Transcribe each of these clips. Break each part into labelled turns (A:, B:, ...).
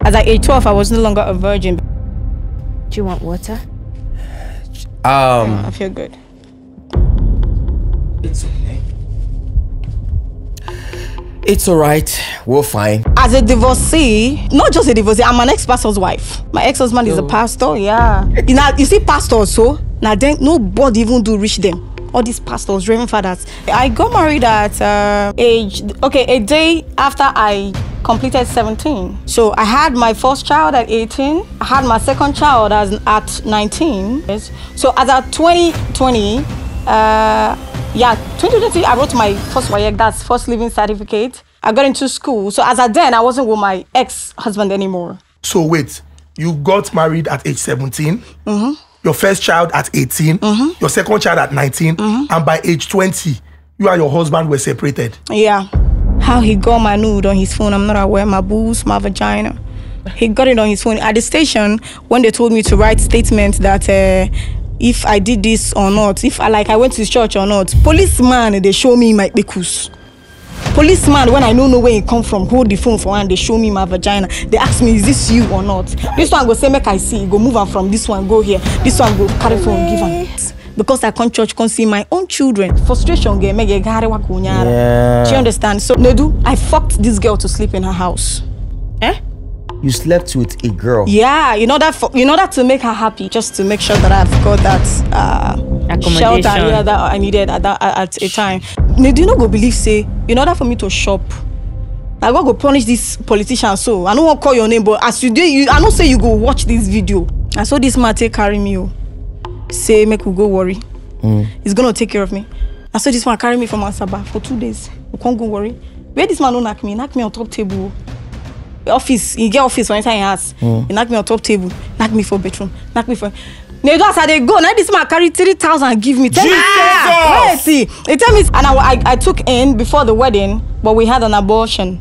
A: As at age 12, I was no longer a virgin.
B: Do you want water?
A: I feel good.
C: It's okay. It's alright. We're fine.
A: As a divorcee, not just a divorcee, I'm an ex-pastor's wife. My ex-husband is a pastor, yeah. You see pastors, so now then nobody even do reach them. All these pastors, reverend fathers. I got married at a day after I completed 17. So I had my first child at 18. I had my second child at 19. Yes. So as at 2020, 2020, I wrote my first WAEC, that's first living certificate. I got into school. So as at then, I wasn't with my ex-husband anymore.
D: So wait, you got married at age 17? Your first child at 18, your second child at 19, and by age 20, you and your husband were separated.
A: Yeah. How he got my nude on his phone, I'm not aware. My boobs, my vagina. He got it on his phone. At the station, when they told me to write statements that if I did this or not, if I went to church or not, policeman, they show me my bekus. Policeman, when I don't know where he come from, hold the phone for one, they show me my vagina. They ask me, is this you or not? This one go say, make I see. Go move on from this one, go here. This one go carry phone, give him. Because I can't church, can't see my own children. Frustration get me. Do you understand? So Nedu, I fucked this girl to sleep in her house.
C: You slept with a girl?
A: Yeah, you know that to make her happy, just to make sure that I've got that shelter that I needed at a time. Nedu, you not go believe, say, in order for me to shop, I go punish this politician. So I don't want to call your name, but as you do, I don't say you go watch this video. I saw this man carry me. Say, make we go worry. He's gonna take care of me. I saw this man carry me from Asaba for 2 days. We can't go worry. Where this man don't knock me on top table. Office, he get office for inside house. He knock me on top table, knock me for bedroom, knock me for. Nedu, as I go, now this man carry 3,000 and give me. Tell me, wait, see. They tell me, and I took in before the wedding, but we had an abortion.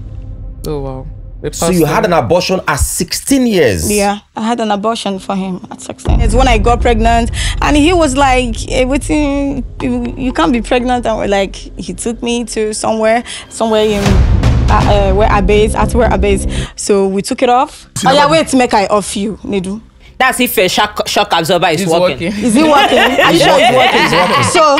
E: Oh wow.
C: So you had an abortion at 16 years?
A: Yeah, I had an abortion for him at 16. It's when I got pregnant, and he was like, everything, you can't be pregnant. And we're like, he took me to somewhere in where I base. So we took it off. Oh yeah, wait, make I off you, Nedu.
E: That's if a shock absorber is working.
A: Is it working? Are you sure it's working?
D: It's working.
A: So.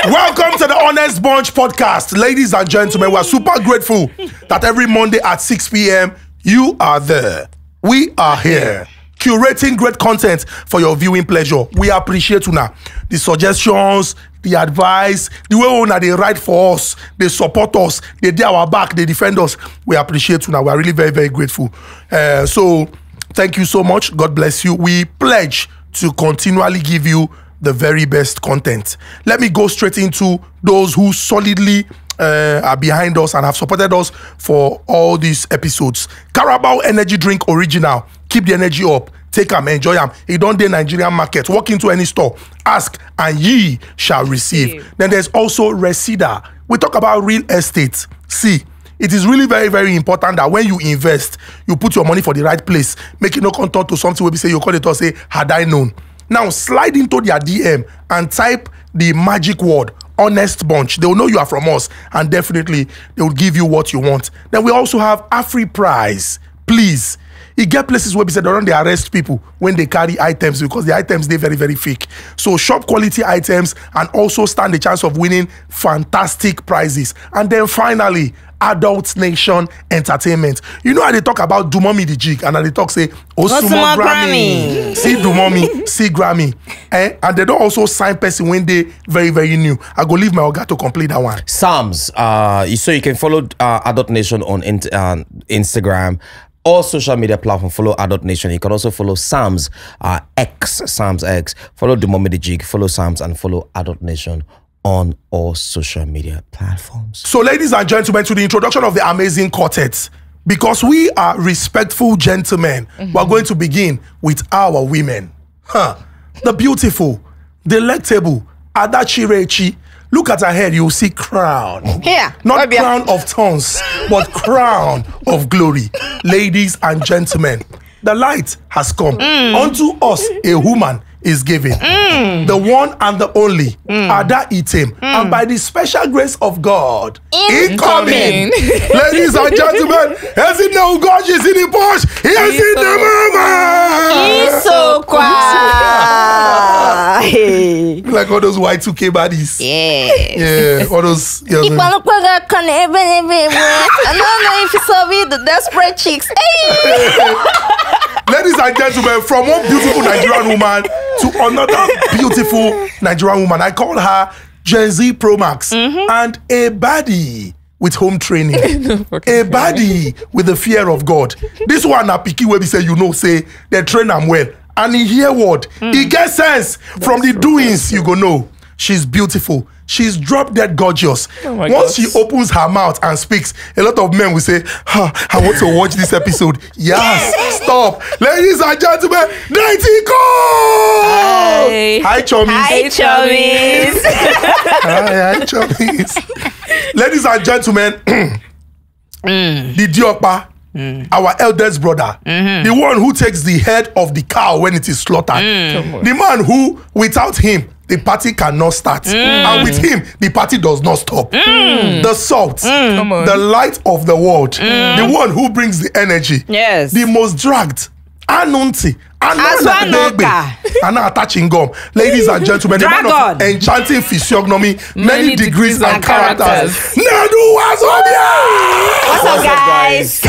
D: Welcome to the Honest Bunch podcast. Ladies and gentlemen, we're super grateful that every Monday at 6 p.m. you are there. We are here, curating great content for your viewing pleasure. We appreciate you now. The suggestions, the advice, the way they write for us, they support us, they do our back, they defend us. We appreciate you now. We are really very, very grateful. So thank you so much. God bless you. We pledge to continually give you the very best content. Let me go straight into those who solidly are behind us and have supported us for all these episodes. Carabao Energy Drink Original. Keep the energy up. Take them, enjoy them. You don't do Nigerian market. Walk into any store. Ask and ye shall receive. Then there's also Reseda. We talk about real estate. See, it is really very, very important that when you invest, you put your money for the right place. Make it no contact to something where we say you call it or say, had I known. Now slide into their DM and type the magic word, Honest Bunch. They will know you are from us, and definitely they will give you what you want. Then we also have Afri Prize. Please, you get places where we say they don't arrest people when they carry items because the items they're very, very fake. So shop quality items and also stand the chance of winning fantastic prizes. And then finally, Adult Nation Entertainment. You know how they talk about Dumomi the Jig, and how they talk say Osumo Grammy. See Dumomi, see Grammy. And they don't also sign person when they very, very new. I go leave my Oga to complete that one.
C: Psalms. So you can follow Adult Nation on Instagram. All social media platform, follow Adult Nation. You can also follow Psalms X, Psalms X. Follow Dumomi the Jig, follow Psalms, and follow Adult Nation on all social media platforms. So
D: ladies and gentlemen, to the introduction of the amazing quartet, because we are respectful gentlemen, we're going to begin with our women. The beautiful, delectable Adachirechi. Look at her head, you'll see crown.
A: Here.
D: Not crown of thorns, but crown of glory. Ladies and gentlemen, the light has come. Unto us, a woman is giving. The one and the only Ada Item. And by the special grace of God, incoming. Ladies and gentlemen, Ezinne Ugoji is in the Porsche. He's in the mama. Like all those Y2K bodies. Yeah, all those.
B: I don't know if you saw me, the desperate chicks.
D: Ladies and gentlemen, from one beautiful Nigerian woman to another beautiful Nigerian woman, I call her Gen Z Pro Max, and a baddie with home training, a baddie with the fear of God. This one na picky where we say, say they train them well, and he hear word, he gets sense from the doings. You go know she's beautiful. She's drop dead gorgeous. Once she opens her mouth and speaks, a lot of men will say, I want to watch this episode. Yes, stop. Ladies and gentlemen, Deity Cole! Hi, chummies.
E: Hi, chummies.
D: Hi, chummies. Ladies and gentlemen, the Diokpa, our eldest brother, the one who takes the head of the cow when it is slaughtered, the man who, without him, the party cannot start. And with him, the party does not stop. The salt, the light of the world, the one who brings the energy, the most dragged, Anunti, and attaching gum. Ladies and gentlemen, the man of enchanting physiognomy, many degrees and characters. Nedu, what's
E: up, guys?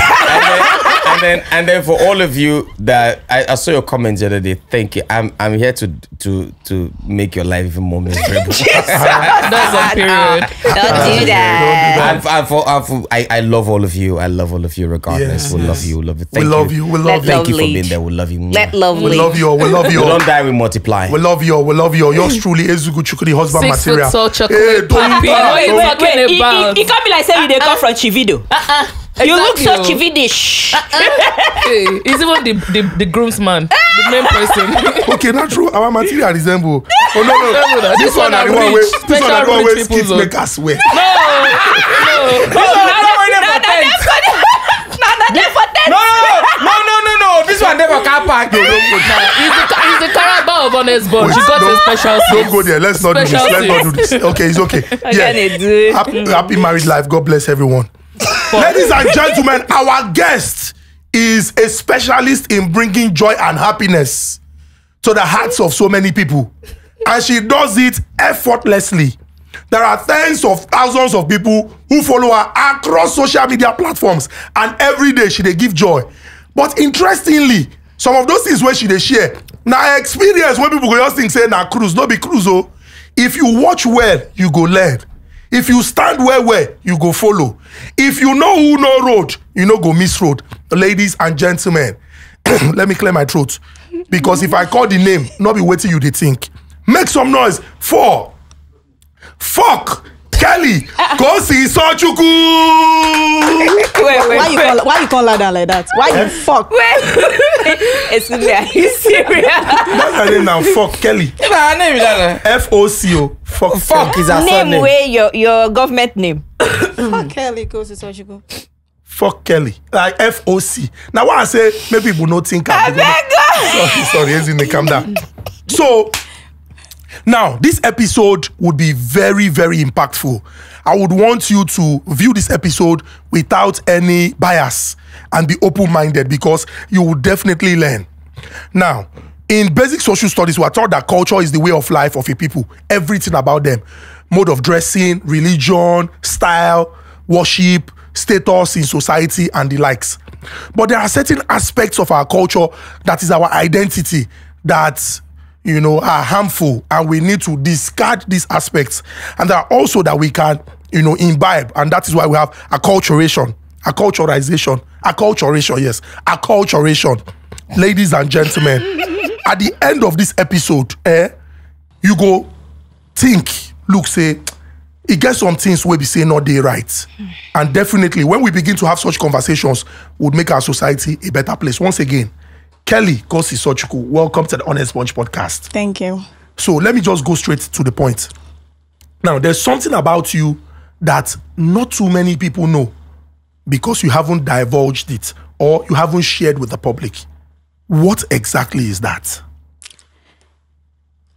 C: and then for all of you that I saw your comments the other day. Thank you. I'm here to make your life even more miserable.
E: That's a period. Don't do that.
C: I love all of you. I love all of you regardless.
D: Yes,
C: we love you.
D: We love you. We love you.
C: Thank you for being there. We love you.
E: Lovely.
D: We love you. We love you.
C: We don't die, we multiply.
D: We love you. We love you. Yours truly, Ezugu Chukudi husband
E: 6
D: material.
E: foot tall chocolate puppy. What are you talking about?
A: It can't be like saying they come from Chivido. You look so Chividish.
E: He's even the groomsman, the main person.
D: Okay, not true. Our material resemble. Oh no. This one are the one way. This one are the one way skits make us wear.
C: No. This one never car park.
E: He's the Carabao of honest bond. She got a special seat.
D: Don't go there. Let's not do this. Okay, it's okay. Yeah. Happy married life. God bless everyone. Ladies and gentlemen, our guest is a specialist in bringing joy and happiness to the hearts of so many people. And she does it effortlessly. There are tens of thousands of people who follow her across social media platforms, and every day she they give joy. But interestingly, some of those things where she they share, now experience when people go just think say na cruise, no be cruise. Oh, if you watch well, you go learn. If you stand well, you go follow. If you know who know road, you know go miss road. Ladies and gentlemen, let me clear my throat, because if I call the name, not be waiting you they think. Make some noise for fuck Kelly Kosi Sochuku.
A: Why you call her that like that? Why you fuck?
E: Ezinne, are you serious?
D: That's her name now. Fuck Kelly.
C: Her name is
D: FOCO.
C: Fuck is her
E: Name
C: surname.
E: where your government name.
A: Fuck Kelly Kosi Sochuku.
D: Fuck Kelly. Like FOC. Now what I say, maybe people don't think sorry, Ezinne, calm down. So now, this episode would be very, very impactful. I would want you to view this episode without any bias and be open-minded, because you will definitely learn. Now, in basic social studies, we are taught that culture is the way of life of a people. Everything about them. Mode of dressing, religion, style, worship, status in society, and the likes. But there are certain aspects of our culture that is our identity that are harmful, and we need to discard these aspects. And there are also that we can, imbibe, and that is why we have acculturation. Ladies and gentlemen, at the end of this episode, you go think, look, say, it gets some things where we say not they right. And definitely, when we begin to have such conversations, would make our society a better place. Once again, Kelly Kosi Sochuku, welcome to the Honest Bunch podcast.
A: Thank you.
D: So let me just go straight to the point. Now, there's something about you that not too many people know because you haven't divulged it or you haven't shared with the public. What exactly is that?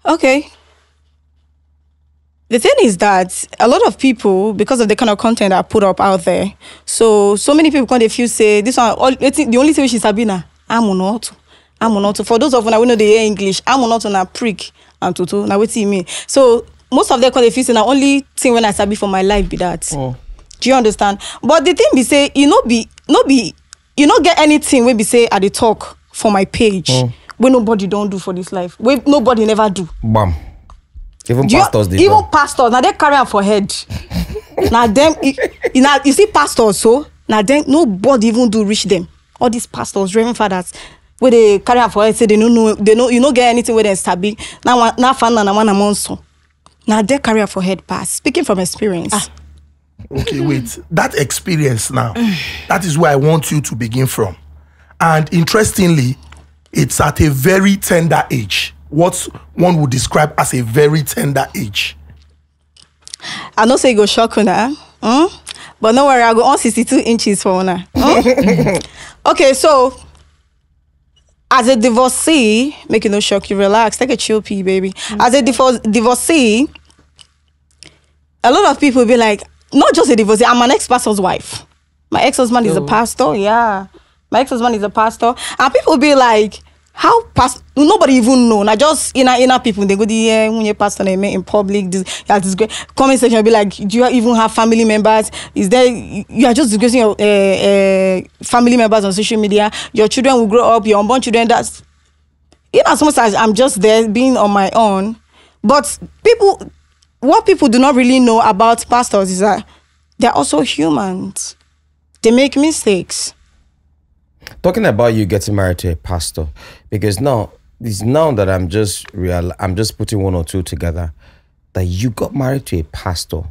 A: Okay. The thing is that a lot of people, because of the kind of content I put up out there, so many people can't feel say this one. The only thing she's Sabina, I'm not. For those of you who know the English, I'm not on a prick and tutu. Now what do you mean? So most of them can't feel say the only thing when I sabi for my life be that.
C: Oh.
A: Do you understand? But the thing be say, you not get anything we be say at the talk for my page. Where nobody don't do for this life. Where nobody never do.
C: Bam. Even pastors did.
A: Even pastors, now they carry am for head. Now them, you see pastors so now them nobody even do reach them. All these pastors, reverend fathers, where they carry am for head, say they know you don't get anything where they stabi. Now fan na one among so. Now they carry am for head pass. Speaking from experience.
D: Okay, wait. That experience now, that is where I want you to begin from. And interestingly, it's at a very tender age. What one would describe as a very tender age.
A: I know say you go shock una. But no worry, I go on 62 inches for una. Okay, so as a divorcee, make it no shock you, relax, take a chill pee, baby. As a divorcee, a lot of people be like, not just a divorcee, I'm an ex-pastor's wife. My ex-husband is a pastor, yeah. My ex-husband is a pastor. And people be like, how nobody even know. Now just inner people, they go the when you pastor name in public, this great comment section be like, do you even have family members? Is there you are just discussing your family members on social media? Your children will grow up, your unborn children. That's as much as I'm just there being on my own. But what people do not really know about pastors is that they're also humans. They make mistakes.
C: Talking about you getting married to a pastor, because now that I'm just putting one or two together, that you got married to a pastor.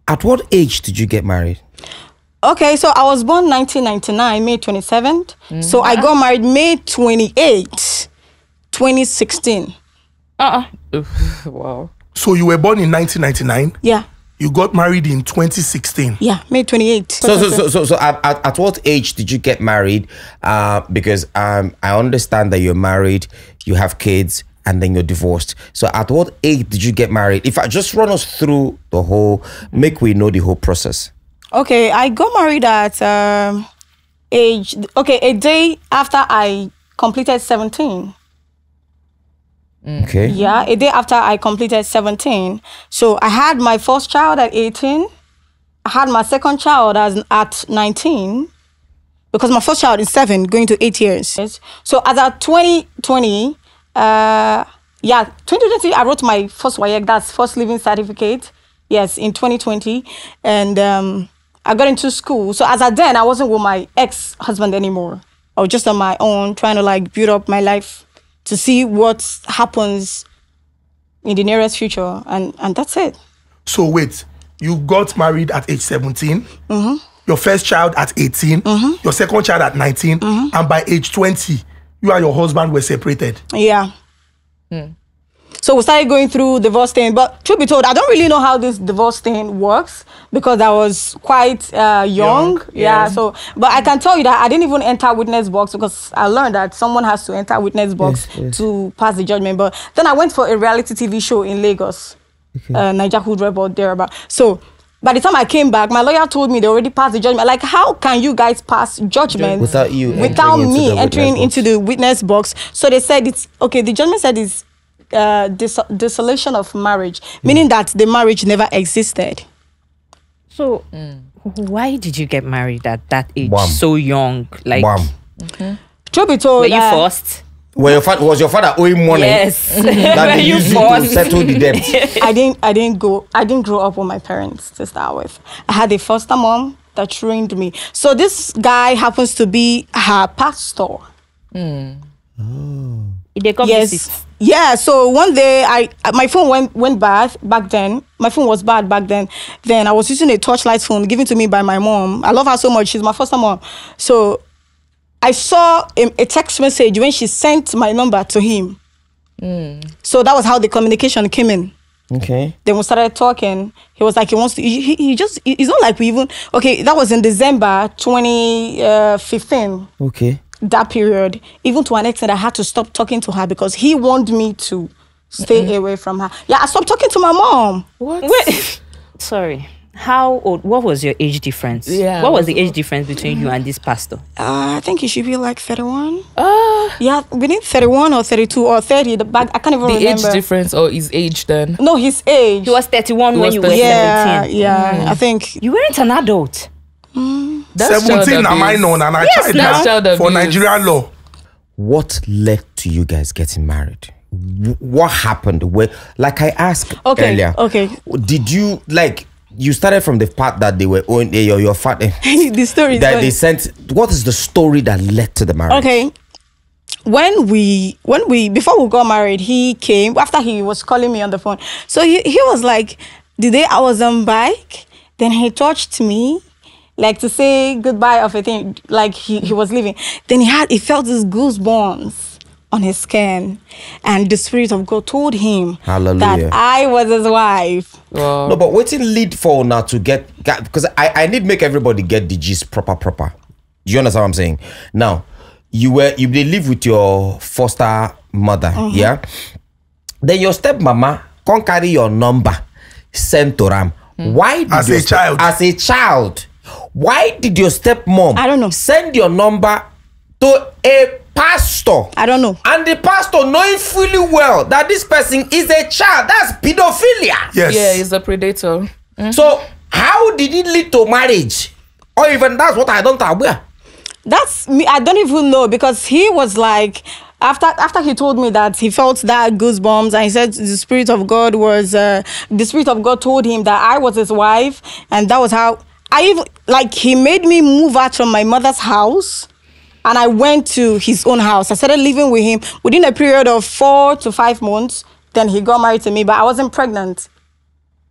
C: At what age did you get married?
A: Okay, so I was born 1999, May 27th. So I got married May 28th, 2016.
E: Wow.
D: So you were born in 1999?
A: Yeah.
D: You got married in 2016?
A: Yeah, May 28th.
C: So at what age did you get married? Because I understand that you're married, you have kids, and then you're divorced. So at what age did you get married? If I just run us through the whole, make we know the whole process.
A: Okay, I got married at a day after I completed 17.
C: Okay.
A: Yeah, a day after I completed 17. So I had my first child at 18. I had my second child at 19. Because my first child is 7, going to 8 years. So as at 2020, 2020, I wrote my first WAEC, that's first living certificate. Yes, in 2020. And I got into school. So as at then, I wasn't with my ex-husband anymore. I was just on my own, trying to build up my life to see what happens in the nearest future. And that's it.
D: So wait, you got married at age 17, your first child at 18, your second child at 19, and by age 20, you and your husband were separated.
A: Yeah. So we started going through divorce thing. But truth be told, I don't really know how this divorce thing works because I was quite young. Yeah. So, but I can tell you that I didn't even enter witness box because I learned that someone has to enter witness box to pass the judgment. But then I went for a reality TV show in Lagos, Nigerian Rebel thereabout. So by the time I came back, my lawyer told me they already passed the judgment. Like, how can you guys pass judgment
C: without
A: me entering into the witness box? So they said it's okay. The judgment said it's dissolution of marriage, meaning that the marriage never existed.
B: So, why did you get married at that age, so young?
A: Truth be told,
B: were you forced?
C: Was your father owing money?
B: Yes.
C: That they used to settle the debt?
A: I didn't grow up with my parents to start with. I had a foster mom that trained me. So this guy happens to be her pastor.
B: They come visit.
A: Yeah, so one day my phone went bad back then. My phone was bad back then. Then I was using a torchlight phone given to me by my mom. I love her so much. She's my foster mom. So I saw a text message when she sent my number to him. So that was how the communication came in.
C: Okay.
A: Then we started talking. He was like, he wants to, it's not like we even, okay, that was in December 2015.
C: Okay.
A: That period, even to an extent, I had to stop talking to her because he wanted me to stay away from her. Yeah, I stopped talking to my mom.
E: What?
B: Wait, sorry. How old? What was your age difference?
E: Yeah,
B: what was the age difference between you and this pastor?
A: I think he should be like 31. Yeah, within 31 or 32 or 30. I can't even remember.
E: The age difference or his age then?
A: No, his age.
B: He was 31 when
E: was
B: you were
A: 17.
B: 17.
A: Yeah, I think.
B: You weren't an adult.
E: That's
D: 17 am I known and I tried
E: that's child
D: that for
E: abuse.
D: Nigerian law.
C: What led to you guys getting married? What happened? Where, like I asked earlier.
A: Okay.
C: Did you like? You started from the part that they were on your father.
A: The story is
C: that
A: going.
C: they sent. What is the story that led to the marriage?
A: Okay. When we before we got married, he came after he was calling me on the phone. So he was like, the day I was on bike, then he touched me, like to say goodbye of a thing, like he was leaving. Then he felt these goosebumps on his skin, and the Spirit of God told him
C: Hallelujah.
A: that I was his wife.
E: Wow.
C: No, but waiting lead for now to get because I need make everybody get the gist proper. Do you understand what I'm saying? Now, you live with your foster mother, yeah. Then your stepmama can't carry your number, send to Ram. Why did
D: As a child,
C: why did your stepmom
A: I don't know.
C: send your number to a pastor?
A: I don't know.
C: And the pastor knowing fully well that this person is a child. That's pedophilia.
D: Yes.
E: Yeah, he's a predator.
C: So how did it lead to marriage? Or even that's what I don't aware.
A: That's me. I don't even know, because he was like, after he told me that he felt that goosebumps, and he said the Spirit of God told him that I was his wife, and that was how he made me move out from my mother's house, and I went to his own house. I started living with him within a period of 4 to 5 months. Then he got married to me, but I wasn't pregnant.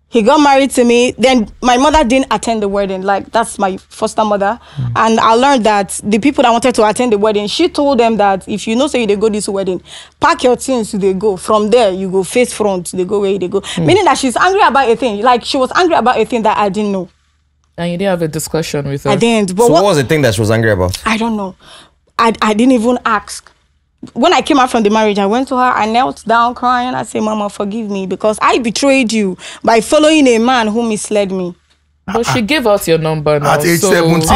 A: He got married to me. Then my mother didn't attend the wedding. Like, that's my foster mother. And I learned that the people that wanted to attend the wedding, she told them that if you know, say they go this wedding, pack your things, they go. From there, you go face front, they go where they go. Meaning that she's angry about a thing. Like, she was angry about a thing that I didn't know.
E: And you didn't have a discussion with her?
A: I didn't. But
C: So what was the thing that she was angry about?
A: I don't know. I didn't even ask. When I came out from the marriage, I went to her, I knelt down crying. I said, Mama, forgive me, because I betrayed you by following a man who misled me.
E: But she gave out your number now.
D: At age
E: so
D: 17.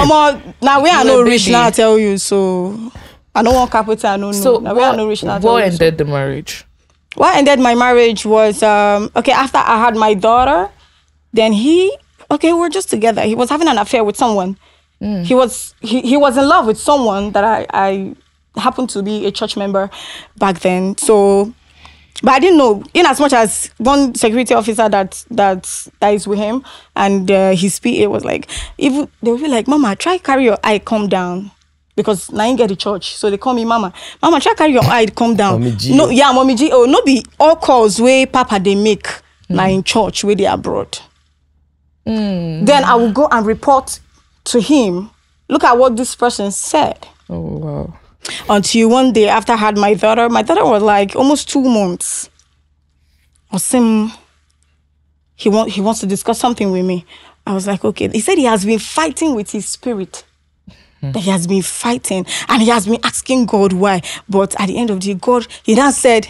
A: Now we are
E: You
A: no
E: were
A: rich
E: baby.
A: now, I tell you. So I don't want capital, I don't know.
E: So
A: Now we are no rich now, I tell
E: what
A: you.
E: ended the marriage?
A: What ended my marriage was, okay, after I had my daughter, then we're just together. He was having an affair with someone. He was in love with someone that I happened to be a church member back then. So, but I didn't know. In as much as one security officer that is with him, and his PA was like, if they will be like, Mama, try carry your eye, calm down. Because now you get the church, so they call me Mama. Mama, try carry your eye, calm down.
C: Mommy G.
A: No, yeah, Mommy G. Oh, no be all calls where Papa they make now in church where they abroad. Then I will go and report to him. Look at what this person said.
E: Oh, wow.
A: Until one day after I had my daughter was like almost 2 months. He wants to discuss something with me. I was like, okay. He said he has been fighting with his spirit. That he has been fighting, and he has been asking God why. But at the end of the day, he then said,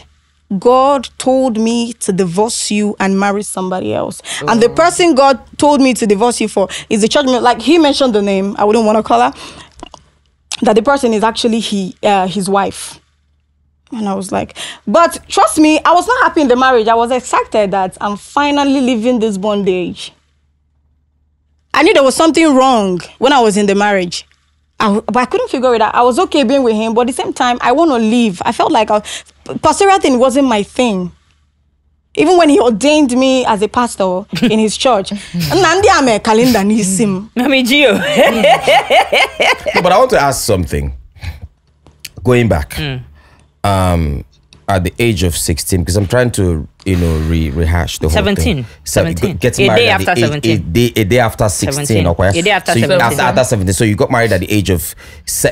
A: God told me to divorce you and marry somebody else. And the person God told me to divorce you for is the church. Like, he mentioned the name, I wouldn't want to call her. That the person is actually his wife. And I was like, but trust me, I was not happy in the marriage. I was excited that I'm finally leaving this bondage. I knew there was something wrong when I was in the marriage. But I couldn't figure it out. I was okay being with him, but at the same time, I want to leave. I felt like pastoral thing wasn't my thing. Even when he ordained me as a pastor in his church.
B: Mami Gio.
C: No, but I want to ask something. Going back, at the age of 16, because I'm trying to, rehash the whole
B: 17.
C: thing.
B: 17.
C: Getting
B: A
C: married
B: day
C: at
B: after
C: the
B: 17.
C: A day after 16.
B: 17.
C: Okay?
B: A day after
C: So
B: 17.
C: after 17. So you got married at the age of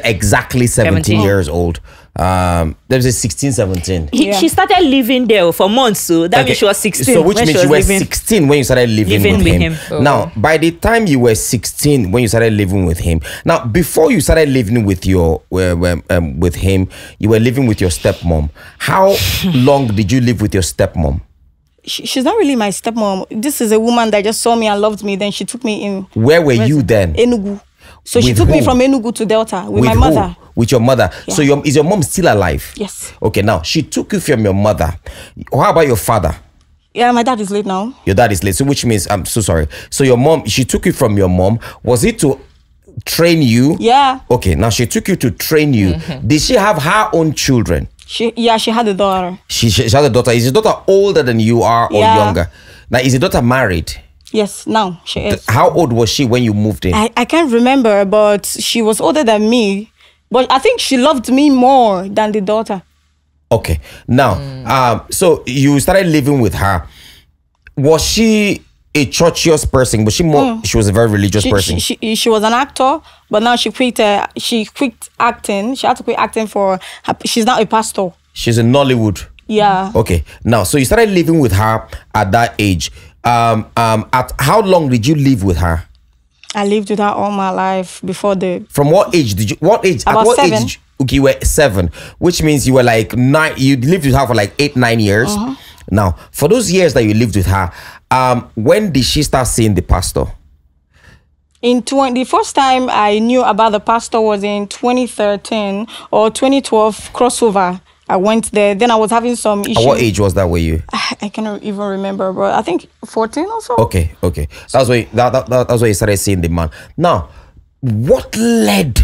C: exactly 17 years old. There's a 16, 17.
B: She started living there for months, so that means she was 16.
C: So which means you were 16 when you started living with him.
B: Oh.
C: Now, by the time you were 16 when you started living with him, now before you started living with your with him, you were living with your stepmom. How long did you live with your stepmom?
A: She's not really my stepmom. This is a woman that just saw me and loved me. Then she took me in.
C: Where were you then?
A: Enugu. So she
C: With
A: took me
C: who?
A: from Enugu to Delta with my
C: who?
A: mother.
C: With your mother.
A: Yeah.
C: So is your mom still alive?
A: Yes.
C: Okay, now she took you from your mother. How about your father?
A: Yeah, my dad is late now.
C: Your dad is late. So which means, I'm so sorry. So your mom, she took you from your mom. Was it to train you?
A: Yeah.
C: Okay, now she took you to train you. Did she have her own children?
A: She had a daughter.
C: She had a daughter. Is your daughter older than you are or
A: Yeah.
C: younger? Now, is your daughter married?
A: Yes, now she is.
C: How old was she when you moved in?
A: I can't remember, but she was older than me. But I think she loved me more than the daughter.
C: Okay. Now, so you started living with her. Was she a churchious person? Was she more? She was a very religious person.
A: She was an actor, but now she quit acting. She had to quit acting she's now a pastor.
C: She's in Nollywood.
A: Yeah.
C: Okay. Now, so you started living with her at that age. At how long did you live with her?
A: I lived with her all my life before
C: From what age did you? What age?
A: About
C: at what
A: 7.
C: age? Did you, okay, you were 7, which means you were like 9. You lived with her for like 8, 9 years. Now, for those years that you lived with her, when did she start seeing the pastor?
A: The first time I knew about the pastor was in 2013 or 2012 crossover. I went there. Then I was having some issues.
C: At what age was that? Were you?
A: I cannot even remember, but I think 14 or so.
C: Okay. That's why that's why you started seeing the man. Now, what led?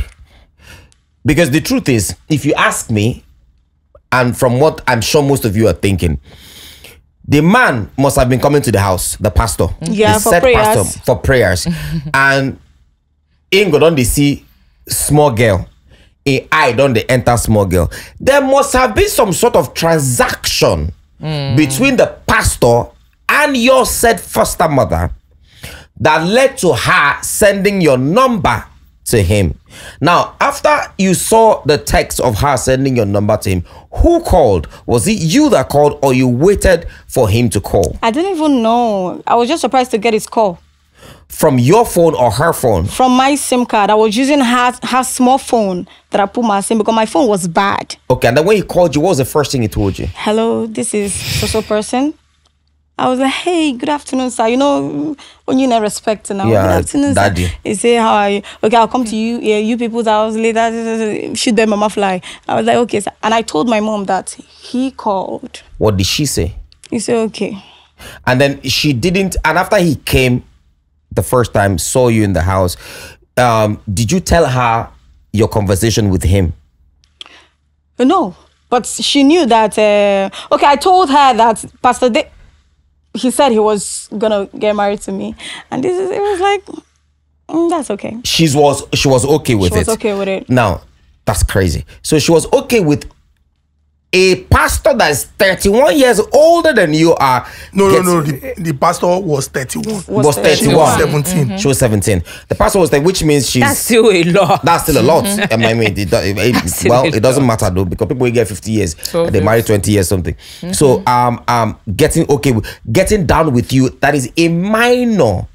C: Because the truth is, if you ask me, and from what I'm sure most of you are thinking, the man must have been coming to the house, the pastor,
A: Yeah,
C: the
A: for
C: said
A: prayers.
C: pastor, for prayers, and in God on they see small girl. I don't they enter small girl. There must have been some sort of transaction between the pastor and your said foster mother that led to her sending your number to him. Now, after you saw the text of her sending your number to him, who called? Was it you that called, or you waited for him to call?
A: I didn't even know. I was just surprised to get his call.
C: From your phone or her phone?
A: From my SIM card. I was using her small phone that I put my SIM because my phone was bad.
C: Okay, and then when he called you, what was the first thing he told you?
A: Hello, this is so person. I was like, hey, good afternoon, sir. You know, when you never respect now.
C: Yeah,
A: good afternoon,
C: daddy.
A: sir. He say, how are you? Okay, I'll come to you. Yeah, you people's house later. Shoot them, mama fly. I was like, okay, sir. And I told my mom that he called.
C: What did she say?
A: He said, okay.
C: And then she didn't, and after he came the first time, saw you in the house, did you tell her your conversation with him?
A: No, but she knew that, okay, I told her that Pastor he said he was gonna get married to me. And it was like, that's okay.
C: She was okay with it.
A: She was okay with it.
C: Now, that's crazy. So she was okay with a pastor that's 31 years older than you are.
D: No. The pastor was 31.
C: Was 31.
D: She was 17.
C: She was 17. The pastor was there, which means she's...
B: That's still a lot.
C: That's still a lot. I mean, it doesn't matter though, because people get 50 years,
E: So
C: they marry 20 years something. So getting down with you, that is a minor.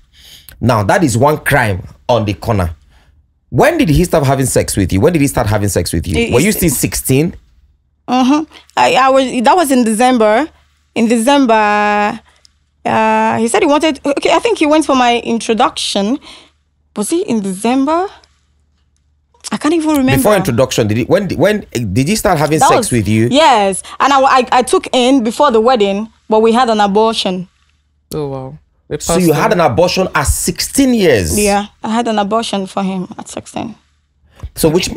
C: Now that is one crime on the corner. When did he start having sex with you? When did he start having sex with you? Were you still 16?
A: That was in December. In December, he said he wanted. Okay, I think he went for my introduction. Was he in December? I can't even remember.
C: Before introduction, when did he start having
A: That
C: sex
A: was-
C: with you?
A: Yes, and I took in before the wedding, but we had an abortion.
E: Oh wow. The
C: So you had an abortion at 16 years.
A: Yeah, I had an abortion for him at 16.
C: So which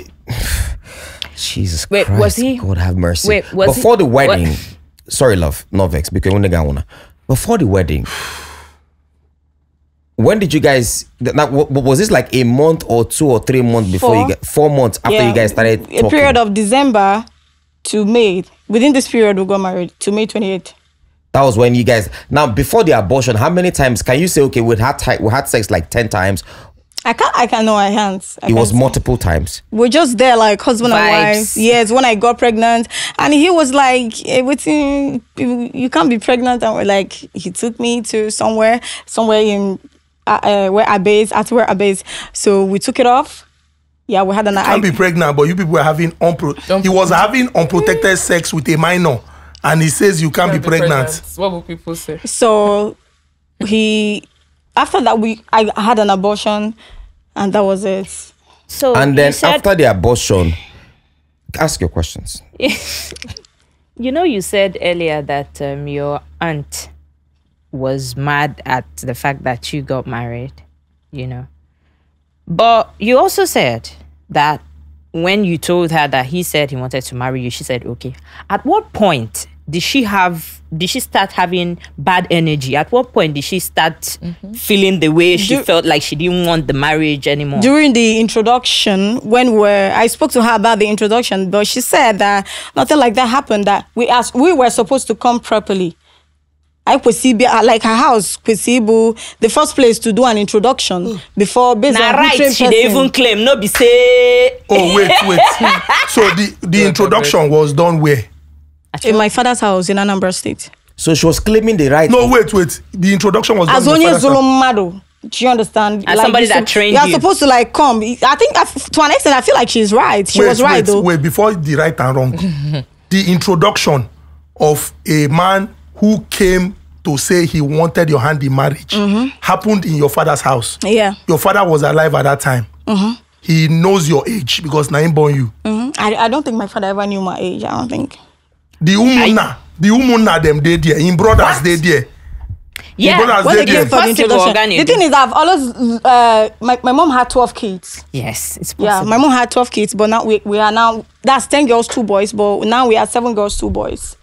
C: Jesus
B: Wait,
C: Christ,
B: was he-
C: God have mercy.
B: Wait, was
C: before
B: he-
C: the wedding? Sorry, love, no vex because when before the wedding, when did you guys? Was this like a month or 2 or 3 months before
A: 4.
C: you get 4 months after you guys started talking?
A: A period of December to May. Within this period, we got married to May 28th.
C: That was when you guys. Now before the abortion, how many times can you say? Okay, we had sex like 10 times.
A: I can't.
C: It was multiple times.
A: We're just there like husband and wife. Yes, when I got pregnant. And he was like, everything, you can't be pregnant. And we're like, he took me to somewhere in where I base. So we took it off. Yeah, we had an... You
D: can't be pregnant, but you people were having... He was having unprotected sex with a minor. And he says you can't be pregnant.
E: What will people say?
A: So after that, I had an abortion. And that was it.
B: So
C: and then after the abortion, ask your questions.
B: You said earlier that your aunt was mad at the fact that you got married, But you also said that when you told her that he said he wanted to marry you, she said, okay. At what point did she start having bad energy? At what point did she start feeling the way she felt like she didn't want the marriage anymore?
A: During the introduction, I spoke to her about the introduction, but she said that nothing like that happened, that we were supposed to come properly. Like her house, Kwesibu, the first place to do an introduction before based on
B: right, she didn't even claim, no be say.
D: Oh, wait. So the introduction was done where?
A: In my father's house in Anambra State.
C: So she was claiming the right.
D: No, wait. The introduction was done in your father's house.
A: Do you understand?
B: As somebody that trained you.
A: You're supposed to come. I think to an extent, I feel like she's right. She was right though.
D: Wait, before the right and wrong. The introduction of a man who came to say he wanted your hand in marriage happened in your father's house.
A: Yeah.
D: Your father was alive at that time. He knows your age because Naim born you.
A: I don't think my father ever knew my age. I don't think.
D: The umuna them they there. In brothers they there.
B: Yeah,
A: when they came for the introduction. The thing is, I've always my mom had 12 kids.
B: Yes, it's possible.
A: Yeah, my mom had 12 kids, but now we are now that's 10 girls, 2 boys, but now we are 7 girls, 2 boys.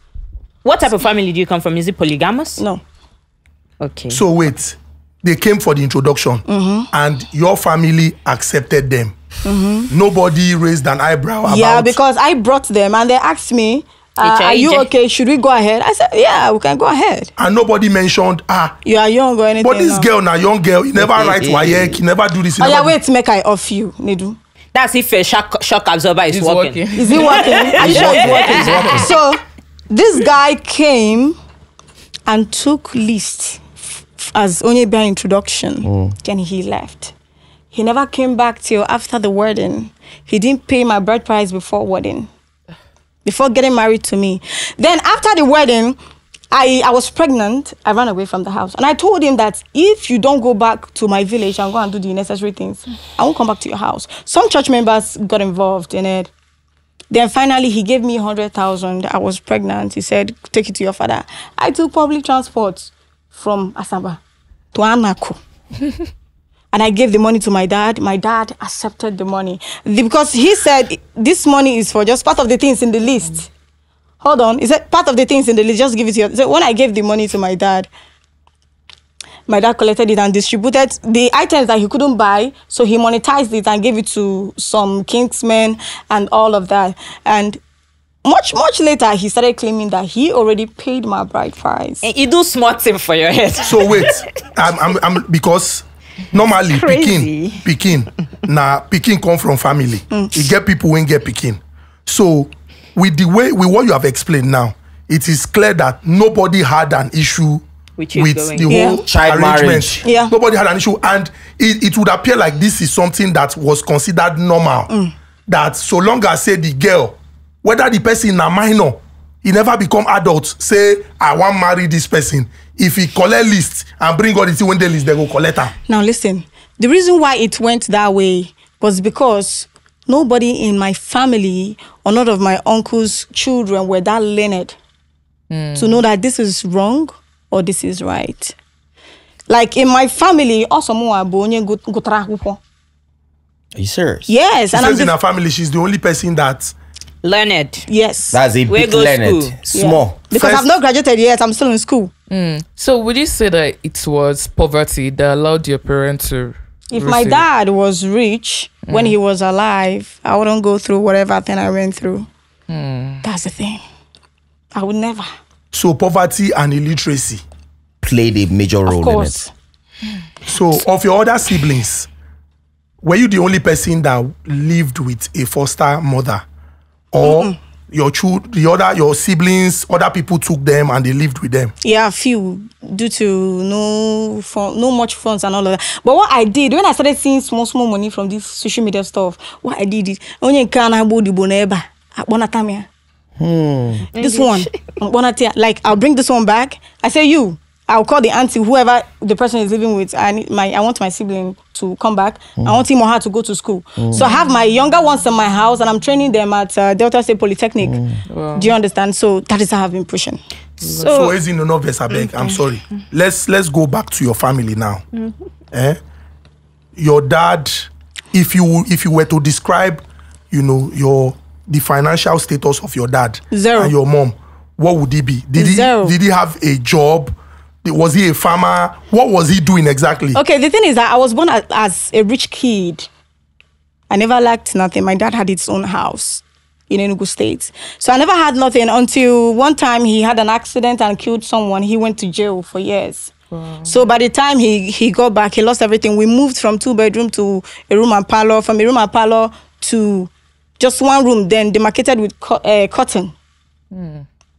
B: What type of family do you come from? Is it polygamous?
A: No.
B: Okay.
D: So wait, they came for the introduction, and your family accepted them. Nobody raised an eyebrow about.
A: Yeah, because I brought them and they asked me, are you okay? Should we go ahead? I said, yeah, we can go ahead.
D: And nobody mentioned,
A: you are young or anything.
D: But this girl, now young girl, you never write WAEC, you never do this.
A: Wait, make I off you, Nedu.
B: That's if a shock absorber is working.
A: Is it working? Are you sure it's working? So this guy came and took list as only by introduction. Then he left. He never came back till after the wedding. He didn't pay my bride price before wedding. Before getting married to me. Then after the wedding, I was pregnant. I ran away from the house. And I told him that if you don't go back to my village and go and do the necessary things, I won't come back to your house. Some church members got involved in it. Then finally, he gave me 100,000. I was pregnant. He said, take it to your father. I took public transport from Asaba to Anako. And I gave the money to my dad. My dad accepted the money. Because he said, this money is for just part of the things in the list. Hold on. He said, part of the things in the list, just give it to you. So when I gave the money to my dad collected it and distributed the items that he couldn't buy. So he monetized it and gave it to some kingsmen and all of that. And much later, he started claiming that he already paid my bride price.
B: And you do smart thing for your head.
D: So wait, I'm because... Normally, Pikin come from family. You get people who get Pikin. So, with what you have explained now, it is clear that nobody had an issue with the whole
C: child
D: arrangement.
C: marriage.
A: Yeah.
D: Nobody had an issue, and it would appear like this is something that was considered normal. That so long as say the girl, whether the person is a minor, he never become adult, say I want marry this person. If he collect list and bring all the thing when they list, they go collect her.
A: Now listen, the reason why it went that way was because nobody in my family or none of my uncle's children were that learned to know that this is wrong or this is right. Like in my family, also
C: Are you serious?
A: yes,
D: She says in her family, she's the only person that
B: Learned.
A: yes.
C: That's a big learned. Small.
A: Because I've not graduated yet, I'm still in school.
E: So would you say that it was poverty that allowed your parents to
A: If my dad was rich when he was alive, I wouldn't go through whatever thing I went through. That's the thing. I would never.
D: So poverty and illiteracy
C: Played a major role
A: Of course.
C: in it.
D: So of your other siblings, were you the only person that lived with a foster mother, or your siblings, other people took them and they lived with them?
A: Yeah, a few, due to no much funds and all of that. But what I did when I started seeing small money from this social media stuff, what I did is this one, like I'll bring this one back. I say I'll call the auntie, whoever the person is living with. I want my sibling to come back. I want him or her to go to school. So I have my younger ones in my house, and I'm training them at Delta State Polytechnic. Wow. Do you understand? So that is how I've been pushing.
D: So Ezinne, no verse, I beg. I'm sorry. Let's go back to your family now. Your dad, if you were to describe, the financial status of your dad
A: 0.
D: and your mom, what would it be? Did he have a job? Was he a farmer? What was he doing exactly?
A: Okay, the thing is that I was born as a rich kid. I never lacked nothing. My dad had his own house in Enugu State. So I never had nothing until one time he had an accident and killed someone. He went to jail for years. Wow. So by the time he got back, he lost everything. We moved from 2-bedroom to a room and parlor, from a room and parlor to just one room, then demarcated with cotton.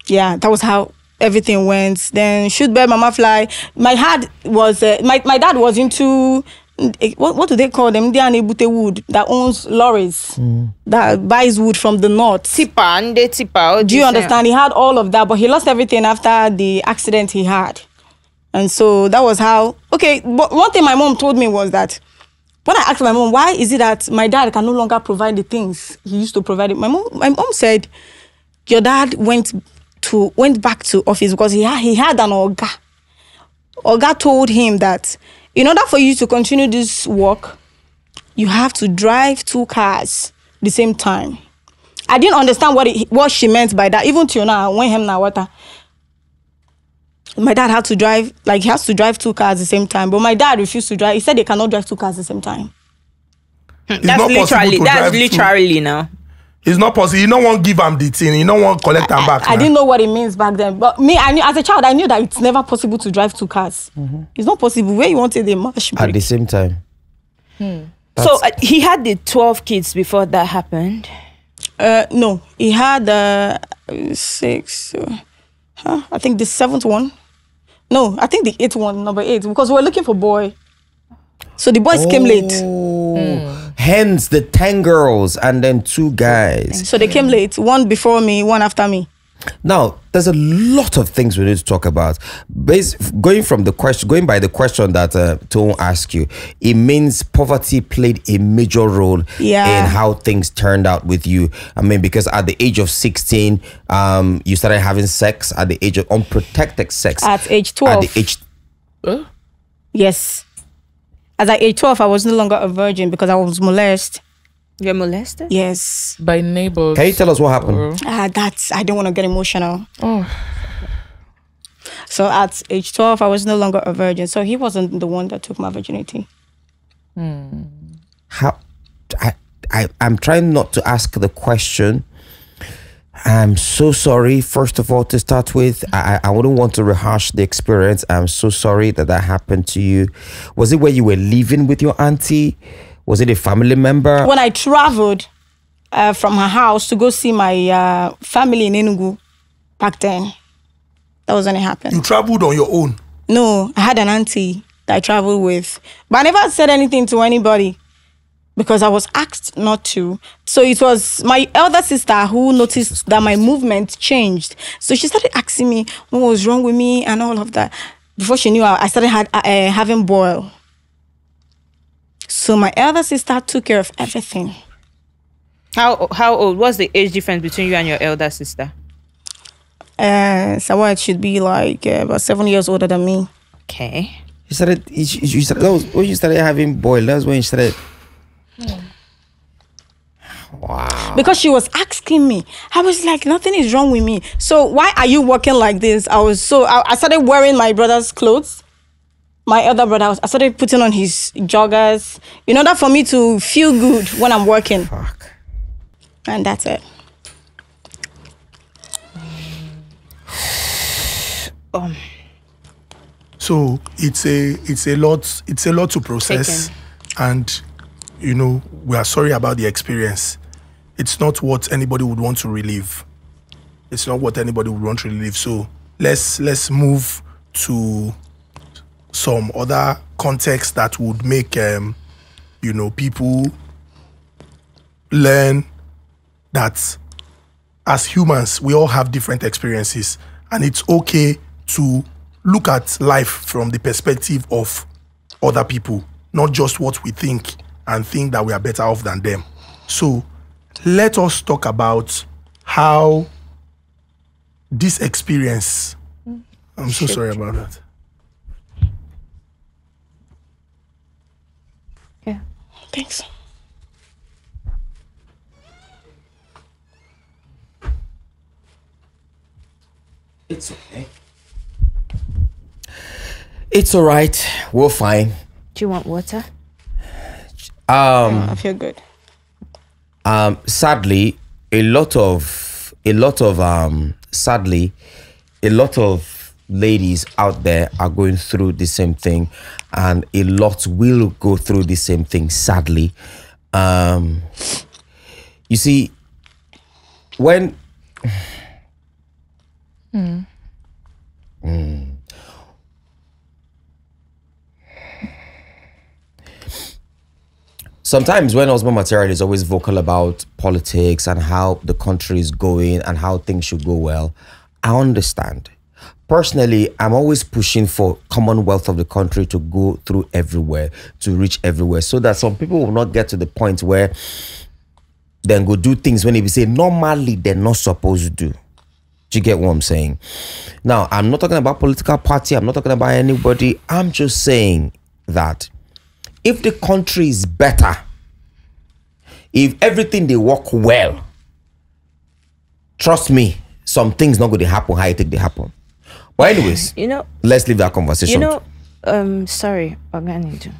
A: Yeah, that was how everything went. Then shoot bird, mama fly. My dad was into what do they call them? They are Nebute Wood that owns lorries that buys wood from the north.
B: Tipper.
A: Do you understand? He had all of that, but he lost everything after the accident he had. And so that was how. Okay, but one thing my mom told me was that when I asked my mom, why is it that my dad can no longer provide the things he used to provide? My mom said, your dad went back to office because he had an Oga. Oga told him that in order for you to continue this work, you have to drive 2 cars the same time. I didn't understand what she meant by that. Even till now, when him now water, my dad had to drive, like he has to drive 2 cars at the same time. But my dad refused to drive. He said they cannot drive 2 cars at the same time.
B: That's literally now.
D: It's not possible. You don't want to give them the thing. You don't want to collect them back.
A: I didn't know what it means back then. But me, I knew as a child, I knew that it's never possible to drive 2 cars. It's not possible. Where you want it, they mash
C: at the same time.
B: So he had the 12 kids before that happened?
A: No, he had 6. I think the 7th one. No, I think the 8th one, number 8, because we were looking for boy. So the boys came late.
C: Hence the 10 girls and then 2 guys.
A: So they came late. 1 before me, 1 after me.
C: Now, there's a lot of things we need to talk about. Going by the question that Tone asked you, it means poverty played a major role in how things turned out with you. I mean, because at the age of 16, you started having sex at the age of unprotected sex.
A: At age 12.
C: At the age...
A: Yes. As at age 12, I was no longer a virgin because I was molested.
B: You were molested?
A: Yes.
E: By neighbors.
C: Can you tell us what happened?
A: I don't want to get emotional. So at age 12, I was no longer a virgin. So he wasn't the one that took my virginity.
C: How? I'm trying not to ask the question. I'm so sorry, first of all, to start with. I wouldn't want to rehash the experience. I'm so sorry that happened to you. Was it where you were living with your auntie? Was it a family member?
A: When I traveled from her house to go see my family in Enugu back then, that was when it happened.
D: You traveled on your own?
A: No, I had an auntie that I traveled with. But I never said anything to anybody because I was asked not to. So it was my elder sister who noticed that my movement changed. So she started asking me what was wrong with me and all of that. Before she knew, I started having boil. So my elder sister took care of everything.
B: How old? What's the age difference between you and your elder sister?
A: So it should be like about 7 years older than me.
B: Okay.
C: You started when you started having boil. That's when you started. Wow.
A: Because she was asking me. I was like, nothing is wrong with me. So why are you walking like this? I started wearing my brother's clothes. My elder brother, I started putting on his joggers in order for me to feel good when I'm working.
C: Fuck.
A: And that's it.
D: So it's a lot to process. And we are sorry about the experience. It's not what anybody would want to relive. It's not what anybody would want to relive. So let's move to some other context that would make people learn that as humans we all have different experiences, and it's okay to look at life from the perspective of other people, not just what we think and think that we are better off than them. So let us talk about how this experience. I'm so sorry about that.
A: Yeah, thanks.
C: It's okay. It's all right. We're fine.
B: Do you want water?
A: I feel good.
C: Sadly, a lot of ladies out there are going through the same thing, and a lot will go through the same thing, sadly. You see, when sometimes when husband material is always vocal about politics and how the country is going and how things should go well, I understand. Personally, I'm always pushing for commonwealth of the country to go through everywhere, to reach everywhere, so that some people will not get to the point where then go do things when they say normally they're not supposed to do. Do you get what I'm saying? Now, I'm not talking about political party. I'm not talking about anybody. I'm just saying that if the country is better, if everything they work well, trust me, some things not going to happen how you think they happen. But anyways, let's leave that conversation.
B: Sorry, Nedu.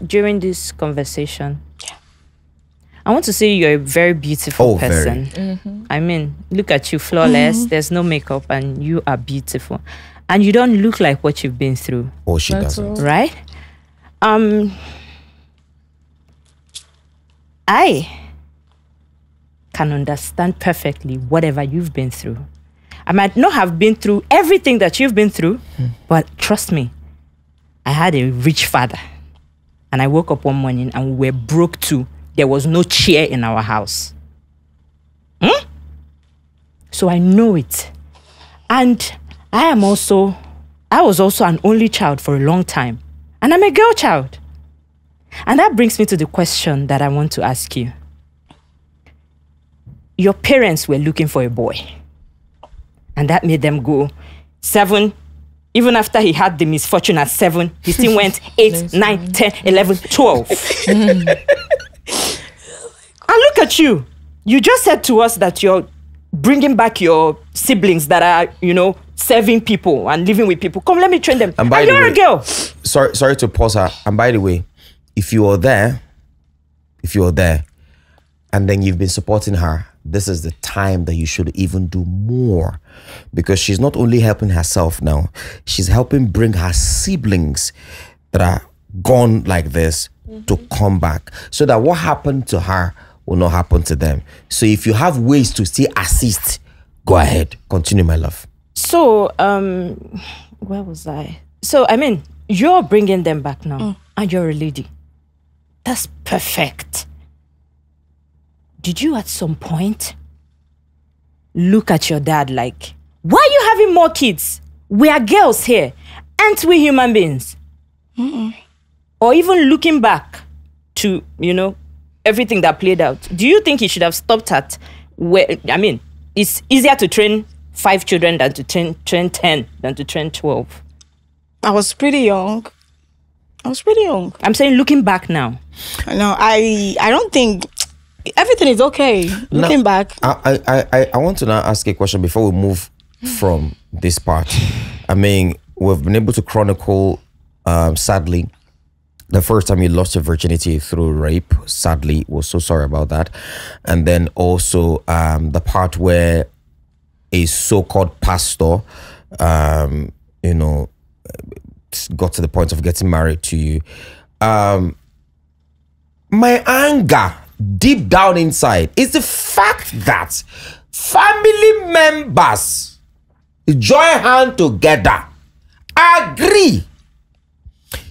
B: During this conversation, I want to say you're a very beautiful person.
C: Very.
B: I mean, look at you, flawless. There's no makeup, and you are beautiful. And you don't look like what you've been through.
C: Oh, she doesn't.
B: Right? I can understand perfectly whatever you've been through. I might not have been through everything that you've been through, but trust me, I had a rich father. And I woke up one morning and we were broke too. There was no chair in our house. So I know it. And I was also an only child for a long time. And I'm a girl child. And that brings me to the question that I want to ask you. Your parents were looking for a boy. And that made them go 7. Even after he had the misfortune at 7, he still went 8, 9, 10, 11, 12. And look at you. You just said to us that you're bringing back your siblings that are, serving people and living with people. Come, let me train them. And you're a girl.
C: Sorry to pause her. And by the way, if you're there, and then you've been supporting her, this is the time that you should even do more, because she's not only helping herself now, she's helping bring her siblings that are gone like this to come back, so that what happened to her will not happen to them. So if you have ways to still assist, go ahead, continue, my love.
B: So, where was I? So, I mean, you're bringing them back now, and you're a lady. That's perfect. Did you at some point look at your dad like, why are you having more kids? We are girls here. Aren't we human beings? Or even looking back to, everything that played out, do you think he should have stopped at where, it's easier to train 5 children than to train 10 than to train 12?
A: I was pretty young.
B: I'm saying looking back now.
A: No, I don't think everything is okay. Looking back.
C: I want to now ask a question before we move from this part. I mean, we've been able to chronicle, sadly, the first time you lost your virginity through rape. Sadly, we're so sorry about that. And then also the part where a so-called pastor, got to the point of getting married to you. my anger deep down inside is the fact that family members join hand together, agree,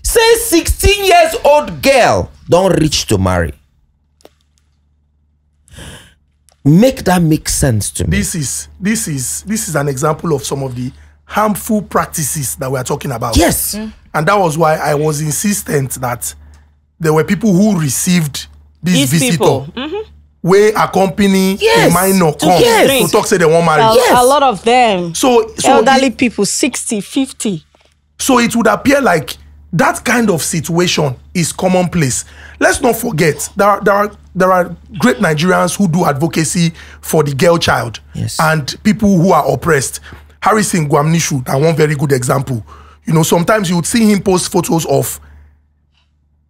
C: say 16 years old girl don't reach to marry. Make that make sense to me.
D: This is an example of some of the harmful practices that we are talking about.
C: Yes.
D: And that was why I was insistent that there were people who received this visitor where accompany a minor come to talk, say they won't marry.
A: A lot of them.
D: So
A: elderly people, 60, 50.
D: So it would appear like that kind of situation is commonplace. Let's not forget there are great Nigerians who do advocacy for the girl child and people who are oppressed. Harrison Gwamnishu, that one very good example. You know, sometimes you would see him post photos of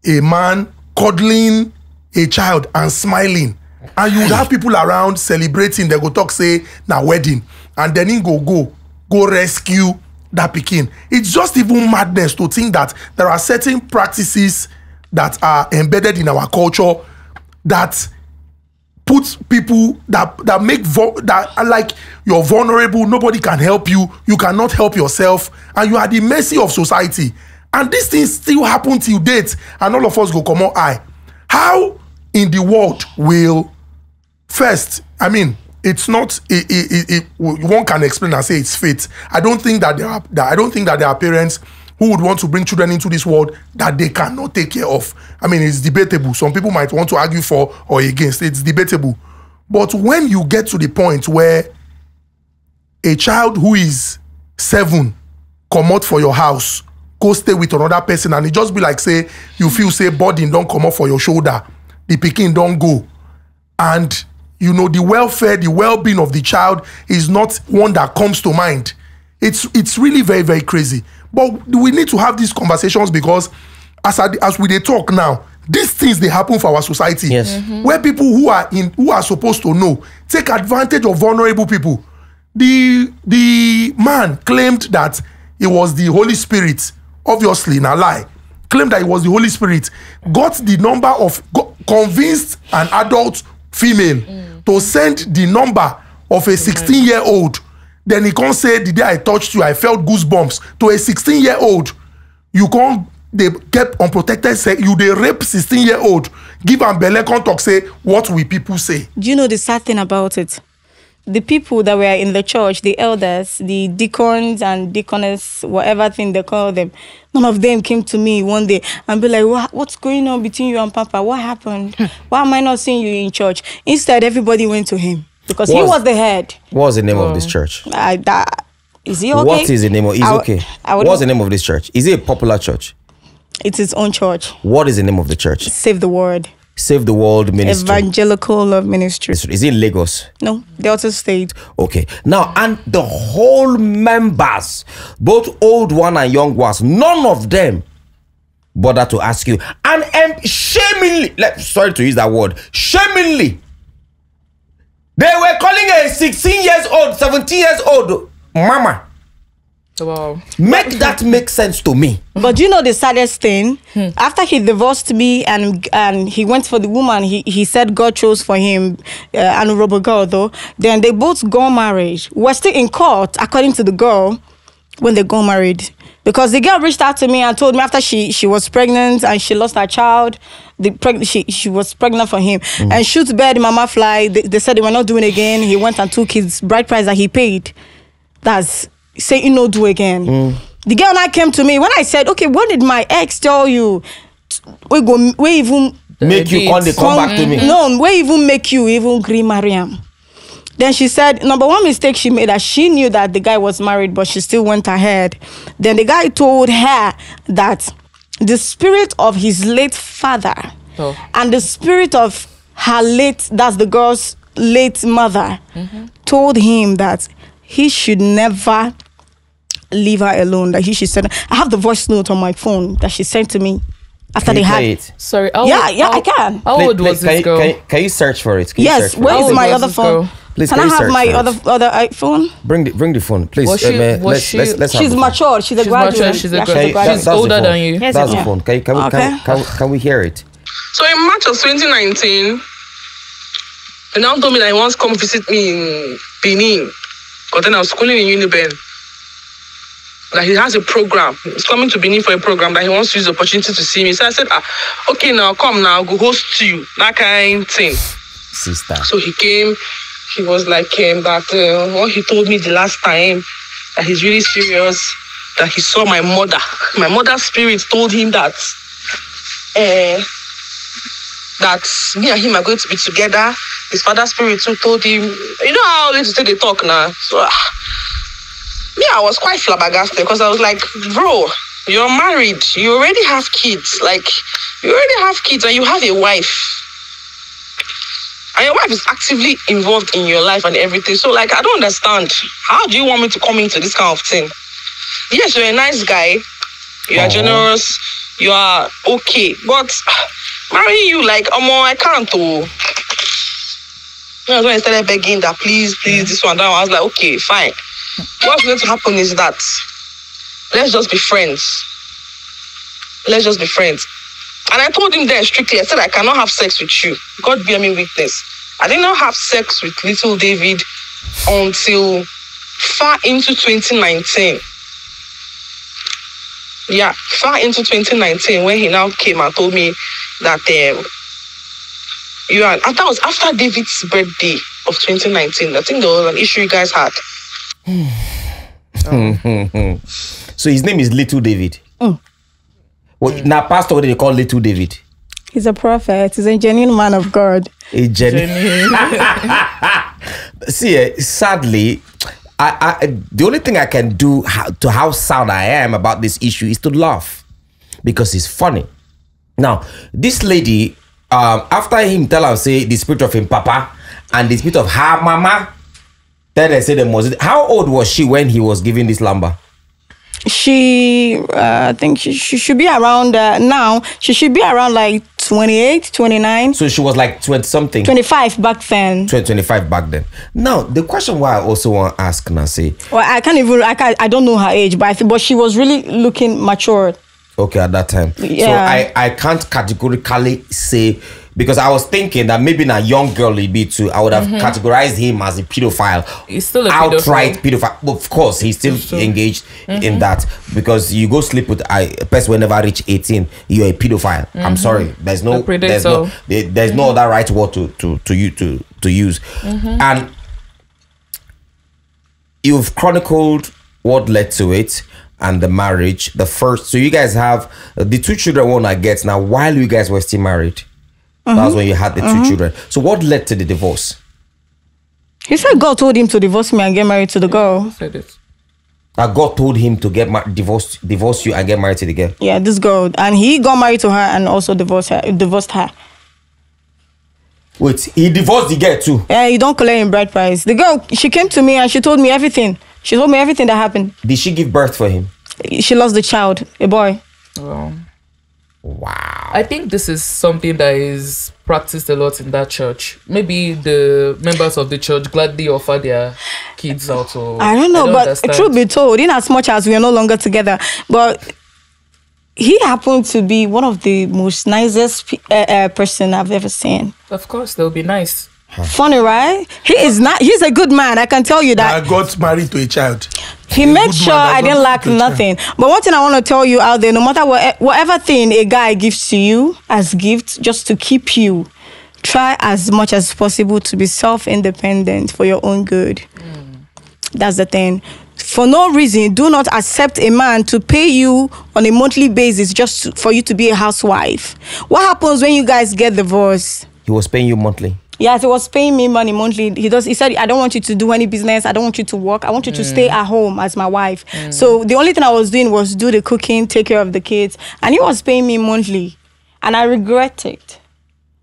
D: a man cuddling a child and smiling. And you would have people around celebrating. They go talk, say, now wedding. And then he go rescue that pikin. It's just even madness to think that there are certain practices that are embedded in our culture that put people that make that like you're vulnerable, nobody can help you, you cannot help yourself, and you are the mercy of society. And these things still happen till date, and all of us go come on eye. How in the world will first, I mean, it's not one can explain and say it's fate. I don't think that there are parents who would want to bring children into this world that they cannot take care of. I mean, it's debatable. Some people might want to argue for or against. It's debatable. But when you get to the point where a child who is 7 come out for your house, go stay with another person, and it just be like, say, you feel, say, burden don't come up for your shoulder, the pikin don't go. And, you know, the welfare, the well-being of the child is not one that comes to mind. It's really very, very crazy. But we need to have these conversations because as we dey talk now, these things they happen for our society.
C: Yes.
D: Where people who are supposed to know take advantage of vulnerable people. The man claimed that it was the Holy Spirit, obviously in a lie. Claimed that it was the Holy Spirit, got the number of convinced an adult female to send the number of a 16-year-old. Then he can't say, the day I touched you, I felt goosebumps. To a 16-year-old, you can't, they kept unprotected, say, you they rape 16-year-old. Give am belle, can't talk, say, what will people say?
A: Do you know the sad thing about it? The people that were in the church, the elders, the deacons and deaconess, whatever thing they call them, none of them came to me one day and be like, what's going on between you and Papa? What happened? Why am I not seeing you in church? Instead, everybody went to him. Because he was the head.
C: What's the name of this church?
A: Is he okay?
C: What is the name of? He's okay. What's the name of this church? Is it a popular church?
A: It's its own church.
C: What is the name of the church?
A: Save the World.
C: Save the World Ministry.
A: Evangelical Love Ministry.
C: Is it in Lagos?
A: No, Delta State.
C: Okay. Now, and the whole members, both old one and young ones, none of them bother to ask you. And shamingly, sorry to use that word, shamingly, they were calling a 16 years old, 17 years old mama.
E: Wow.
C: Make that make sense to me.
A: But you know the saddest thing? After he divorced me and he went for the woman, he said God chose for him, honorable girl though. Then they both got married. We're still in court, according to the girl, when they got married. Because the girl reached out to me and told me after she was pregnant and she lost her child, she was pregnant for him. And shoot bird, mama fly, they said they were not doing again. He went and took his bride price that he paid. That's saying no do again. The girl now came to me when I said, okay, what did my ex tell you? We even
C: make you come back to me.
A: No, we even make you even agree Mariam. Then she said, number one mistake she made, that she knew that the guy was married, but she still went ahead. Then the guy told her that the spirit of his late father and the spirit of her that's the girl's late mother, told him that he should never leave her alone, that he should send her. I have the voice note on my phone that she sent to me after they had
C: it.
E: Sorry.
A: I can.
E: How old was this girl?
C: Can you search for it?
A: Yes, where is my other phone?
C: Please,
A: can I have my other iPhone?
C: Bring the phone, please. Let's
A: she's mature. She's a graduate.
E: She's older than you.
C: That's the phone. Can we hear it?
F: So in March of 2019, he now told me that he wants to come visit me in Benin. Because then I was schooling in Uniben. That he has a program. He's coming to Benin for a program that he wants to use the opportunity to see me. So I said, okay, now come now, I'll go host you. That kind of thing.
C: Sister.
F: So he came. He was like, that what he told me the last time, that he's really serious, that he saw my mother. My mother's spirit told him that that me and him are going to be together. His father's spirit too told him, you know how little they talk now. So me, I was quite flabbergasted because I was like, bro, you're married. You already have kids. Like, you already have kids and you have a wife. And your wife is actively involved in your life and everything. So, like, I don't understand. How do you want me to come into this kind of thing? Yes, you're a nice guy. You are generous. You are okay. But marrying you, like, I can't. You know, when I started begging that, please, this one, that one, I was like, okay, fine. What's going to happen is that let's just be friends. Let's just be friends. And I told him there strictly, I said, I cannot have sex with you. God bear me witness. I did not have sex with little David until far into 2019. Yeah, far into 2019 when he now came and told me that and that was after David's birthday of 2019. I think there was an issue you guys had.
C: So his name is Little David. Well, now, Pastor, what do they call Little David?
A: He's a prophet. He's a genuine man of God.
C: A genuine. See, sadly, the only thing I can do to how sad I am about this issue is to laugh because it's funny. Now, this lady, after him tell her, say, the spirit of him papa and the spirit of her mama, then they say the most. How old was she when he was giving this lumber?
A: She, I think she should be around now. She should be around like 28, 29.
C: So she was like 20 something.
A: 25 back then.
C: 25 back then. Now, the question why I also want to ask Nasi.
A: Well, I don't know her age, but but she was really looking mature.
C: Okay, at that time.
A: Yeah.
C: So I can't categorically say, because I was thinking that maybe a young girl he'd be too, I would have categorized him as a pedophile.
E: He's still a
C: outright pedophile. Of course, he's still engaged in that, because you go sleep with a person whenever reach 18, you're a pedophile. I'm sorry. There's no other right word to use. And you've chronicled what led to it and the marriage, the first. So you guys have the two children one I get now while you guys were still married. That was when you had the two children. So what led to the divorce?
A: He said God told him to divorce me and get married to the girl.
E: Said it.
C: That God told him to get divorce you and get married to the girl.
A: Yeah, this girl, and he got married to her and also divorced her.
C: Wait, he divorced the girl too?
A: Yeah, he don't collect him bride price. The girl, she came to me and she told me everything. She told me everything that happened.
C: Did she give birth for him?
A: She lost the child, a boy.
C: Wow.
E: I think this is something that is practiced a lot in that church. Maybe the members of the church gladly offer their kids out.
A: I don't know, but truth be told, in as much as we are no longer together, but he happened to be one of the most nicest person I've ever seen.
E: Of course, they'll be nice.
A: Funny, right? He's a good man. I can tell you that.
D: I got married to a child.
A: He made sure I didn't lack nothing. But one thing I want to tell you out there, no matter whatever thing a guy gives to you as gift, just to keep you, try as much as possible to be self-independent for your own good. That's the thing. For no reason, do not accept a man to pay you on a monthly basis just for you to be a housewife. What happens when you guys get divorced?
C: He was paying you monthly?
A: Yes, he was paying me money monthly. He said, I don't want you to do any business. I don't want you to work. I want you to stay at home as my wife. So the only thing I was doing was do the cooking, take care of the kids. And he was paying me monthly. And I regret it.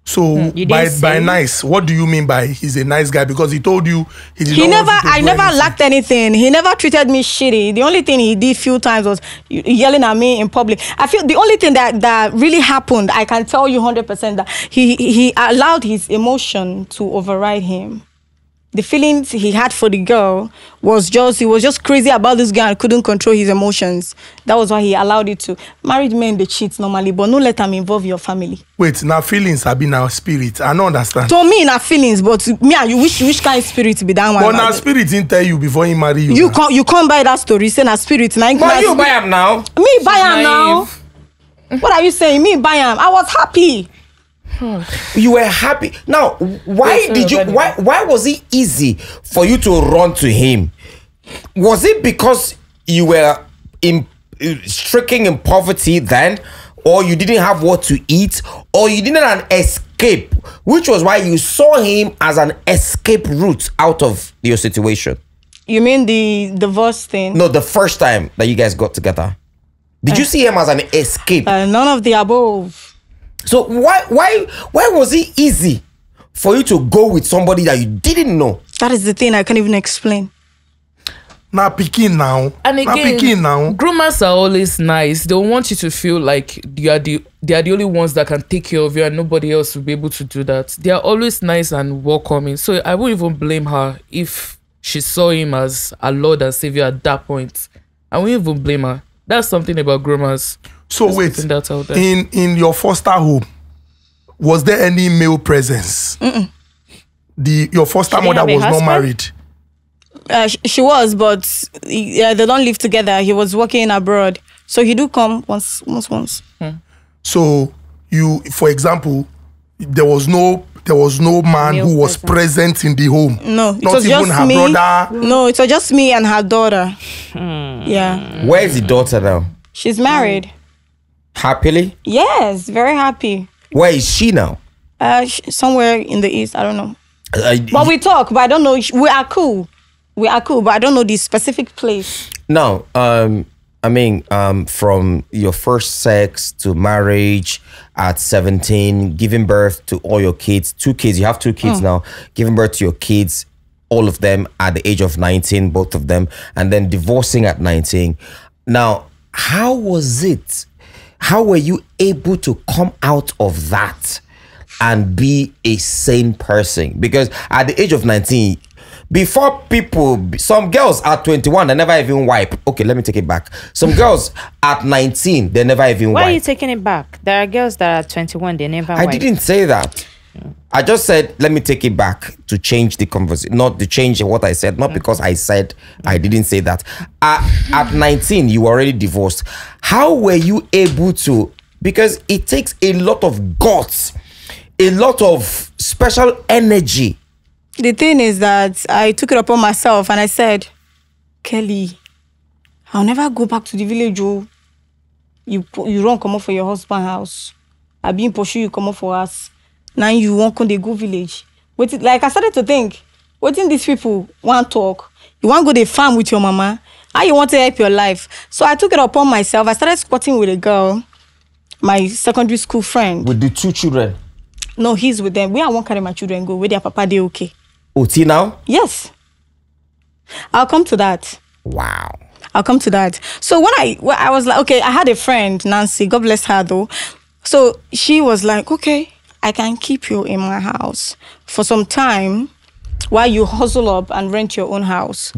D: So by nice, what do you mean by he's a nice guy? Because he told you I
A: never lacked anything. He never treated me shitty. The only thing he did few times was yelling at me in public. I feel the only thing that really happened, I can tell you 100% that he allowed his emotion to override him. the feelings he had for the girl he was just crazy about this girl and couldn't control his emotions. That was why he allowed it to. Married men, they cheat normally, but no let them involve your family.
D: Wait, now feelings have been our spirit. I don't understand.
A: To me, na feelings, but me and you, which kind of spirit be that one?
D: But now spirit didn't tell you before he marry you.
A: You can't buy that story. Say na spirit. But
C: you buy him now.
A: Me buy him now. What are you saying? Me buy him. I was happy.
C: You were happy. Now, why was it easy for you to run to him? Was it because you were stricken in poverty then, or you didn't have what to eat, or you didn't have an escape, which was why you saw him as an escape route out of your situation?
A: You mean the divorce thing?
C: No, the first time that you guys got together. Did you see him as an escape?
A: None of the above.
C: So why was it easy for you to go with somebody that you didn't know?
A: That is the thing I can't even explain.
D: Now picking now.
E: And again, groomers are always nice. They want you to feel like they are the only ones that can take care of you and nobody else will be able to do that. They are always nice and welcoming. So I won't even blame her if she saw him as a Lord and Savior at that point. I won't even blame her. That's something about groomers.
D: So wait, in your foster home, was there any male presence? Your foster mother was not married.
A: She was, but they don't live together. He was working abroad, so he do come once.
D: So you, for example, there was no man who was present in the home.
A: No, it
D: not
A: was
D: even
A: just
D: her
A: me.
D: brother.
A: No, it was just me and her daughter. Yeah.
C: Where is the daughter now?
A: She's married.
C: Happily?
A: Yes, very happy.
C: Where is she now?
A: Somewhere in the east. I don't know. But we talk, but I don't know. We are cool, but I don't know the specific place.
C: No, from your first sex to marriage at 17, giving birth to all your kids, 2 kids, you have 2 kids now, giving birth to your kids, all of them at the age of 19, both of them, and then divorcing at 19. Now, how was it? How were you able to come out of that and be a sane person? Because at the age of 19, before some girls at 21, they never even wipe. Okay, let me take it back. Some girls at 19, they never even wipe.
B: Why are you taking it back? There are girls that are 21, they never wipe.
C: I didn't say that. I just said, let me take it back to change the conversation, not to change what I said, not because I said I didn't say that. At 19, you were already divorced. How were you able to? Because it takes a lot of guts, a lot of special energy.
A: The thing is that I took it upon myself and I said, Kelly, I'll never go back to the village. Oh. You run come up for your husband's house. I've been pursue you come up for us. Now you won't come to go village. But like I started to think, what in these people want talk? You want to go to farm with your mama? How you want to help your life? So I took it upon myself. I started squatting with a girl, my secondary school friend.
C: With the 2 children?
A: No, he's with them. Where I won't carry my children go. Where their papa, they okay.
C: OT now?
A: Yes. I'll come to that.
C: Wow.
A: I'll come to that. So when I was like, okay, I had a friend, Nancy, God bless her though. So she was like, okay, I can keep you in my house for some time while you hustle up and rent your own house.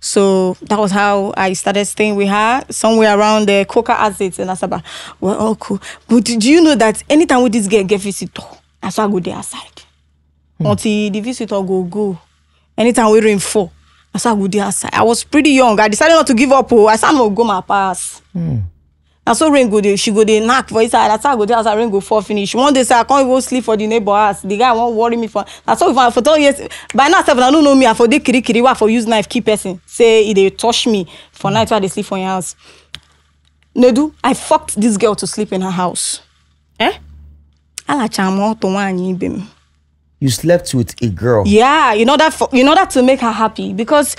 A: So that was how I started staying with her somewhere around the Coca Assets in Asaba. Well, all cool. But do you know that anytime with this girl get visitor, that's why I go there outside. Until the visitor go. Anytime we rain fall, that's why I go there outside. I was pretty young. I decided not to give up. I said, I'm not go my pass. And so rain go there, she go there knock for inside. That's how I go there, as rain go fall finish. One day say I can't even sleep for the neighbor house. The guy won't worry me for. That's all. If I for 10 years by now, I don't know me. I for the kiri wa for use knife keep person. Say they touch me for night while they sleep for your house. Nedu, I fucked this girl to sleep in her house. Ala chamo to wani bim.
C: You slept with a girl.
A: Yeah, you know that to make her happy, because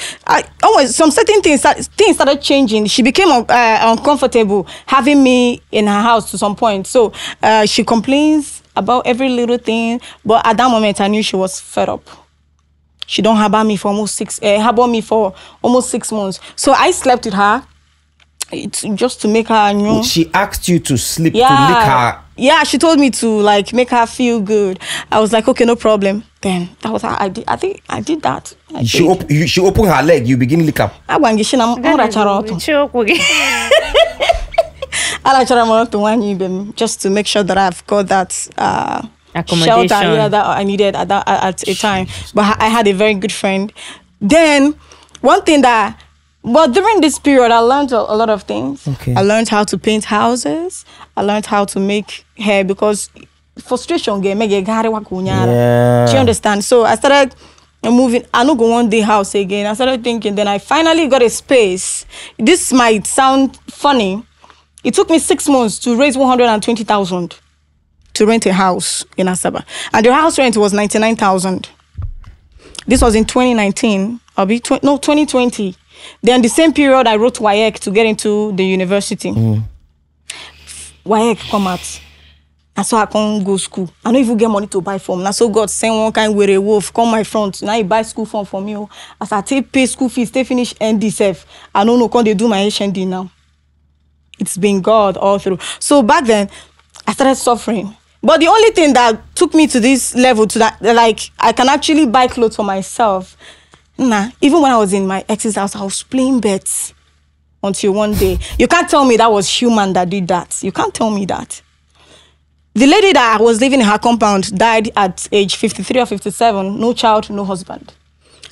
A: some certain things started changing. She became uncomfortable having me in her house to some point. So she complains about every little thing, but at that moment I knew she was fed up. She don't harbor me for almost 6 months. So I slept with her. It's just to make her, you know.
C: She asked you to sleep, to lick her.
A: Yeah, she told me to like make her feel good. I was like, okay, no problem. Then that was how I did. I think I did that.
C: She opened her leg. You begin lick up.
A: I want to get just to make sure that I've got that shelter that I needed at a time. But I had a very good friend. Then one thing during this period, I learned a lot of things.
C: Okay.
A: I learned how to paint houses. I learned how to make hair because frustration game. Do you understand? So I started moving. I don't go one day house again. I started thinking. Then I finally got a space. This might sound funny. It took me 6 months to raise 120,000 to rent a house in Asaba, and the house rent was 99,000. This was in 2019. 2020. Then the same period I wrote WAEC to get into the university. WAEC come out. And so I can't go school. I don't even get money to buy form. Now so God send one kind with a wolf, come my front. Now he buy school form for me. As I take pay school fees, they finish NDSF. I don't know can they do my HND now. It's been God all through. So back then, I started suffering. But the only thing that took me to this level, to that, like, I can actually buy clothes for myself. Even when I was in my ex's house, I was playing bets until one day. You can't tell me that was human that did that. You can't tell me that. The lady that I was living in her compound died at age 53 or 57. No child, no husband.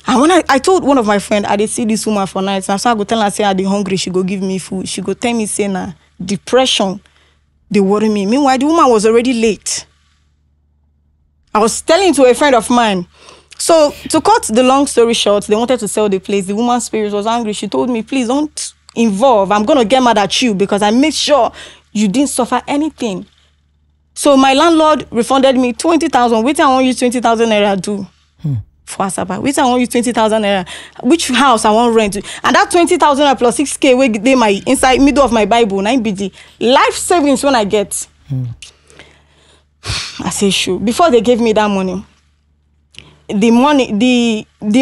A: And when I told one of my friends, I did see this woman for nights. And so I go tell her, say, I'm hungry. She go give me food. She go tell me, say, depression, they worry me. Meanwhile, the woman was already late. I was telling to a friend of mine. So to cut the long story short, they wanted to sell the place. The woman's spirit was angry. She told me, please don't involve. I'm going to get mad at you because I made sure you didn't suffer anything. So my landlord refunded me 20,000. Wait till I want you 20,000 naira do for Asaba. Wait till I want you 20,000 naira. Which house I want rent? And that 20,000 naira plus 6K where they my inside middle of my Bible, 9 BD. Life savings when I get. I say sure. Before they gave me that money, the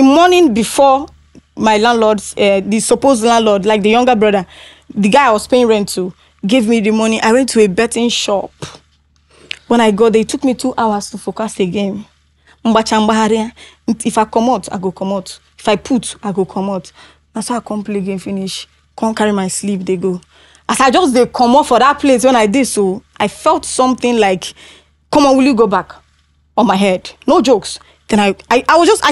A: morning before my landlord's the supposed landlord, like the younger brother, the guy I was paying rent to, gave me the money. I went to a betting shop. When I got there, it took me 2 hours to focus the game. If I come out, I go come out. If I put, I go come out. That's how I come play game finish. Can't carry my sleeve, they go. As I just they come out for that place when I did so, I felt something like, come on, will you go back? On my head. No jokes. Then I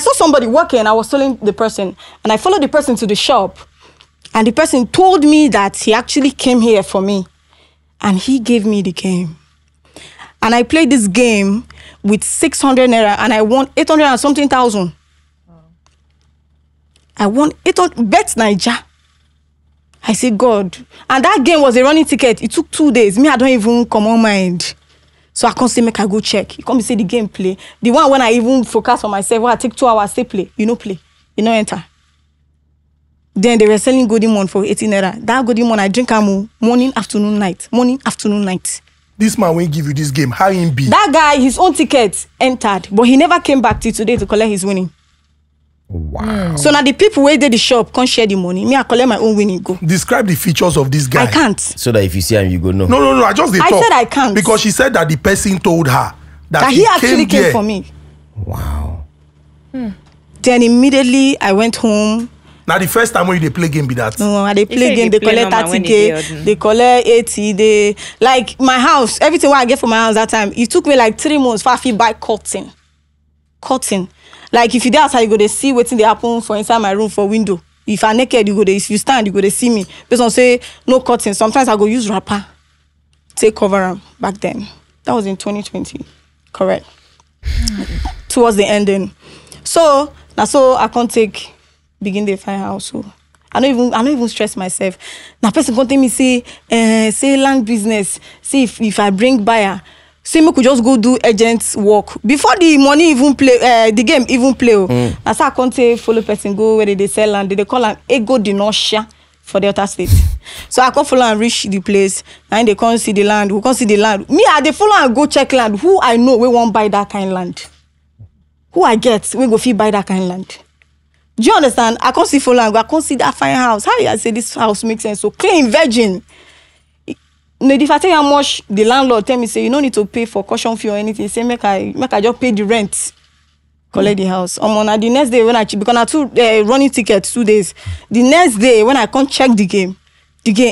A: saw somebody working, I was telling the person, and I followed the person to the shop. And the person told me that he actually came here for me. And he gave me the game. And I played this game with 600 naira and I won 800 and something thousand. Wow. I won 800, bet Niger. I said, God. And that game was a running ticket. It took 2 days. Me, I don't even come on mind. So I can't say, make I go check. He come and say the game play. The one when I even focus on myself, when I take 2 hours, say play. You know play. You know enter. Then they were selling golden one for 18 naira. That golden one, I drink morning, afternoon, night. Morning, afternoon, night.
D: This man will give you this game. How him be?
A: That guy, his own ticket entered, but he never came back till today to collect his winning.
C: Wow.
A: So now the people where did the shop can't share the money. Me, I collect my own winning go.
D: Describe the features of this guy.
A: I can't.
C: So that if you see him, you go no.
D: No. I just
A: I said I can't.
D: Because she said that the person told her that
A: he actually came for me.
C: Wow.
A: Then immediately I went home.
D: Now the first time when you play game be that.
A: No, they play game, they collect 30K, they collect 80, they like my house, everything what I get for my house that time, it took me like 3 months for I feel buy curtain. Like if you there outside, you go to see waiting they happen for inside my room for window. If I'm naked, you go there. If you stand, you go to see me. Based on say no curtain. Sometimes I go use wrapper. Take cover them back then. That was in 2020. Correct. Towards the ending. So now I can't begin the fire house. So I don't even stress myself. Now person can't tell me say land business. See if I bring buyer. See me could just go do agents work before the money even play the game even play. That's how I can't follow person go where they sell land. They call them ego dinosha for the other state. So I can't follow and reach the place and they can't see the land. Who can't see the land? Me I they follow and go check land. Who I know we won't buy that kind of land. Who I get we go fee buy that kind of land. Do you understand? I can't see follow and go. I can't see that fine house. How I say this house makes sense? So clean virgin. If I tell you how much the landlord tell me, say you don't need to pay for caution fee or anything, say make I just pay the rent. collect the house. Na the next day when because I took running tickets 2 days. The next day when I come check the game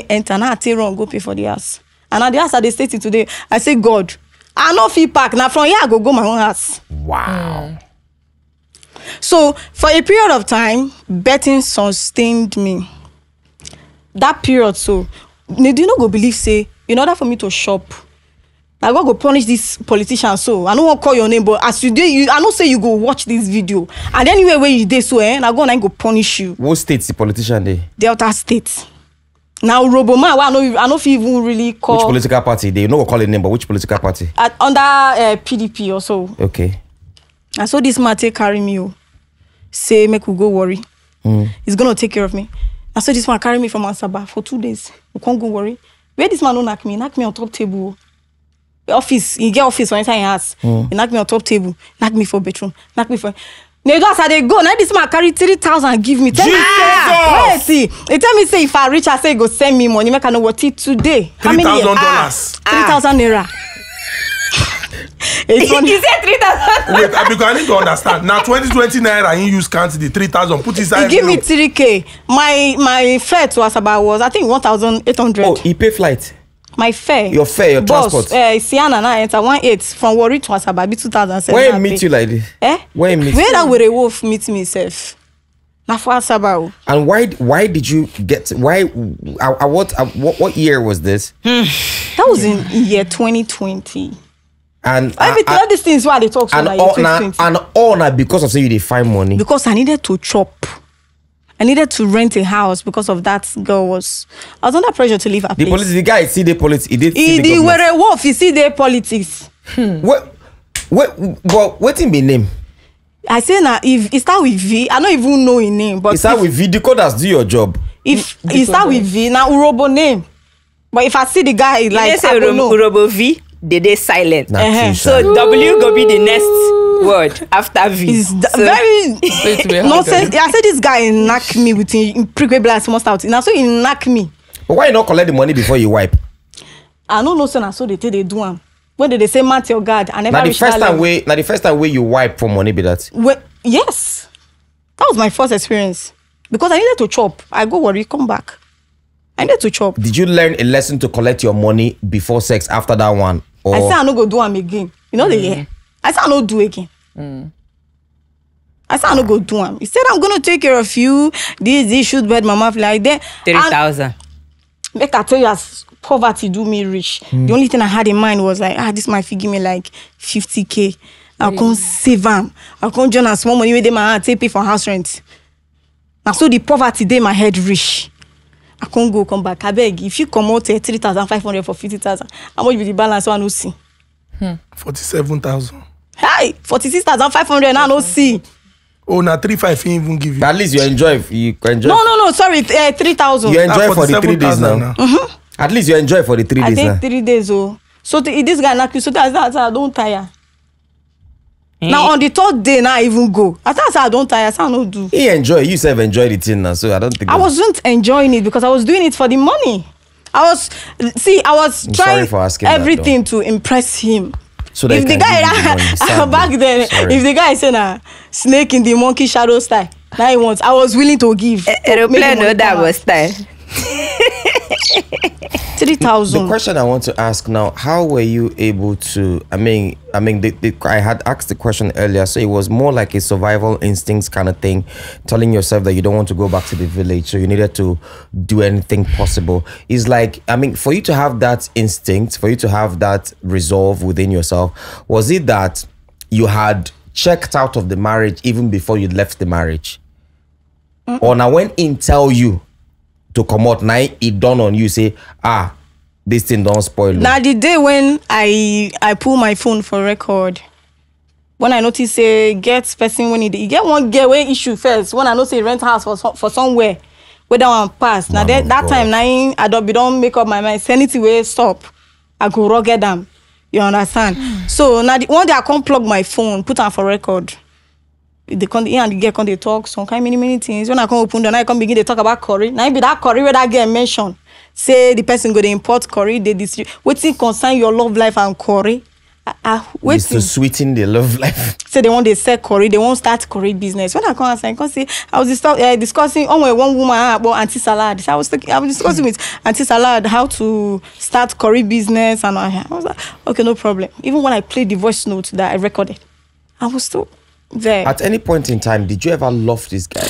A: enter. Now I take run go pay for the house. And at the house I dey stay till today. I say God, I no fit pack. Now from here I go my own house.
C: Wow.
A: So for a period of time, betting sustained me. That period, so Nedu no go believe say in order for me to shop, I go punish this politician. So I don't want to call your name, but as you do, I know say you go watch this video, and anyway where you dey so I go punish you.
C: What state's the politician dey?
A: Delta State. Now Roboma, I know if you even really call.
C: Which political party? They no go call a name, but which political party?
A: Under PDP or so.
C: Okay.
A: And so this man take carry me, say make we go worry. He's gonna take care of me. And so this man carry me from Asaba for 2 days. We can't go worry. Where this man don't knock me on top table. Office, he get office for inside his house. He knock me on top table, knock me for bedroom, knock me for. Nedu as I dey go, now this man carry 3,000 give me. Tell me, see, he tell me say if I reach, I say go send me money. Make I know what it today.
D: $3,000.
A: $3,000 naira.
B: He said 3,000.
D: Wait, because I need to understand. Now 2020 naira, he use count the 3,000. Put inside.
A: He give me 3K. My fare to Asaba was I think 1,800.
C: Oh, he pay flight.
A: My fare.
C: Your fare, your transport.
A: Sienna na enter 1.8 from Warri to Asaba be 2,007.
C: Where he meet you like this? Where he meet?
A: Where that with a wolf meet me self. Na for Asaba.
C: And why did you get what year was this?
A: That was in year 2020.
C: And
A: everything, all these things why they talk so like 2020.
C: And all now because of say you dey find money.
A: Because I needed to chop. I needed to rent a house because of that girl I was under pressure to leave her place.
C: The guy see the politics. He did.
A: He were a wolf. He see the politics.
C: What in be name?
A: I say now if it start with V, I don't even know his name. But
C: it start with V. Decoders do your job.
A: If it start with V, now Urobo name. But if I see the guy like
B: say Urobo V, they silent. So W go be the next word after V.
A: It's very nonsense. I said this guy knock me with him prickly blast must out. Now so he knock me.
C: But why you not collect the money before you wipe?
A: I don't know, so so they do them. When did they say mount your guard? I never. Now the
C: first time where you wipe for money be that.
A: Yes, that was my first experience because I needed to chop. I go worry, come back. I needed to chop.
C: Did you learn a lesson to collect your money before sex after that one? Or?
A: I say I no go do them again. You know the year. I say I no do again. I said I no go do them. He said I'm gonna take care of you. This should bed my mouth like that.
B: 3,000.
A: Make I tell you, as poverty do me rich. The only thing I had in mind was like, this might give me like 50K. I can't save them. I can't join a small money with them. I take pay for house rent. Now so the poverty dey my head rich. I can't go come back. I beg if you come out 3,500 for 50,000. How much be the balance? So I no see.
D: 47,000.
A: Hi, 46,500. I no see.
D: Oh, now 3,500 he even give you.
C: At least you enjoy.
A: No. Sorry, 3,000.
C: You enjoy for the 3 days now. At least you enjoy for the 3 days now.
A: I take 3 days. Oh, so this guy knock you. So that's I don't tire. Now on the 3rd day, now I even go. I thought I don't tire. I no do.
C: He enjoy. You self enjoy the thing now, so I don't think.
A: I wasn't enjoying it because I was doing it for the money. I was trying everything to impress him.
C: So if the guy
A: back then, if the guy said snake in the monkey shadow style, now he wants. I was willing to give.
B: Aeroplane, no, that was style.
A: 3,000.
C: The question I want to ask now: how were you able to? I had asked the question earlier, so it was more like a survival instincts kind of thing, telling yourself that you don't want to go back to the village, so you needed to do anything possible. It's like, for you to have that instinct, for you to have that resolve within yourself, was it that you had checked out of the marriage even before you left the marriage, or now when in tell you to come out, now it dawned on you, say, this thing don't spoil.
A: Now the day when I pull my phone for record, when I notice say get person when he get one getaway issue first, when I know say rent house for somewhere where that one pass. Now that time now I don't make up my mind. Sanity way stop. I go rugged them. You understand? So now one day I can't plug my phone, put on for record. They come and the girl come they talk some kind many things. When I come open the night, I come begin to talk about curry. Now be that curry where that girl mentioned. Say the person go to import curry, they distribute. What's it concern your love life and curry?
C: It's to sweeten the love life.
A: Say they want to sell curry, they won't start curry business. When I come outside, I was discussing one woman about anti-salad. So I was discussing with anti-salad how to start curry business, and I was like, okay, no problem. Even when I played the voice note that I recorded, I was still there.
C: At any point in time, did you ever love this guy?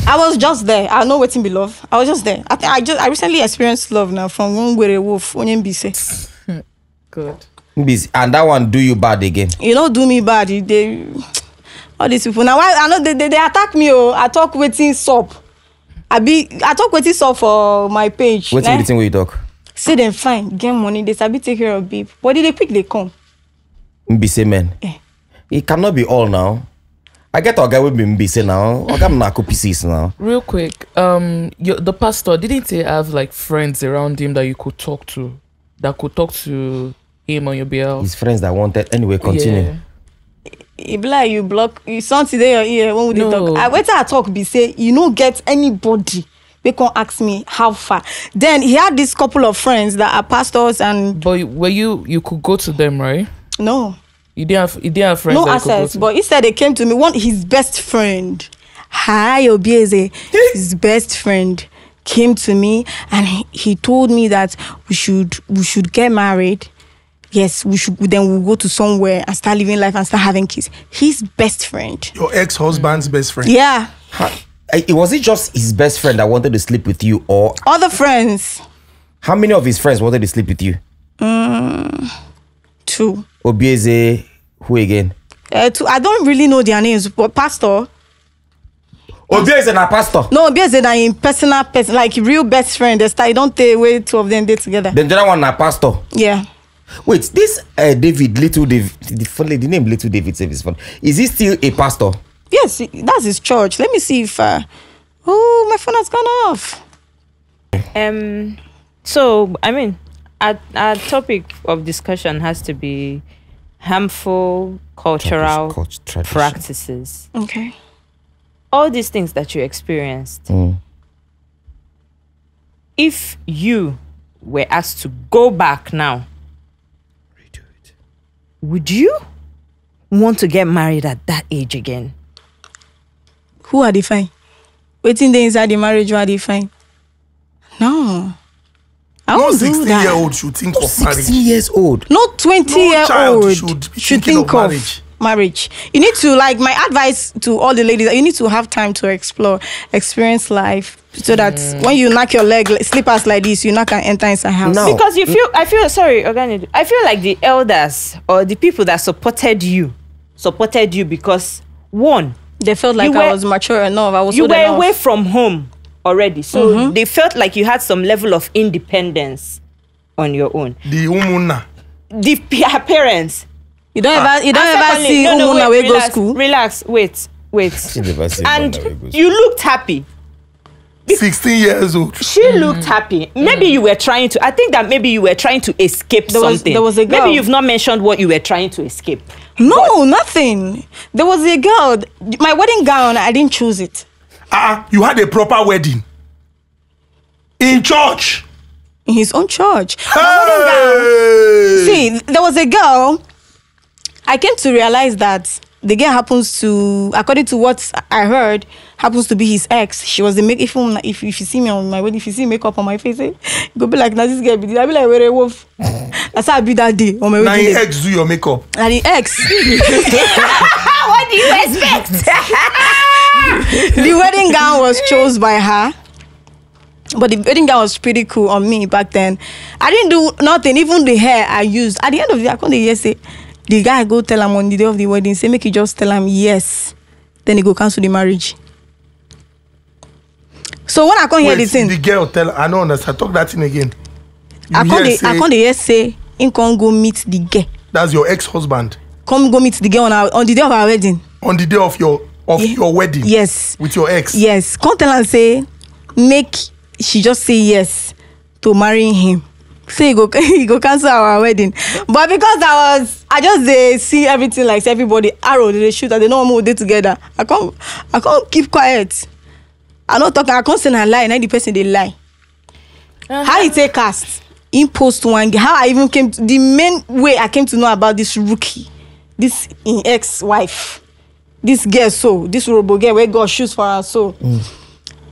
A: I was just there. I know waiting be love. I was just there. I recently experienced love now from one werewolf.
E: Good.
A: And
C: that one do you bad again?
A: You know, do me bad. All these people now. I know they attack me. I talk waiting soap. I talk waiting soap for my page.
C: What's everything we talk?
A: Say them fine, get money. They sabi take care of babe. But they quick they come.
C: Mbise man. It cannot be all now. I get a guy with Mbise now. I got narco pieces now.
E: Real quick, the pastor didn't he have like friends around him that you could talk to, that could talk to him on your behalf?
C: His friends that wanted anyway. Continue.
E: Yeah.
A: It be like you block you something there your ear when we
E: No.
A: talk. I wait till I talk be say you don't get anybody. They can ask me how far. Then he had this couple of friends that are pastors and.
E: But were you could go to them, right?
A: No.
E: You didn't have friends.
A: No
E: that you could go
A: access,
E: to?
A: but instead they came to me. His best friend, Obieze, his best friend came to me and he told me that we should get married. Yes, we should. Then we'll go to somewhere and start living life and start having kids. His best friend.
D: Your ex-husband's best friend.
A: Yeah.
C: Was it just his best friend that wanted to sleep with you, or
A: Other friends?
C: how many of his friends wanted to sleep with you?
A: 2.
C: Obieze, who again?
A: 2. I don't really know their names, but pastor.
C: Obieze and a pastor.
A: No, Obieze na in personal person, like real best friend. They start. Don't take away 2 of them date together.
C: Then the other one a pastor.
A: Yeah.
C: Wait, this Little David, the name Little David is fun. Is he still a pastor?
A: Yes, that's his church. Let me see if. My phone has gone off.
B: So I mean, our topic of discussion has to be harmful cultural practices.
A: Okay.
B: All these things that you experienced. If you were asked to go back now,
C: Redo it.
B: would you want to get married at that age again?
A: Who are they fine? Waiting there inside the marriage, who are they fine? No. I
D: No
A: won't do that.
D: 16-year-old should think of
C: 16
D: marriage.
C: years old.
A: No 20-year-old
D: child should be thinking
A: think
D: of
A: of marriage. You need to, like, my advice to all the ladies, you need to have time to explore, experience life, so that when you knock your leg, slippers like this, you not can enter inside house.
C: No.
B: Because I feel like the elders or the people that supported you because one,
A: They felt like I was mature enough. I was
B: you
A: old
B: were
A: enough.
B: away from home already, so they felt like you had some level of independence on your own.
D: The umuna.
B: The parents.
A: You don't ever see Umuna wey go school.
B: Relax, wait. And you looked happy.
D: 16 years old.
B: She looked happy. Maybe you were trying to. I think that maybe you were trying to escape something.
A: There was a girl.
B: Maybe you've not mentioned what you were trying to escape.
A: No, nothing. There was a girl. My wedding gown, I didn't choose it.
D: You had a proper wedding. In church.
A: In his own church.
D: Hey!
A: My wedding gown. See, there was a girl. I came to realize that the girl happens to, according to what I heard, happens to be his ex. She was the make. If you see me on my wedding, if you see makeup on my face, you go be like, now this girl be. I be like, where a wolf. That's how I be that day on my
D: Now
A: wedding
D: your
A: day.
D: ex do your makeup.
A: And the ex.
B: What do you expect?
A: The wedding gown was chosen by her. But the wedding gown was pretty cool on me back then. I didn't do nothing. Even the hair I used. At the end of the day, I couldn't hear say, the guy go tell him on the day of the wedding, say make you just tell him yes. Then he go cancel the marriage. So when I can't hear the thing,
D: The girl tell, I don't understand. Talk that thing again.
A: I can't hear say, him can't go meet the girl.
D: That's your ex-husband.
A: Come go meet the girl on the day of our wedding.
D: On the day of your wedding.
A: Yes.
D: With your ex.
A: Yes. Come tell her say, make she just say yes to marrying him. Say he go cancel our wedding. But because I just see everything like everybody arrow they shoot and they know we day together. I can't keep quiet. I not talking. I can't say a lie. Now the person they lie. How you take cast? he post one. How I even came to the main way I came to know about this rookie, this ex-wife, this girl. So this robo girl where God shoes for her. So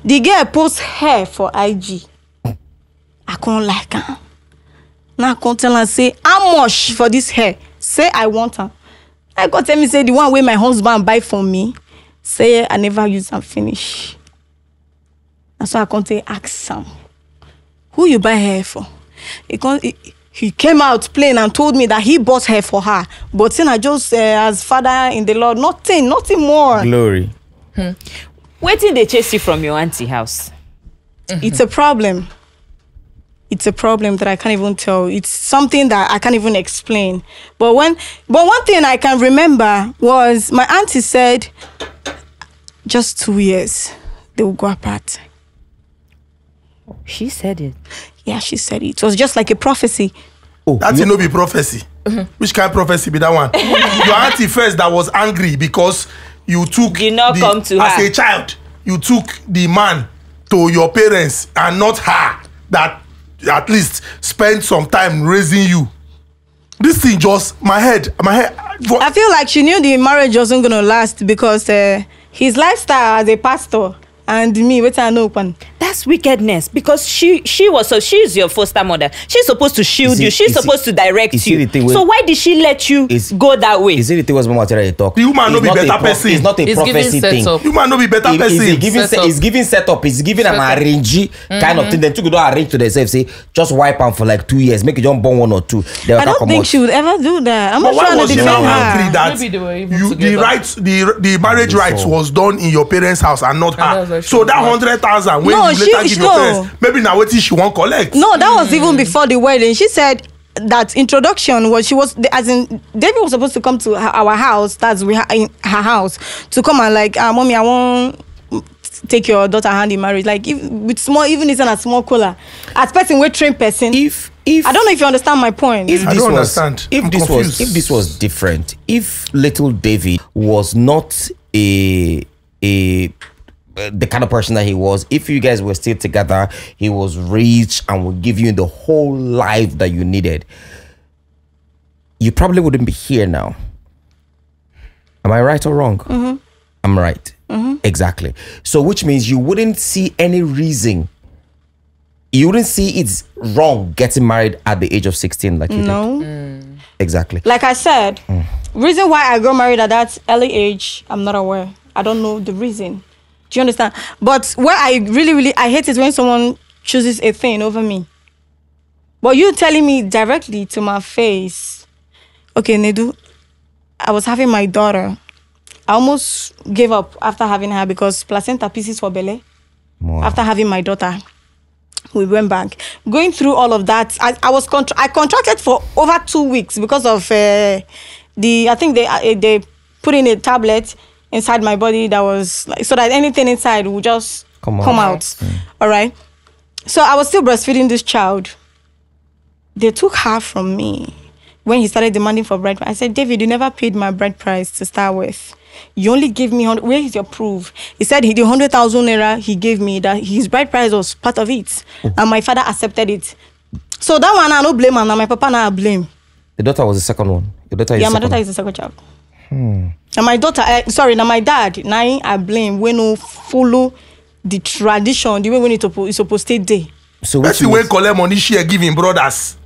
A: the girl post hair for IG. I can't like her. Now I can't tell her say how much for this hair. Say I want her. I got tell me say the one way my husband buy for me. Say I never use and finish. That's why I can't say ask him. Who you buy hair for? He came out plain and told me that he bought hair for her. But then I just as father in the Lord, nothing more.
C: Glory.
B: Wait till they chase you from your auntie house.
A: It's a problem. It's a problem that I can't even tell. It's something that I can't even explain. But one thing I can remember was my auntie said, just 2 years they will go apart.
B: She said it.
A: Yeah, she said it. It was just like a prophecy.
D: That no be prophecy. Which kind of prophecy be that one? Your auntie first that was angry because you took
B: Did not come to
D: as
B: her.
D: a child. You took the man to your parents and not her that at least spent some time raising you. This thing just my head.
A: I feel like she knew the marriage wasn't gonna last because his lifestyle as a pastor and me, what I know.
B: That's wickedness because she's your foster mother. She's supposed to shield you. She's supposed to direct you. So why did she let you go that way?
C: Is it the thing was Mama Terry talk?
D: The woman no be better person.
C: It's not a prophecy thing.
D: The woman no be better person.
C: It's giving setup. It's giving an arrange kind of thing. Then two don't arrange to themselves. Say just wipe them for like 2 years. Make it jump born 1 or 2.
A: I don't think she would ever do that. I'm not trying to defend her.
E: Maybe they were even together.
D: The marriage rights was done in your parents' house and not her. So that 100,000 when
A: No,
D: you later give your
A: no.
D: parents, maybe now what she won't collect.
A: No, that was even before the wedding. She said that introduction was as in David was supposed to come to our house. That's in her house to come and like, mommy, I want take your daughter hand in marriage. Like with small, even it's in a small collar. As person we train person.
C: If
A: I don't know if you understand my point.
C: If
D: I don't understand.
C: If this was different, if little David was not the kind of person that he was, if you guys were still together, he was rich and would give you the whole life that you needed, you probably wouldn't be here now. Am I right or wrong? I'm right. Exactly. So which means you wouldn't see any reason, you wouldn't see it's wrong getting married at the age of 16 like you did. Exactly.
A: Like I said, reason why I got married at that early age, I'm not aware. I don't know the reason. Do you understand? But what I really I hate is when someone chooses a thing over me. But you telling me directly to my face, okay, Nedu, I was having my daughter. I almost gave up after having her because placenta pieces for belly.
C: Wow.
A: After having my daughter, we went back. Going through all of that, I contracted for over 2 weeks because of I think they put in a tablet inside my body that was like, so that anything inside would just come out. All right. So I was still breastfeeding this child. They took her from me when he started demanding for bride price. I said, David, you never paid my bride price to start with. You only gave me 100. Where is your proof? He said the 100,000 naira he gave me, that his bride price was part of it, and my father accepted it. So that one I no blame, and my papa now I blame.
C: The daughter was the second one. Your daughter is
A: my daughter is the second child. And my daughter, now my dad, now I blame when no follow the tradition, the way when it's supposed to stay.
C: So
D: that's the way collect money share giving brothers.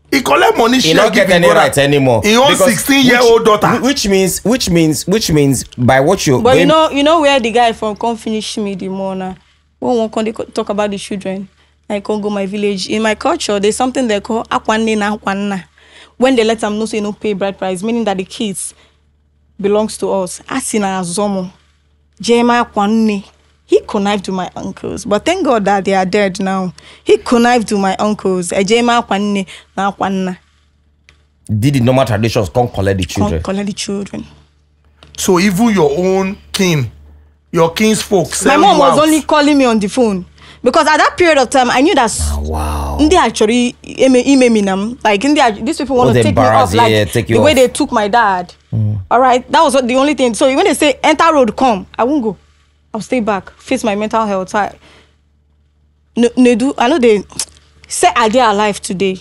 D: He collect money
C: he
D: share
C: not get
D: giving
C: any
D: brothers
C: rights anymore.
D: He owns 16-year-old daughter.
C: Which means by what you.
A: But you know where the guy from come finish me the morning. When one can talk about the children, I can go my village. In my culture, there's something they call akwane na akwana. When they let them know say no pay bride price, meaning that the kids belongs to us. Asina Zomo. Jema Kwanne. He connived with my uncles. But thank God that they are dead now. He connived with my uncles. Jema Kwanne na Kwanna.
C: Did the normal traditions come collect the children?
A: Collect the children.
D: So even your own king, your king's folks.
A: My mom was only calling me on the phone. Because at that period of time, I knew that they actually like these people want to take me off, like the way they took my dad. All right, that was the only thing. So when they say enter road, come, I won't go. I'll stay back, face my mental health. Nedu, I know Say are they alive today?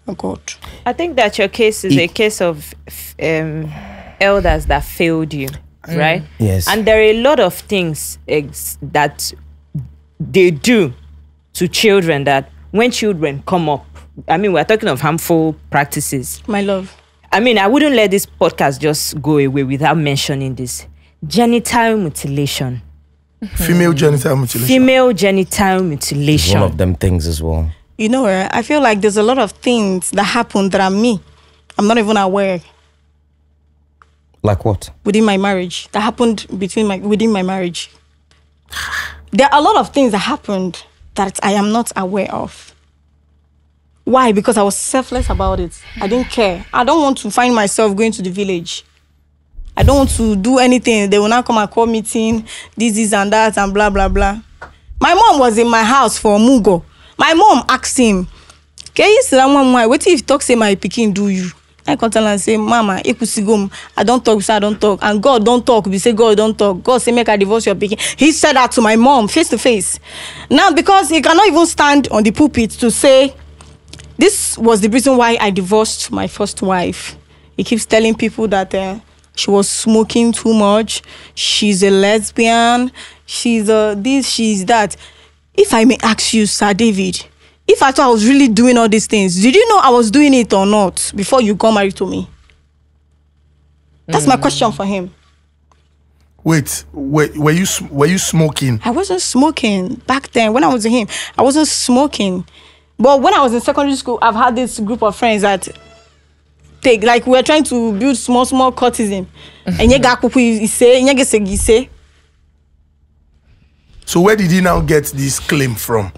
A: Oh God.
B: I think that your case is a case of elders that failed you, right?
C: Yes.
B: And there are a lot of things that they do to children that when children come up, I mean, we're talking of harmful practices.
A: My love.
B: I mean, I wouldn't let this podcast just go away without mentioning this. Genital mutilation.
D: Female genital mutilation.
B: Female genital mutilation.
C: One of them things as well.
A: You know, I feel like there's a lot of things that happen that I'm not even aware.
C: Like what?
A: Within my marriage, that happened within my marriage. There are a lot of things that happened that I am not aware of. Why? Because I was selfless about it. I didn't care. I don't want to find myself going to the village. I don't want to do anything. They will now come and call meeting, this and that, and blah, blah, blah. My mom was in my house for Mugo. My mom asked him, "Can you say why? What if talk say my pikin do you?" I come tell and say, "Mama, I don't talk, so I don't talk. And God don't talk. We say God don't talk. God say make I divorce your pikin." He said that to my mom face to face. Now, because he cannot even stand on the pulpit to say, this was the reason why I divorced my first wife. He keeps telling people that she was smoking too much. She's a lesbian. She's this, she's that. If I may ask you, Sir David, if I thought I was really doing all these things, did you know I was doing it or not before you got married to me? That's my question for him.
D: Wait, were you smoking?
A: I wasn't smoking back then. When I was with him, I wasn't smoking. But when I was in secondary school, I've had this group of friends that we're trying to build small courtesan. And you say.
D: So where did he now get this claim from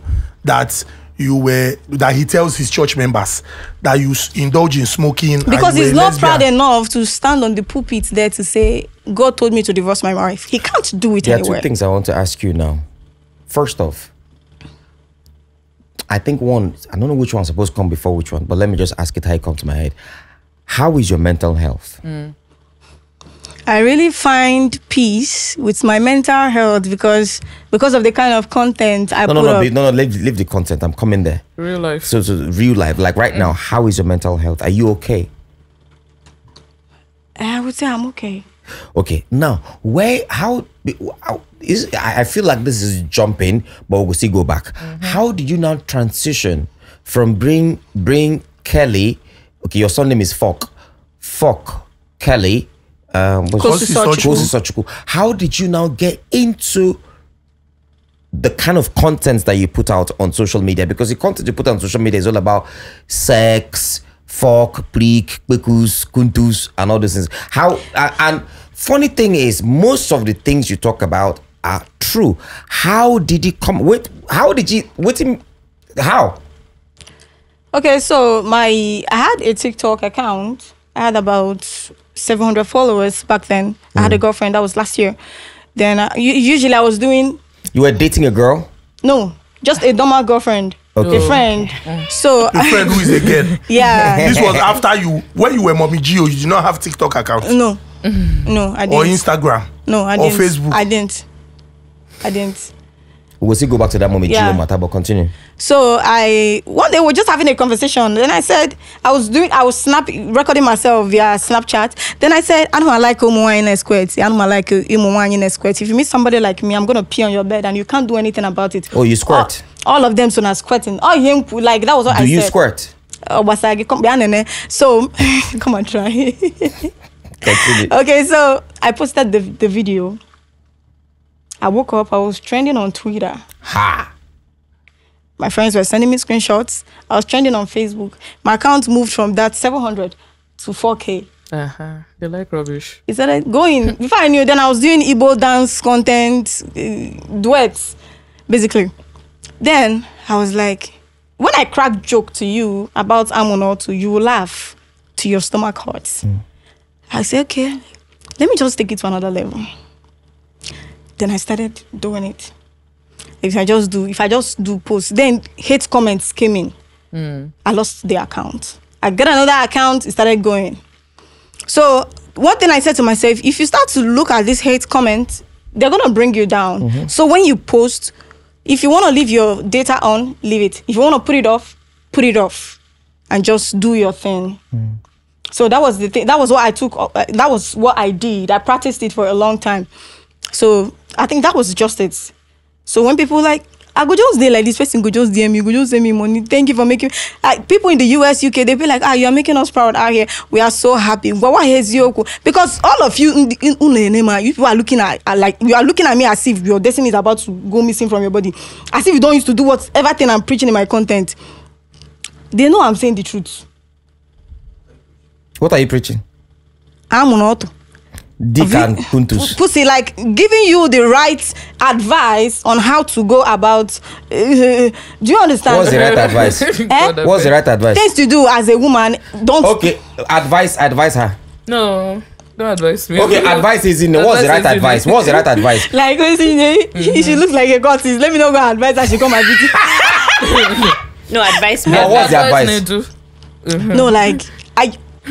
D: that he tells his church members that you indulge in smoking?
A: Because he's not proud enough to stand on the pulpit there to say, God told me to divorce my wife. He can't do it anywhere.
C: There are two things I want to ask you now. First off, I think one, I don't know which one's supposed to come before which one, but let me just ask it how it comes to my head. How is your mental health?
A: I really find peace with my mental health because of the kind of content I put up.
C: Leave the content. I'm coming there.
E: Real life.
C: So real life, like right now, how is your mental health? Are you okay?
A: I would say I'm okay.
C: Okay, now I feel like this is jumping, but we'll still go back. How did you now transition from bring Kelly? Okay, your son name is Fok Kelly. Kosi. How did you now get into the kind of content that you put out on social media? Because the content you put on social media is all about sex, fuck, pleek, bekus, kuntus, and all those things. And funny thing is, most of the things you talk about are true. How did he come with? How?
A: Okay, so I had a TikTok account. I had about 700 followers back then. I had a girlfriend. That was last year. Then usually I was doing.
C: You were dating a girl?
A: No, just a normal girlfriend. Okay. A friend. So
D: a friend who is a girl.
A: Yeah.
D: This was after when you were Mommy Gio. You did not have TikTok account.
A: No, no, I didn't.
D: Or Instagram.
A: No, I didn't.
D: Or Facebook.
A: I didn't.
C: We'll still go back to that Mommy Gio matter, but continue.
A: So one day we were just having a conversation. Then I said I was recording myself via Snapchat. Then I said, I don't like squirt. I don't like squirt. If you meet somebody like me, I'm gonna pee on your bed and you can't do anything about it.
C: Oh, you squirt?
A: All of them so now squirting. Oh, like that was what I said.
C: Do you squirt?
A: So come on, try. Okay, so I posted the video. I woke up, I was trending on Twitter.
C: Ha!
A: My friends were sending me screenshots. I was trending on Facebook. My account moved from that 700 to 4K.
E: They like rubbish.
A: It started going. Before I knew, then I was doing Igbo dance content, duets, basically. Then I was like, when I crack joke to you about Amunotu, you will laugh to your stomach hurts. I said, okay, let me just take it to another level. Then I started doing it. If I just do posts, then hate comments came in. I lost the account. I got another account, it started going. So one thing I said to myself, if you start to look at this hate comments, they're gonna bring you down. So when you post, if you want to leave your data on, leave it. If you want to put it off, put it off and just do your thing. So that was the thing. That was what I took. That was what I did. I practiced it for a long time. So I think that was just it. So when people like, I go just there like this person go just DM you, go just send me money. Thank you for making. People in the US, UK, they be like, you are making us proud out here. We are so happy. But why is you? Because all of you, you people are looking at like you are looking at me as if your destiny is about to go missing from your body, as if you don't used to do whatever thing I'm preaching in my content. They know I'm saying the truth.
C: What are you preaching?
A: I'm not.
C: Dick and puntus.
A: Pussy, like giving you the right advice on how to go about. Do you understand?
C: What's the right advice? What's the right advice?
A: Things to do as a woman. Don't.
C: Okay, advise her.
E: No, don't advise me.
C: Okay, advice is in. What's the right advice? What's the right advice?
A: Like she looks like a goddess. Let me know go advise her. She come and visit.
B: No advice. Me.
C: No, what's the advice?
A: No, like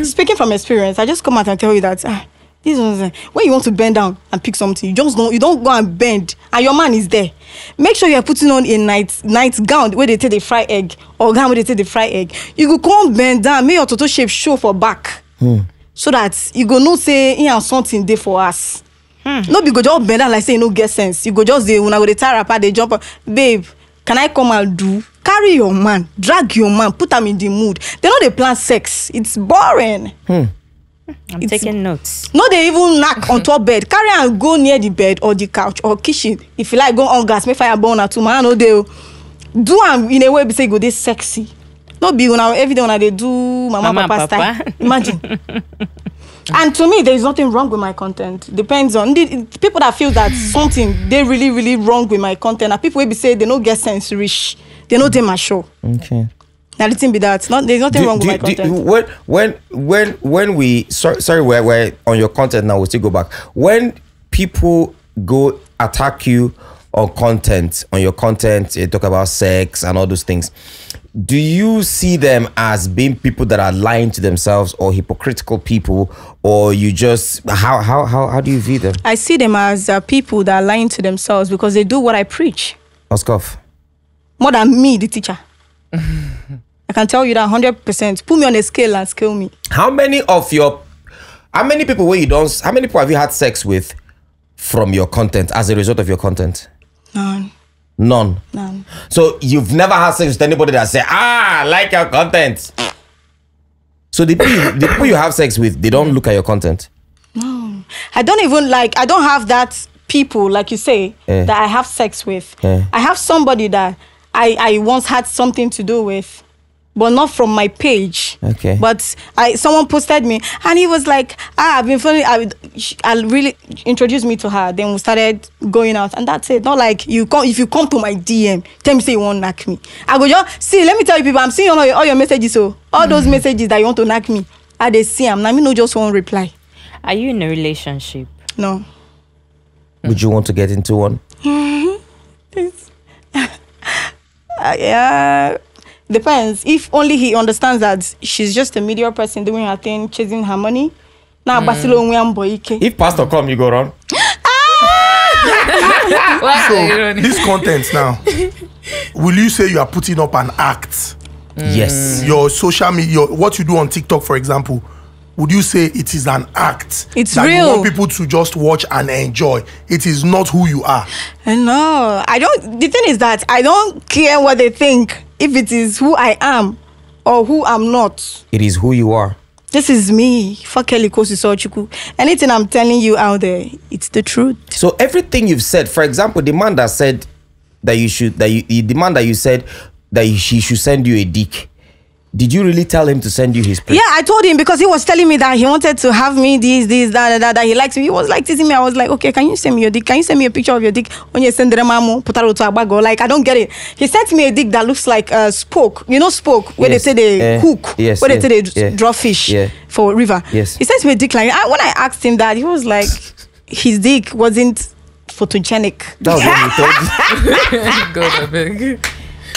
A: speaking from experience, I just come out and tell you that. This one, when you want to bend down and pick something, you don't go and bend, and your man is there. Make sure you are putting on a night gown where they take the fry egg, or gown where they take the fry egg. You go come bend down, make your total shape show for back, so that you go no say something there for us. No, be go just bend down like say you no get sense. You go just there when I go the tie wrapper, they jump up, babe. Can I come and do? Carry your man, drag your man, put them in the mood. They know they plan sex. It's boring.
B: I'm taking notes.
A: No, they even knock on top bed. Carry and go near the bed or the couch or kitchen. If you like, go on gas, make fire burn or two man. No, they do them in a way. Be say go this sexy. No, be when every day when they do mama papa style. Imagine. And to me, there is nothing wrong with my content. Depends on the people that feel that something they really wrong with my content. And people will be say they don't get sense rich. They know they must show. Okay. Now let it be that. There's nothing wrong with my content.
C: When we sorry we're on your content now, we'll still go back. When people go attack you on your content, you talk about sex and all those things. Do you see them as being people that are lying to themselves or hypocritical people, or you just how do you view them?
A: I see them as people that are lying to themselves because they do what I preach.
C: Oskoff.
A: More than me, the teacher. I can tell you that 100%. Put me on a scale and scale me.
C: How many people have you had sex with from your content as a result of your content? None. So you've never had sex with anybody that say, I like your content. So the people you have sex with, they don't look at your content.
A: No. I don't have that people, like you say, that I have sex with. I have somebody that I once had something to do with, but not from my page. Okay. But someone posted me, and he was like, I've been following. I'll really introduce me to her. Then we started going out, and that's it. Not like if you come to my DM, tell me say you won't knock me. I go just see. Let me tell you, people, I'm seeing all your messages. So all those messages that you want to knock me, I they see them. Now me no just one reply.
B: Are you in a relationship?
A: No.
C: Would you want to get into one?
A: Yeah. Depends. If only he understands that she's just a media person doing her thing, chasing her money. Now,
C: if pastor come, you go run.
D: So this content now, will you say you are putting up an act?
C: Yes.
D: Your social media, what you do on TikTok, for example, would you say it is an act?
A: It's
D: that
A: real.
D: You want people to just watch and enjoy. It is not who you are.
A: No, I don't. The thing is that I don't care what they think. If it is who I am or who I'm not.
C: It is who you are.
A: This is me. Kosi. Anything I'm telling you out there, it's the truth.
C: So everything you've said, for example, the man that said that you said that he should send you a dick. Did you really tell him to send you his pic?
A: Yeah, I told him because he was telling me that he wanted to have me that he likes me. He was like teasing me. I was like, okay, can you send me your dick? Can you send me a picture of your dick? When you send like, I don't get it. He sent me a dick that looks like a spoke. You know spoke? Where they say they hook. Yes, where they say they draw fish for river.
C: Yes.
A: He sent me a dick like when I asked him that, he was like, his dick wasn't photogenic.
C: That was what he told you.
E: God, I beg.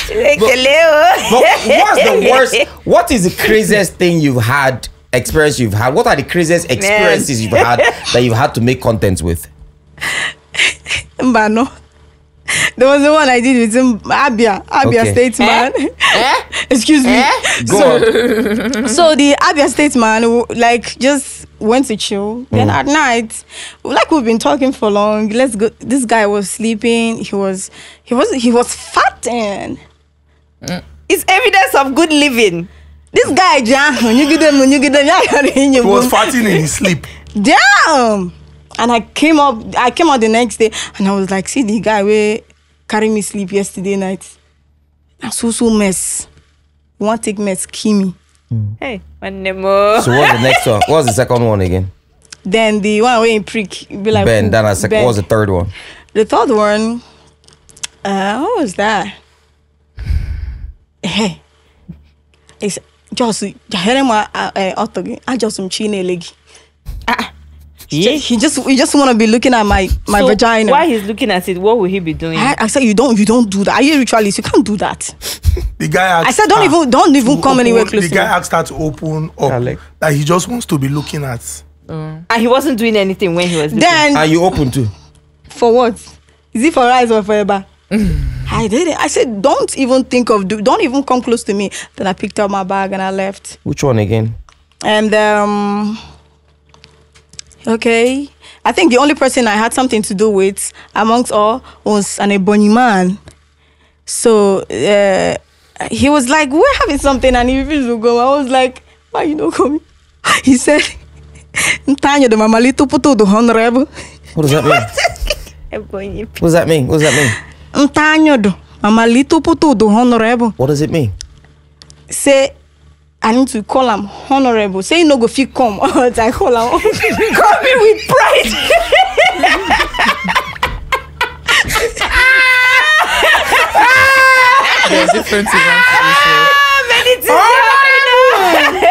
C: But what's the worst? What is the craziest thing experience you've had? What are the craziest experiences you've had that you've had to make content with?
A: Mbano. There was the one I did with him, Abia State man. Excuse me.
C: Go on.
A: So the Abia State man, like, just went to chill. Then at night, like, we've been talking for long. Let's go. This guy was sleeping. He was fatting.
B: It's evidence of good living.
A: This guy, when you get them,
D: He was farting in his sleep.
A: damn. And I came out the next day, and I was like, see the guy where carry me sleep yesterday night. I so mess. You want to take mess, kill me.
B: Hey, one more.
C: So what's the next one? What's the second one again?
A: Then the one where in prick be like
C: Ben. Then a second.
A: Ben.
C: What was the third one?
A: The third one, what was that? Hey, it's just I just some chine leg.
B: Yeah.
A: He just want to be looking at my
B: So
A: vagina.
B: While he's looking at it, what will he be doing?
A: I said you don't do that. Are you a ritualist? You can't do that.
D: The guy asked,
A: I said don't even come anywhere close
D: The
A: to
D: guy
A: me.
D: asked her to open up. That he just wants to be looking at.
B: And he wasn't doing anything when he was looking.
A: Then
C: Are you open to?
A: for what? Is it for rise or forever? I did it. I said don't even think of don't even come close to me. Then I picked up my bag and I left.
C: Which one again?
A: And okay, I think the only person I had something to do with amongst all was an Ebony man. So he was like, we're having something, and he refused to go. I was like, why you not coming? He said, Ntanya the mama little puto the honorable.
C: What does that mean? What does that mean? What does that mean?
A: Ntanya the mama little puto the honorable.
C: What does it mean?
A: Say, I need to call him honorable. Say, no go fit come. I call him. Call me with pride.
E: There's different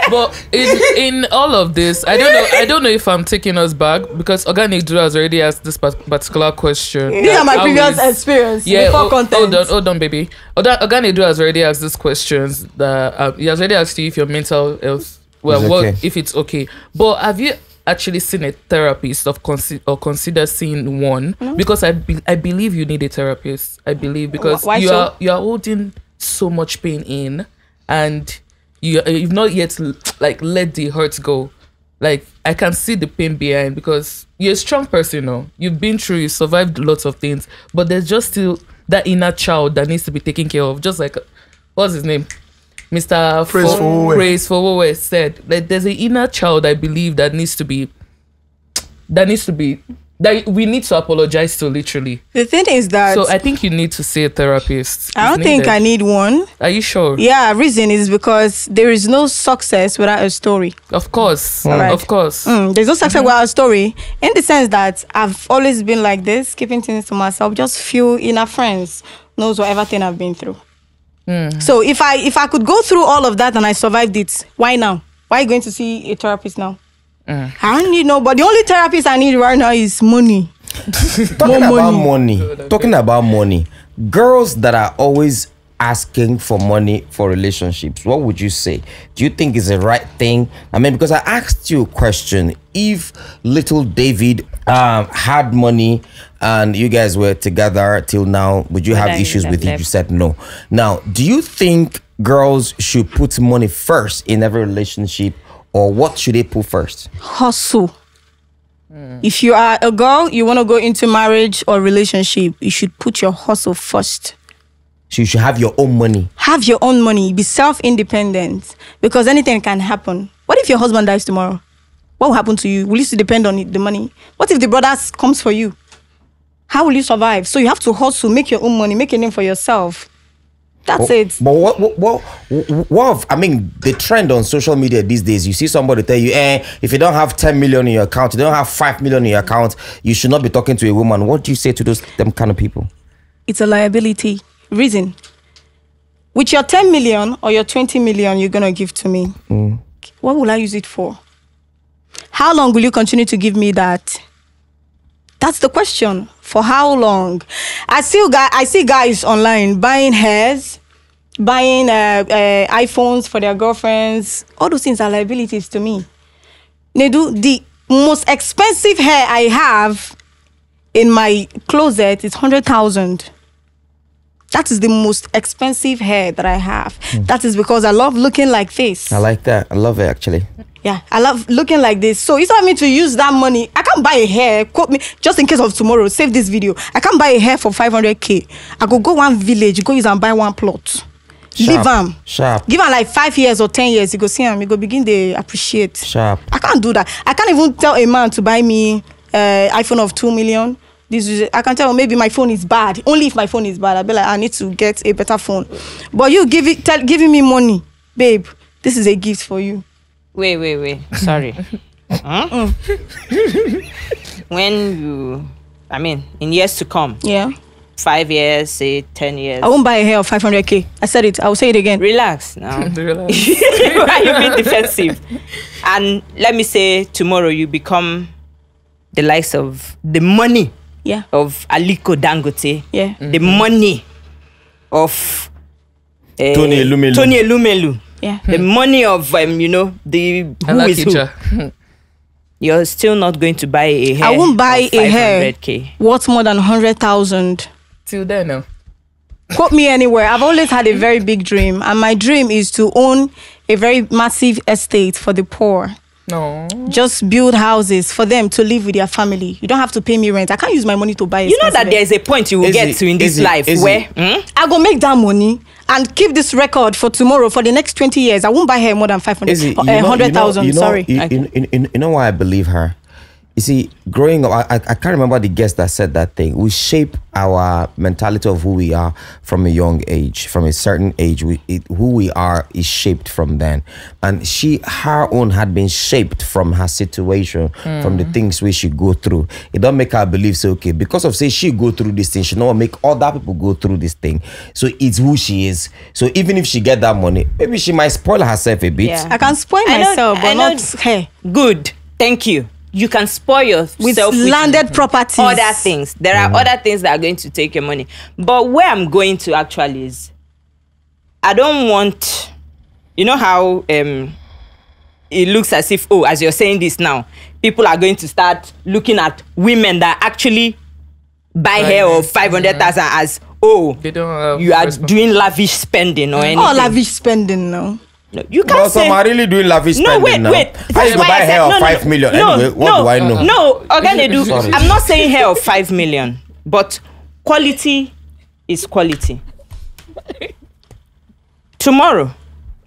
E: But in all of this, I don't know if I'm taking us back, because Organic Drew has already asked this particular question.
A: These are my previous experience.
E: Yeah,
A: before content.
E: hold on, baby. Organic Drew has already asked these questions. That he has already asked you if your mental health, if it's okay. But have you actually seen a therapist or consider seeing one?
A: No.
E: Because I believe you need a therapist. I believe because
A: Why
E: you
A: so?
E: are holding so much pain in, and you've not yet like let the hurt go. Like, I can see the pain behind, because you're a strong person, no? You've been through, you survived lots of things, but there's just still that inner child that needs to be taken care of. Just like, what's his name? Mr. Praise for said, like, there's an inner child, I believe, that we need to apologize to, literally.
A: The thing is that
E: So I think you need to see a therapist.
A: I don't think I need one.
E: Are you sure?
A: Yeah, reason is because there is no success without a story.
E: Of course.
A: Right.
E: Of course.
A: There's no success without a story, in the sense that I've always been like this, keeping things to myself. Just few inner friends knows whatever thing I've been through. So if I could go through all of that and I survived it, why now? Why are you going to see a therapist now? I don't need nobody. The only therapist I need right now is money.
C: Talking about money. Girls that are always asking for money for relationships, what would you say? Do you think it's the right thing? I mean, because I asked you a question. If little David had money and you guys were together till now, would you have issues with it? You said no. Now, do you think girls should put money first in every relationship, or what should they put first?
A: Hustle. If you are a girl, you want to go into marriage or relationship, you should put your hustle first.
C: So you should have your own money.
A: Have your own money. Be self-independent, because anything can happen. What if your husband dies tomorrow? What will happen to you? Will you still depend on the money? What if the brother comes for you? How will you survive? So you have to hustle, make your own money, make a name for yourself. That's it.
C: But what? I mean, the trend on social media these days, you see somebody tell you, if you don't have 10 million in your account, you don't have 5 million in your account, you should not be talking to a woman. What do you say to them kind of people?
A: It's a liability. Reason. With your 10 million or your 20 million you're going to give to me, what will I use it for? How long will you continue to give me that? That's the question. For how long? I see guys online buying hairs, buying iPhones for their girlfriends. All those things are liabilities to me. Nedu, the most expensive hair I have in my closet is 100,000. That is the most expensive hair that I have. That is because I love looking like this.
C: I like that. I love it actually.
A: Yeah, I love looking like this. So instead of me to use that money, I can't buy a hair. Quote me, just in case of tomorrow, save this video. I can't buy a hair for 500K. I go one village, go use and buy one plot. Leave them.
C: Sharp.
A: Give them like 5 years or 10 years. You go see them. You go begin to appreciate.
C: Sharp.
A: I can't do that. I can't even tell a man to buy me iPhone of 2 million. I can tell maybe my phone is bad. Only if my phone is bad, I'll be like, I need to get a better phone. But you giving me money, babe. This is a gift for you.
B: Wait. Sorry. When in years to come.
A: Yeah.
B: 5 years, say 10 years.
A: I won't buy a hair of 500K. I said it. I will say it again.
B: Relax now.
E: Relax.
B: Why are you being defensive? And let me say tomorrow you become the likes of the money.
A: Yeah.
B: Of Aliko Dangote.
A: Yeah.
B: The money of
C: Tony
B: Elumelu.
A: Yeah.
B: The money of the who is who. You're still not going to buy a hair.
A: I won't buy a hair
B: 500K.
A: worth more than 100,000.
E: Till then, no.
A: Quote me anywhere. I've always had a very big dream, and my dream is to own a very massive estate for the poor.
E: No.
A: Just build houses for them to live with their family. You don't have to pay me rent. I can't use my money to buy.
B: You know that there is a point you will get to in this life where
A: I go make that money and keep this record for tomorrow for the next 20 years. I won't buy hair more than 100,000. Sorry.
C: You know why I believe her? You see, growing up, I can't remember the guest that said that thing. We shape our mentality of who we are from a young age. From a certain age, who we are is shaped from then. And her own had been shaped from her situation, from the things we should go through. It don't make her believe, so okay, because of say she go through this thing, she don't make other people go through this thing. So it's who she is. So even if she get that money, maybe she might spoil herself a bit.
B: Yeah.
A: I can spoil myself, but not hair.
B: Good. Thank you. You can spoil yourself
A: with landed properties.
B: Other things. There are other things that are going to take your money. But where I'm going to actually is, I don't want, you know how it looks as if, as you're saying this now, people are going to start looking at women that actually buy hair of 500,000 as,
E: they don't
B: you are doing lavish spending or anything.
A: Oh, lavish spending now.
B: No, you can't say.
C: Some are really doing lavish spending now.
B: Wait.
C: How you go buy hair of 5 million? Anyway, what do I know?
B: No, Nedu, I'm not saying hair of 5 million, but quality is quality. Tomorrow,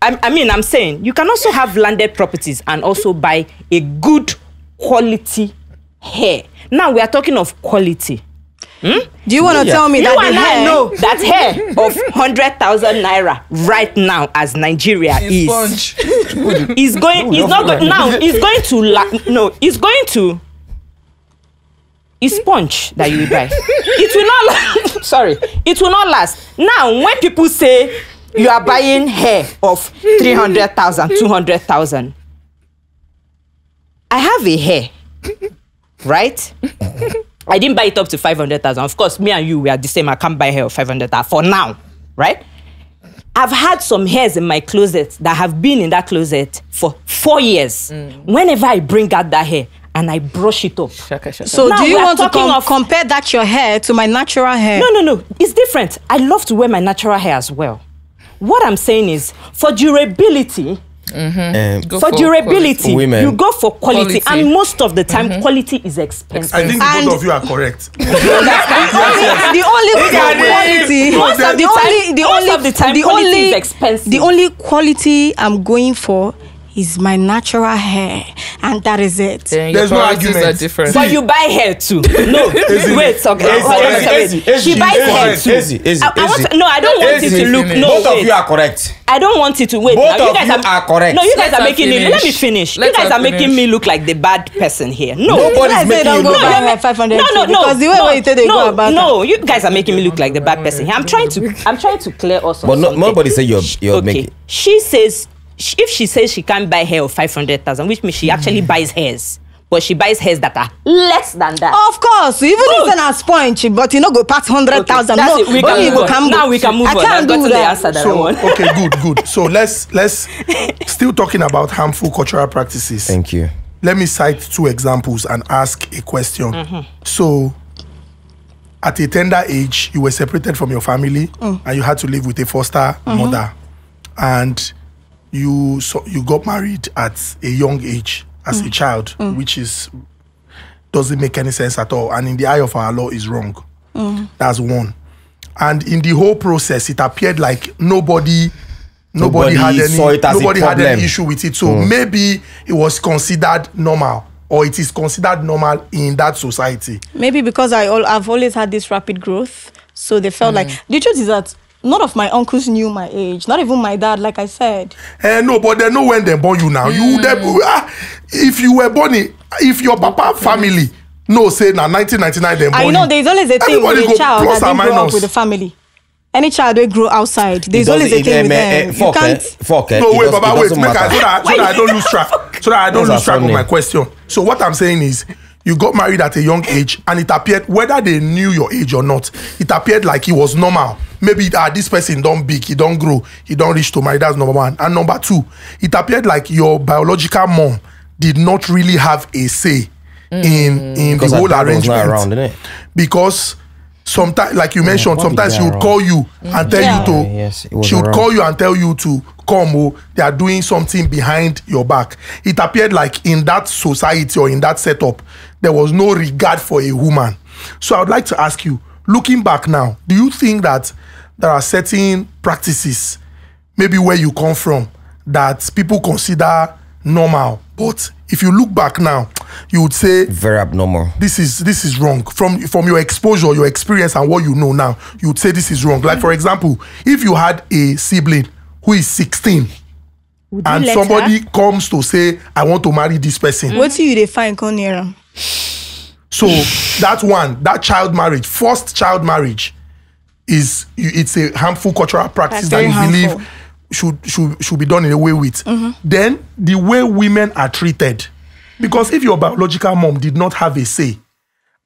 B: I'm saying you can also have landed properties and also buy a good quality hair. Now we are talking of quality.
A: Do you want to tell me that the hair?
B: I know that hair of 100,000 naira right now as Nigeria is going to it's sponge that you will buy. It will not last. Sorry, it will not last. Now when people say you are buying hair of 300,000, 200,000, I have a hair, right? I didn't buy it up to 500,000. Of course, me and you, we are the same. I can't buy hair of 500,000 for now, right? I've had some hairs in my closet that have been in that closet for 4 years. Whenever I bring out that hair and I brush it up.
A: So now do you want to compare that your hair to my natural hair?
B: No. It's different. I love to wear my natural hair as well. What I'm saying is, for durability, for durability, you go for quality, and most of the time, quality is expensive.
D: I think both of you are correct.
A: The only quality I'm going for is my natural hair, and that is it.
D: There's no argument.
B: But you buy hair too. No, wait, okay. She buys hair too. I don't want it to look. No,
C: both of you are correct.
B: I don't want it to wait.
C: Both of you are correct.
B: No, you guys are making me. Let me finish. You guys are making me look like the bad person here. No,
C: nobody's making you look
A: like 500. No. Because the way you say they go about.
B: No, you guys are making me look like the bad person here. I'm trying to clear us.
C: But nobody say you're making.
B: She says. If she says she can't buy hair of 500,000, which means she actually buys hairs, but she buys hairs that are less than that.
A: Of course, even if it's not sponge, but go past 100,000.
B: Now we can move on.
A: I've gotten
B: the answer that I want.
D: Okay, good. So let's still talking about harmful cultural practices.
C: Thank you.
D: Let me cite 2 examples and ask a question. So, at a tender age, you were separated from your family and you had to live with a foster mother. And you got married at a young age as a child, which doesn't make any sense at all. And in the eye of our law is wrong. That's one. And in the whole process, it appeared like nobody had any issue with it. So maybe it was considered normal, or it is considered normal in that society.
A: Maybe because I've always had this rapid growth, so they felt like, the truth is that none of my uncles knew my age, not even my dad, like I said.
D: No, but they know when they born you now. If you were born if your papa family say now 1999 they born
A: I know there's always a thing with a child that didn't grow up with the family. Any child will grow outside. There's always a thing with them. You can't.
D: No, wait, Baba, wait. So that I don't lose track. So that I don't lose track of my question. So what I'm saying is, you got married at a young age, and it appeared, whether they knew your age or not, it appeared like it was normal. Maybe this person don't big, he don't grow, he don't reach to marry. That's number one. And number two, it appeared like your biological mom did not really have a say in the whole arrangement.
C: Around,
D: because sometimes, like you mentioned, sometimes she would call you and tell you to. She would call you and tell you to come. Oh, they are doing something behind your back. It appeared like in that society or in that setup, there was no regard for a woman. So I would like to ask you, looking back now, do you think that there are certain practices, maybe where you come from, that people consider normal, but if you look back now, you would say
C: very abnormal. This
D: is wrong. From your exposure, your experience, and what you know now, you would say this is wrong. Like, for example, if you had a sibling who is 16 and somebody comes to say, I want to marry this person.
A: What do you define Conera?
D: So that child marriage, forced child marriage, it's a harmful cultural practice that you believe should be done in a way with. Then the way women are treated, because if your biological mom did not have a say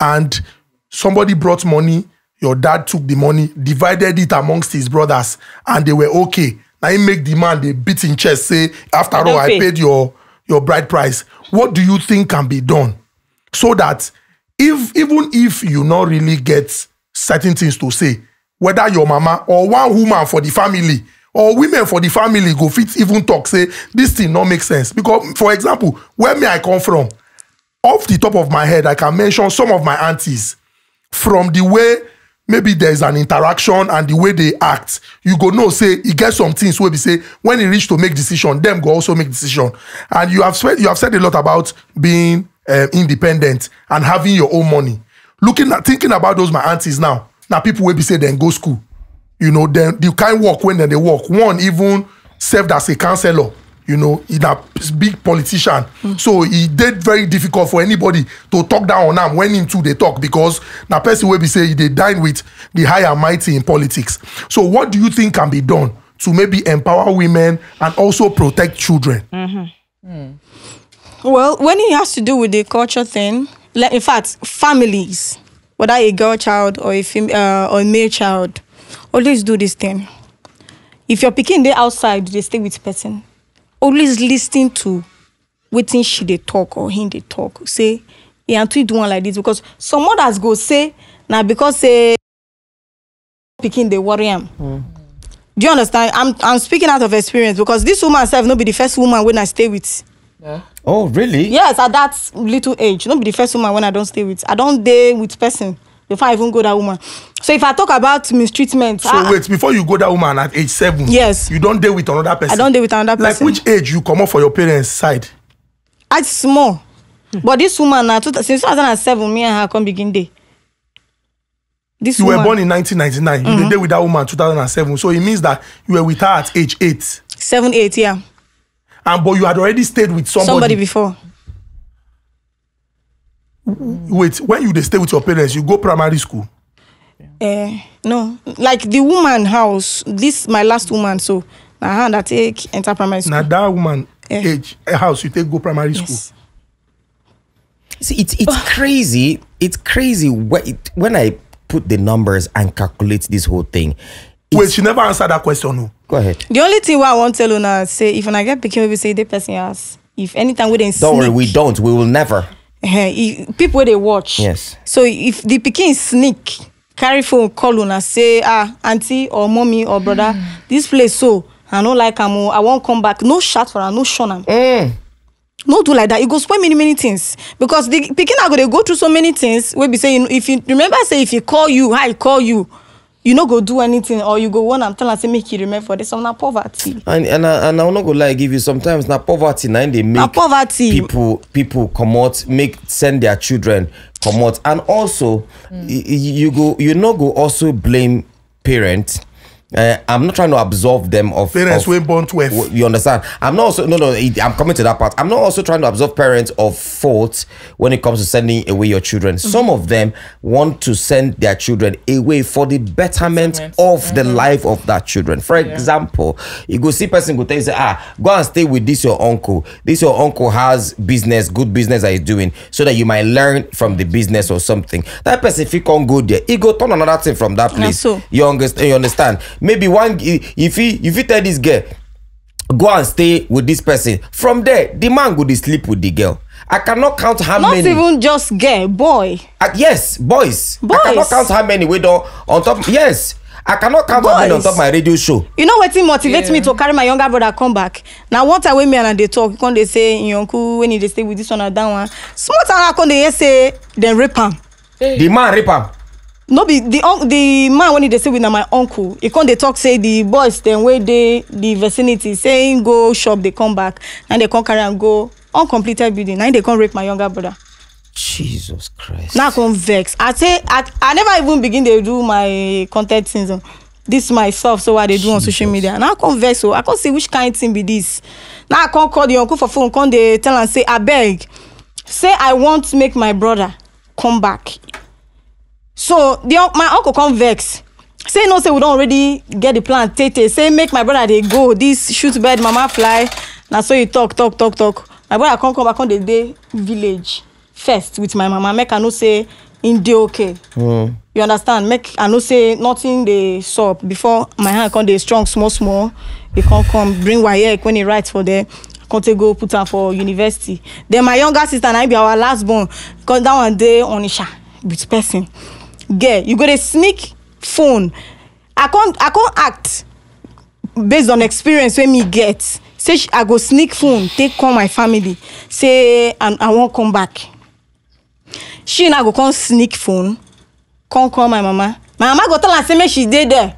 D: and somebody brought money, your dad took the money, divided it amongst his brothers, and they were okay. Now he make the man, they beat in chest, say, after all, I paid your bride price. What do you think can be done so that even if you not really get certain things to say, whether your mama or one woman for the family or women for the family go fit even talk, say, this thing not make sense. Because, for example, where I come from, off the top of my head, I can mention some of my aunties. From the way maybe there's an interaction and the way they act, you go know, say, you get some things where we say, when you reach to make decision, them go also make decision. And you have said a lot about being independent and having your own money. Thinking about those my aunties now people will be say then go school. You know, then you can't work when they work. One even served as a counselor, you know, in a big politician. So it did very difficult for anybody to talk down on them when him too they talk, because now person will be say they dine with the high and mighty in politics. So what do you think can be done to maybe empower women and also protect children?
A: Well, when it has to do with the culture thing, in fact, families, whether a girl child or a male child, always do this thing. If you're picking the outside, they stay with person. Always listen to waiting she they talk or him they talk. Say, yeah, and do one like this, because some others go say, now because say picking the worry am. Do you understand? I'm speaking out of experience, because this woman herself not be the first woman when I stay with.
C: Yeah. Oh, really?
A: Yes, at that little age. Not be the first woman when I don't stay with. I don't date with person before I even go that woman. So if I talk about mistreatment...
D: So wait, before you go that woman at age 7,
A: yes,
D: you don't date with another person?
A: I don't date with another person.
D: Like which age you come up for your parents' side?
A: At small. But this woman, since 2007, me and her come begin day.
D: You were born in 1999. You did date with that woman in 2007. So it means that you were with her at age 8.
A: 7, 8, yeah.
D: But you had already stayed with somebody
A: before.
D: Wait, when you stay with your parents, you go primary school?
A: No. Like the woman house, this my last woman, so I had that take enter primary school.
D: Now that woman age house, you take go primary school.
C: See, it's crazy. It's crazy when I put the numbers and calculate this whole thing.
D: Wait, she never answered that question. No.
C: Go ahead.
A: The only thing I want to tell you now say, if I get picking, maybe say the person has. If anytime we didn't
C: don't worry, we don't. We will never.
A: People they watch.
C: Yes.
A: So if the picking sneak carry phone, call una, say, auntie or mommy or brother, this place so, I don't like am, I won't come back. No shout for her, no shun am. No do like that. It goes spoil many things. Because the pikin are going to go through so many things. We be saying, if you remember, say, if he call you, how he call you, you no go do anything, or you go one and tell and say make you remember for this. Some na poverty.
C: And I'm not gonna lie, give you sometimes na poverty. Now they make people come out, send their children come out, and also you no go also blame parents. I'm not trying to absolve them of
D: parents were born 12.
C: You understand? I'm not also I'm coming to that part. I'm not also trying to absolve parents of fault when it comes to sending away your children. Some of them want to send their children away for the betterment of the life of that children. For example, you go see person go tell you, say, go and stay with this your uncle. This your uncle has good business that he's doing, so that you might learn from the business or something. That person, if he can't go there, he go turn another thing from that place.
A: So.
C: You understand? Maybe if he tell this girl, go and stay with this person, from there the man go to sleep with the girl. I cannot count how many.
A: Not even just girl, boy.
C: Yes, boys. I cannot count how many we don't on top. Yes, I cannot count how many on top of my radio show.
A: You know what motivates me to carry my younger brother come back? Now one time when me and they talk, when they say your uncle when they stay with this one or that one, small time when they say then rape him.
C: The man rape him.
A: No be the man when they say with my uncle, he come they talk say the boys then where they the vicinity saying go shop they come back and they come carry and go uncompleted building and they come rape my younger brother.
C: Jesus Christ.
A: Now I come vex. I say I never even begin to do my content things. This myself so what they do on social media. Now I come vex, so I can't see which kind of thing be this. Now I can't call the uncle for phone, come they tell and say I beg, say I want to make my brother come back. So my uncle come vex. Say no, say we don't already get the plan. Tete say make my brother they go. This shoot bird, mama fly. Now so you talk. My brother come back on the day village first with my mama. Make I know say in day okay. You understand? Make I know say nothing they sup before my hand come they strong small. He come bring wire when he writes for there. Come to go put her for university. Then my younger sister and I be our last born. Because that one day on Isha with person. Girl, you got a sneak phone. I can't act based on experience when me get. Say I go sneak phone, take call my family. Say I won't come back. She and I go come sneak phone, come call my mama. My mama go tell her say me she dey there.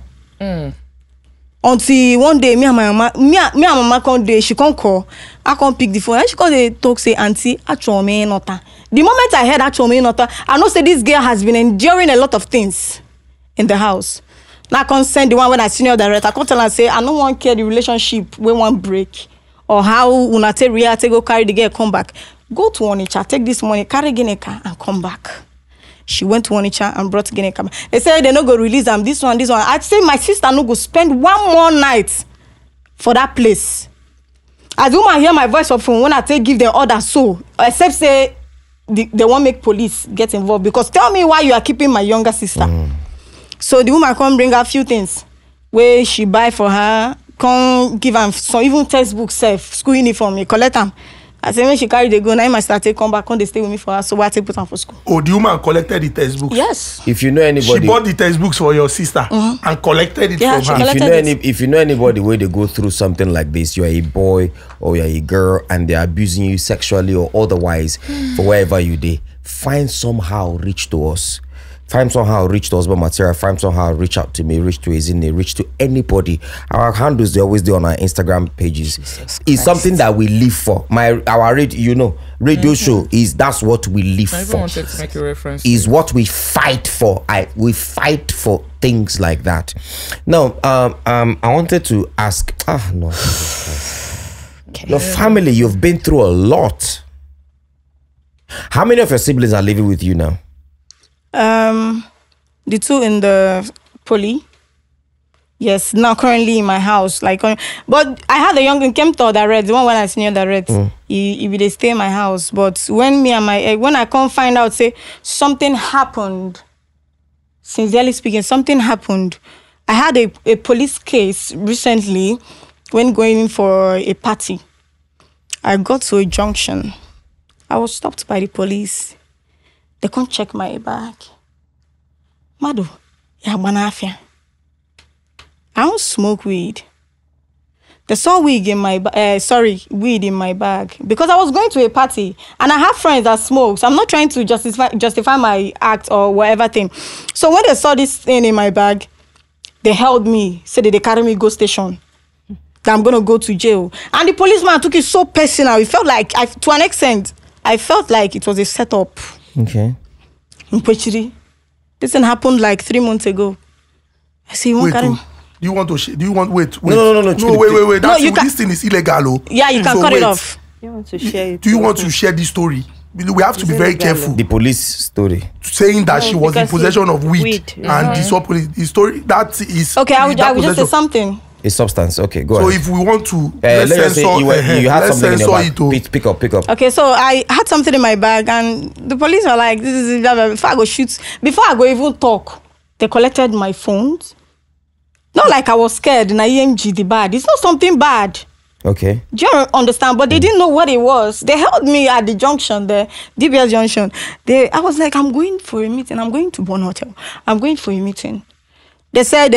A: Until one day me and mama come there, she come call. I come pick the phone and she come dey talk say auntie achome nota. The moment I heard achome nota, I know say this girl has been enduring a lot of things in the house. Now I come send the one when I senior director. I come tell her say I no want care the relationship when one break or how una take react go carry the girl come back. Go to Onitsha, take this money, carry Gineca and come back. She went to Onitsha and brought Gineca back. They say they no go release them. This one. I say my sister no go spend one more night for that place. As the woman hear my voice for phone when I take give them order so, except say they won't make police get involved because tell me why you are keeping my younger sister. So the woman come bring her a few things where she buy for her, come give her some even textbook self, school uniform, you collect them. I say when she carry the gun, now my start take come back, come they stay with me for her, so why I take put them for school.
D: Oh, the woman collected the textbooks?
A: Yes.
C: If you know anybody,
D: she bought the textbooks for your sister and collected it from her.
C: If you know anybody where they go through something like this, you are a boy or you are a girl and they're abusing you sexually or otherwise for wherever you dey, find somehow reach to us. Find somehow reach to husband material. Find somehow reach out to me, reach to Ezinne, reach to anybody. Our handles they always do on our Instagram pages. It's something that we live for. Our radio show is that's what we live
E: I
C: for.
E: wanted to make a reference.
C: Is what we fight for. We fight for things like that. Now, I wanted to ask. No. Okay. Your family, you've been through a lot. How many of your siblings are living with you now?
A: The two in the poly. Yes, now currently in my house. But I had a young came to the red, the one when I senior the red. He they stay in my house. But when when I come find out, say something happened. Sincerely speaking, something happened. I had a police case recently when going for a party. I got to a junction. I was stopped by the police. They can't check my bag. Mado, Yeah, banafia. I don't smoke weed. They saw weed in my weed in my bag because I was going to a party and I have friends that smoke. So I'm not trying to justify my act or whatever thing. So when they saw this thing in my bag, they held me, said that they carry me go station. That I'm gonna go to jail. And the policeman took it so personal. It felt like, to an extent, I felt like it was a setup.
C: Okay.
A: In Pochiri. This thing happened like 3 months ago. I say, you won't carry me.
D: Do you want to? Do you want? Wait.
C: No.
D: Wait.
A: No,
D: This thing is illegal. Oh.
A: Yeah, you can cut it off.
B: You want to share it?
D: Do you want to share this story? We have to be very careful.
C: The police story.
D: Saying that she was in possession of weed and the story that is.
A: Okay, I would just say something.
C: A substance. Okay, go
D: So
C: ahead.
D: if we want to,
C: Let's say you had something in your bag.
D: it.
C: Pick up.
A: Okay, so I had something in my bag and the police were like, this is blah, blah, blah. Before I go shoot, before I go even talk, they collected my phones. Not like I was scared in EMG, the bad. It's not something bad.
C: Okay.
A: Do you understand? But they didn't know what it was. They held me at the junction there, DBS junction. I was like, I'm going for a meeting. I'm going to Bon Hotel. I'm going for a meeting. They said,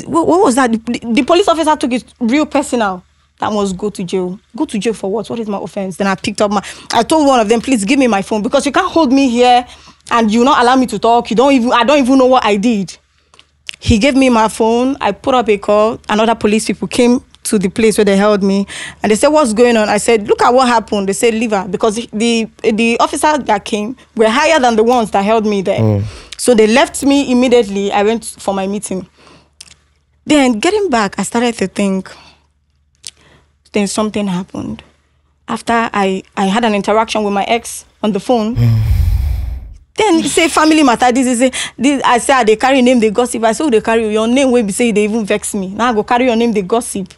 A: what was that? The police officer took it real personal. That must go to jail. Go to jail for what? What is my offense? Then I picked up I told one of them, please give me my phone because you can't hold me here and you not allow me to talk. I don't even know what I did. He gave me my phone. I put up a call. Another police people came to the place where they held me and they said, what's going on? I said, look at what happened. They said, leave her, because the officers that came were higher than the ones that held me there. So they left me immediately. I went for my meeting. Then getting back, I started to think, then something happened. After I had an interaction with my ex on the phone, then he say family matter. I say they carry name, they gossip. I say they carry your name. Where be say they even vex me. Now I go carry your name, they gossip.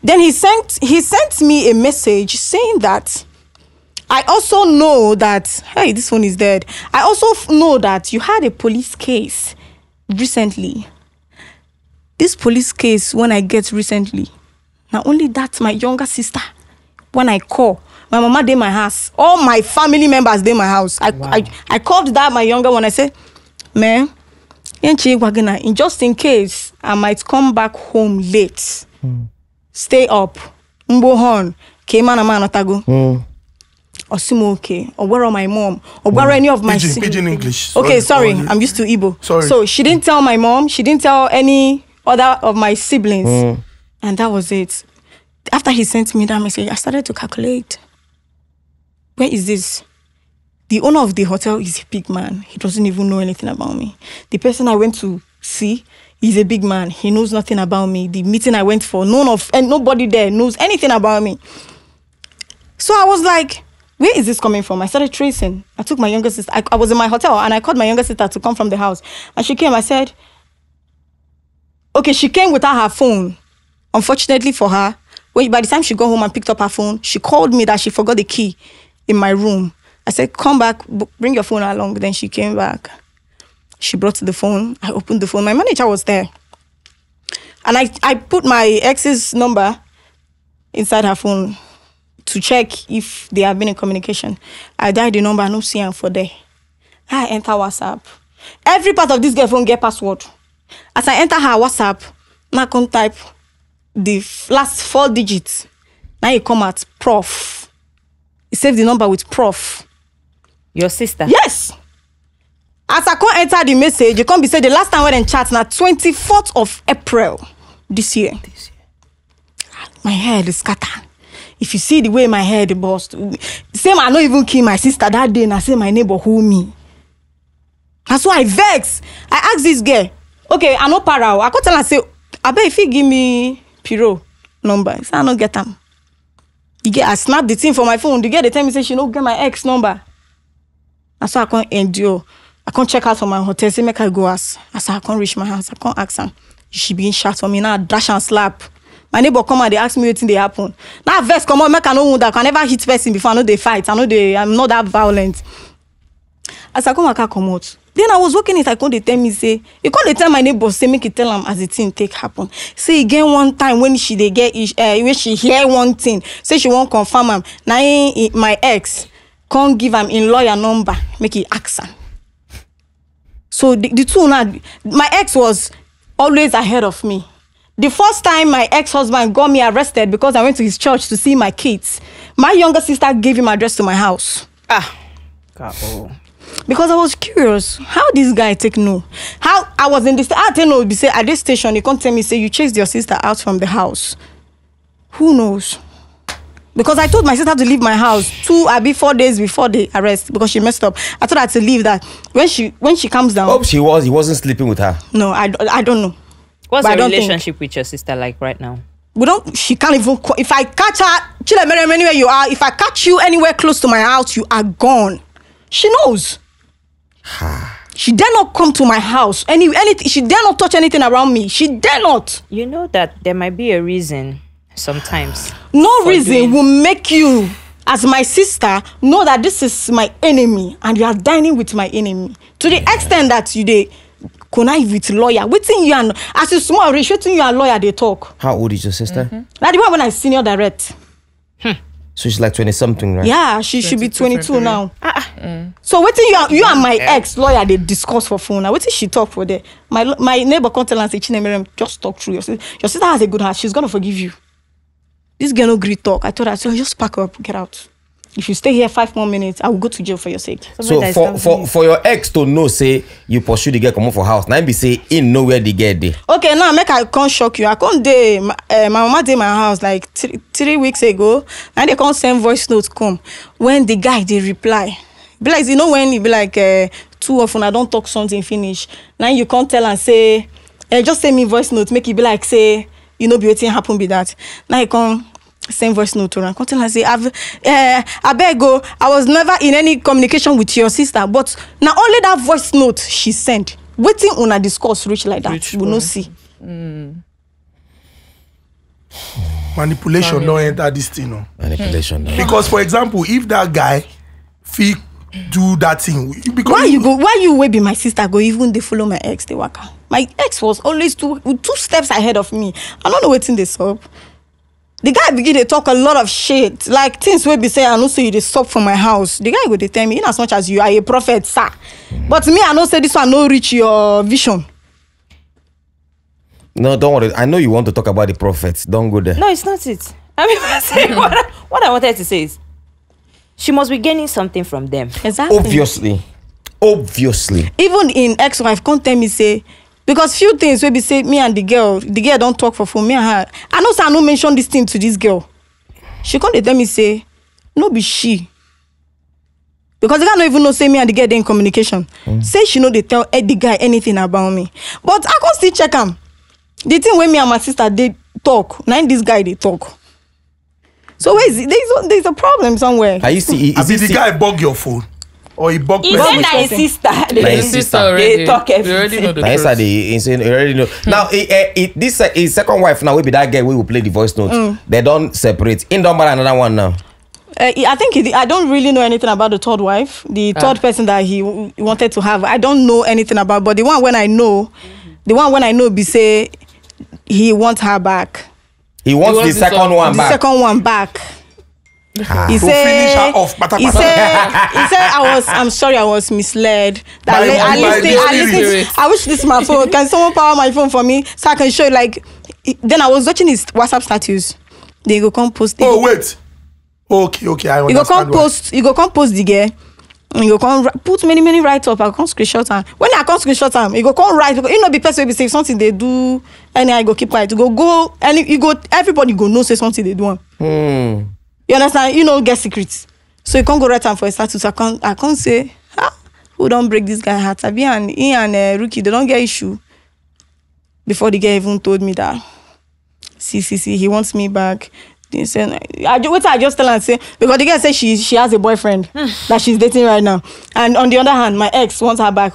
A: Then he sent me a message saying that I also know that hey, this one is dead. I also know that you had a police case recently. This police case when I get recently, not only that, my younger sister, when I call. My mama dey my house. All my family members dey my house. I called that my younger one. I said, man, in just in case I might come back home late. Stay up. Mbohon. Keman otago. Osimo okay. Or where are my mom? Or where are any of my
D: Pidgin English.
A: Okay, sorry. I'm used to Igbo.
D: Sorry.
A: So she didn't tell my mom. She didn't tell any other of my siblings. And that was it. After he sent me that message, I started to calculate. Where is this? The owner of the hotel is a big man. He doesn't even know anything about me. The person I went to see is a big man. He knows nothing about me. The meeting I went for, nobody there knows anything about me. So I was like, where is this coming from? I started tracing. I took my younger sister. I was in my hotel and I called my younger sister to come from the house. And she came. I said, okay, she came without her phone. Unfortunately for her, by the time she got home and picked up her phone, she called me that she forgot the key in my room. I said, come back, bring your phone along. Then she came back. She brought the phone. I opened the phone. My manager was there. And I put my ex's number inside her phone to check if they have been in communication. I dialed the number, no see her for there. I enter WhatsApp. Every part of this girl phone get password. As I enter her WhatsApp, now I can type the last 4 digits. Now you come at Prof. He saved the number with Prof.
B: Your sister?
A: Yes. As I can't enter the message, you can't be said the last time we in chat now 24th of April this year. My head is scattered. If you see the way my head burst, same I not even kill my sister that day and I say my neighbor who me. That's why I vex. I asked this girl, okay, I know para. I could tell her say, I bet if you give me Piro number, so I don't get them. I snapped the thing for my phone. The girl they tell me say she don't get my ex number. And so I can't endure. I can't check out from my hotel. Say make I go ask. I said I can't reach my house. I can't ask her. She begin shout for me now. Dash and slap. My neighbor come and they ask me what thing they happen. Now verse come on. Make I know that I can never hit person before. I know they fight. I'm not that violent. As I come I can't come out. Then I was working it. I couldn't tell me say you can't tell my neighbor say make it tell him as the thing take happen. Say again one time when she they get when she hear one thing say she won't confirm him. Now my ex can't give him in lawyer number make it ask him. So the two now, my ex was always ahead of me. The first time my ex-husband got me arrested because I went to his church to see my kids, my younger sister gave him address to my house. Because I was curious, how this guy take no? How I was in this, I didn't know, say at this station, you can't tell me, say you chased your sister out from the house. Who knows? Because I told my sister to leave my house 4 days before the arrest because she messed up. I told her to leave that. When she comes down.
C: Hope he wasn't sleeping with her.
A: No, I don't know.
B: What's the relationship with your sister like right now?
A: She can't even, if I catch her, Chile Miriam, anywhere you are, if I catch you anywhere close to my house, you are gone. She knows. She dare not come to my house. Anything, she dare not touch anything around me. She dare not.
B: You know that there might be a reason sometimes.
A: No reason will make you, as my sister, know that this is my enemy and you are dining with my enemy. To the extent that you connive with lawyer. Waiting you and as you small rich, waiting you and lawyer they talk.
C: How old is your sister?
A: Like the one when I senior direct.
C: So she's like 20-something, right?
A: Yeah, she should be 22 now. So waiting you and my ex lawyer they discuss for phone. Now waiting she talk for there. My neighbor come tell and say, Chinemere, just talk through your sister. Your sister has a good heart. She's gonna forgive you. This girl no great talk. I told her, so just pack up, get out. If you stay here 5 more minutes, I will go to jail for your sake.
C: So for your ex to know, say you pursue the girl come for house. Now be say in know where the girl dey.
A: Okay, now make I can't shock you. I can't day my mama dey my house like 3 weeks ago. And they can't send voice notes come. When the guy they reply, be like you know when you be like too often I don't talk something finish. Now you can't tell and say just send me voice notes. Make it be like say you know be waiting happen be that. Now you can't send voice note to her. Come tell her say I beg go. I was never in any communication with your sister, but now only that voice note she sent. Waiting on a discourse reach like that. We no see.
D: Manipulation no enter this thing, no.
C: Manipulation. No.
D: Because for example, if that guy feel do that thing, because
A: why you will be my sister go even they follow my ex they waka. My ex was always two steps ahead of me. I don't know waiting they solve. The guy begin to talk a lot of shit. Like things will be saying, I know so you they stop from my house. The guy go to tell me, in as much as you are a prophet, sir. But me, I know say this one no reach your vision.
C: No, don't worry. I know you want to talk about the prophets. Don't go there.
B: No, it's not it. I mean, what I wanted to say is, she must be gaining something from them.
A: Exactly.
C: Obviously.
A: Even in ex-wife, can't tell me say, because few things will be say me and the girl don't talk for phone, me and her. I know say I no mention this thing to this girl. She can't tell me say, no be she. Because the guy don't even know say me and the girl they in communication. Say she know they tell the guy anything about me. But I can't still check him. The thing when me and my sister they talk, now this guy they talk. So where is it? There's a problem somewhere.
C: Are you see?
D: the guy bug your phone? Or he bug
B: Is it my sister? They talk everything.
C: You already know. Now, this his second wife now will be that guy we will play the voice notes. They don't separate. In don't marry another one now.
A: I think I don't really know anything about the third wife. The third person that he wanted to have, I don't know anything about. But the one when I know, be say he wants her back.
C: He wants the second one back.
A: The second one back. He said,
D: finish her off.
A: He said, I'm sorry, I was misled. I wish this is my phone. Can someone power my phone for me so I can show you? Like, then I was watching his WhatsApp status. They go come post.
D: Wait. Okay, I understand.
A: You go come post the girl. And you go come put many write up. I come screenshot time. When I come screenshot time, you go come write. You know, be person will say something they do, and I go keep quiet. You go, and you go. Everybody go know say something they do. You understand? You know, get secrets. So you can't go write time for a status. I can't say, who don't break this guy heart? He and Rookie, they don't get issue. Before the guy even told me that. See, he wants me back. They said, I just tell her and say, because the girl says she has a boyfriend that she's dating right now. And on the other hand, my ex wants her back.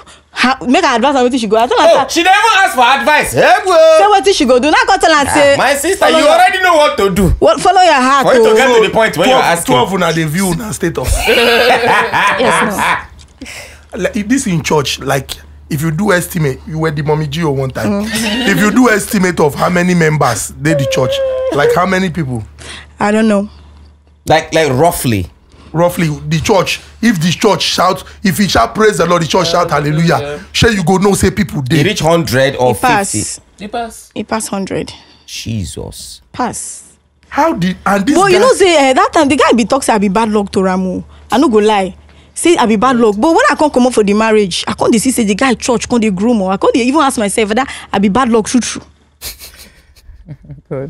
A: Make her advice on what she go. I tell her,
C: she never asked for advice.
A: Say what she go do. Now go tell her and say,
C: my sister, you already know what to do.
A: Follow your heart.
C: For you to get to the point when you're asking.
D: 12 on the view na status.
A: Yes,
D: no. Like, this in church, like if you do estimate, you were the mommy Gio one time. If you do estimate of how many members they the church, like how many people?
A: I don't know.
C: Like roughly.
D: roughly the church, if the church shout, if he shall praise the Lord, the church shout hallelujah. Sure, you go know say people
C: He
D: did.
C: reach 100 or 50.
E: He pass.
A: He pass 100.
C: Jesus.
A: Pass.
D: How did and this
A: But
D: guy,
A: you know, say that time the guy be talk say I be bad luck to Ramu. I no go lie. Say I be bad luck. But when I come up for the marriage, I can't see say the guy church can't dey groom or I can't even ask myself that I be bad luck true.
D: in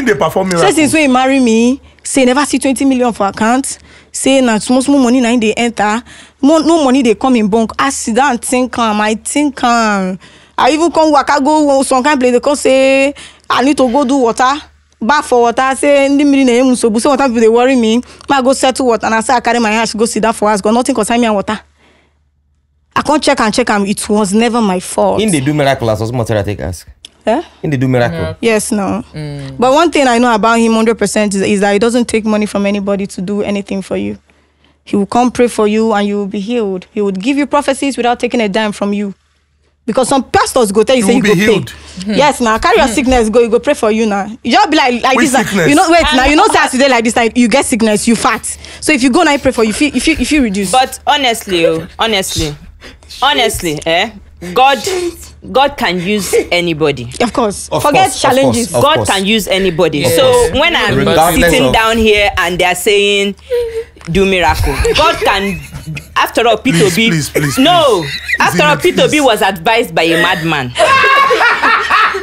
D: the perform miracle.
A: Since when he marry me, say never see 20 million for account. Say na small money na they enter. No money they come in bank. I sit down think I think I even come waka go some kind place they come say I need to go do water. Bath for water. Say ndi miri na emu so say water people they worry me. I go settle water and I say I carry my house go sit down for us. Got nothing concern me and water. I can't check and it was never my fault.
C: In they do miracle as much as I take ask.
A: Yeah?
C: In they do miracle.
A: Yes, no. But one thing I know about him 100% is that he doesn't take money from anybody to do anything for you. He will come pray for you and you will be healed. He would give you prophecies without taking a dime from you. Because some pastors go tell you, say you
D: will
A: go
D: be healed.
A: pay. Yes, now carry your sickness, go pray for you now. You just be like
D: Which
A: this. Now.
D: sickness?
A: You know, wait, now you know say today like this, like you get sickness, you fat. So if you go now you pray for you, if you reduce.
B: But honestly, God can use anybody.
A: Of course.
C: Of
A: Forget
C: course,
A: challenges.
C: of
B: God
C: course.
B: can use anybody.
C: Of
B: So
C: course.
B: when I'm
C: Regardless
B: sitting
C: of-
B: down here and they're saying do miracle, God can. After all, P2B.
D: Please,
B: no.
D: please.
B: After all,
D: Ezinne,
B: P2B was advised by a madman.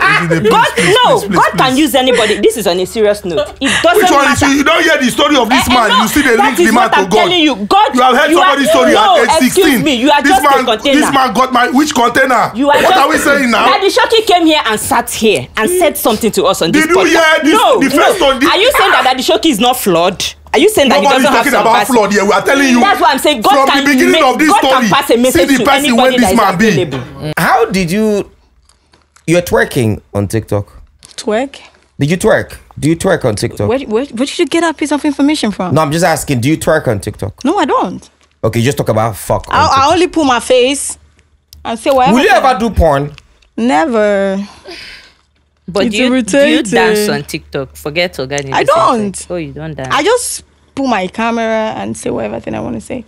D: Ezinne,
B: God can use anybody. This is on a serious note. It doesn't
D: Which one is
B: matter.
D: you don't hear the story of this man?
B: No,
D: You see the
B: that
D: link
B: is
D: the man
B: what
D: to
B: I'm
D: God.
B: telling you. God,
D: You have heard somebody's story
B: no,
D: at age 16.
B: Excuse me, you are
D: this
B: just
D: man,
B: a container.
D: This man got my which container?
B: You are
D: What are we saying now?
B: Daddy Shoki came here and sat here and said something to us on this
D: Did you
B: podcast.
D: hear this?
B: No,
D: The first
B: no.
D: one, the-
B: Are you saying that Daddy Shoki is not flawed? Are you saying that he
D: Nobody's
B: doesn't have
D: talking
B: some
D: about
B: person?
D: flood here. We are telling you.
B: That's what I'm saying. God
D: from
B: can
D: the beginning
B: make,
D: of this
B: God
D: story,
B: can pass a message
D: see the
B: to
D: person
B: anybody
D: when this
B: that is
D: man be.
B: available.
C: How did you're twerking on TikTok?
A: Twerk?
C: Did you twerk? Do you twerk on TikTok?
A: Where did you get that piece of information from?
C: No, I'm just asking, do you twerk on TikTok?
A: No, I don't.
C: Okay, just talk about fuck on
A: I
C: TikTok.
A: only pull my face and say whatever.
C: Will you ever do porn?
A: Never.
B: But
A: It's
B: do you
A: irritating.
B: dance on TikTok? Forget organic.
A: I don't.
B: Oh, you don't dance.
A: I just pull my camera and say whatever thing I want to say.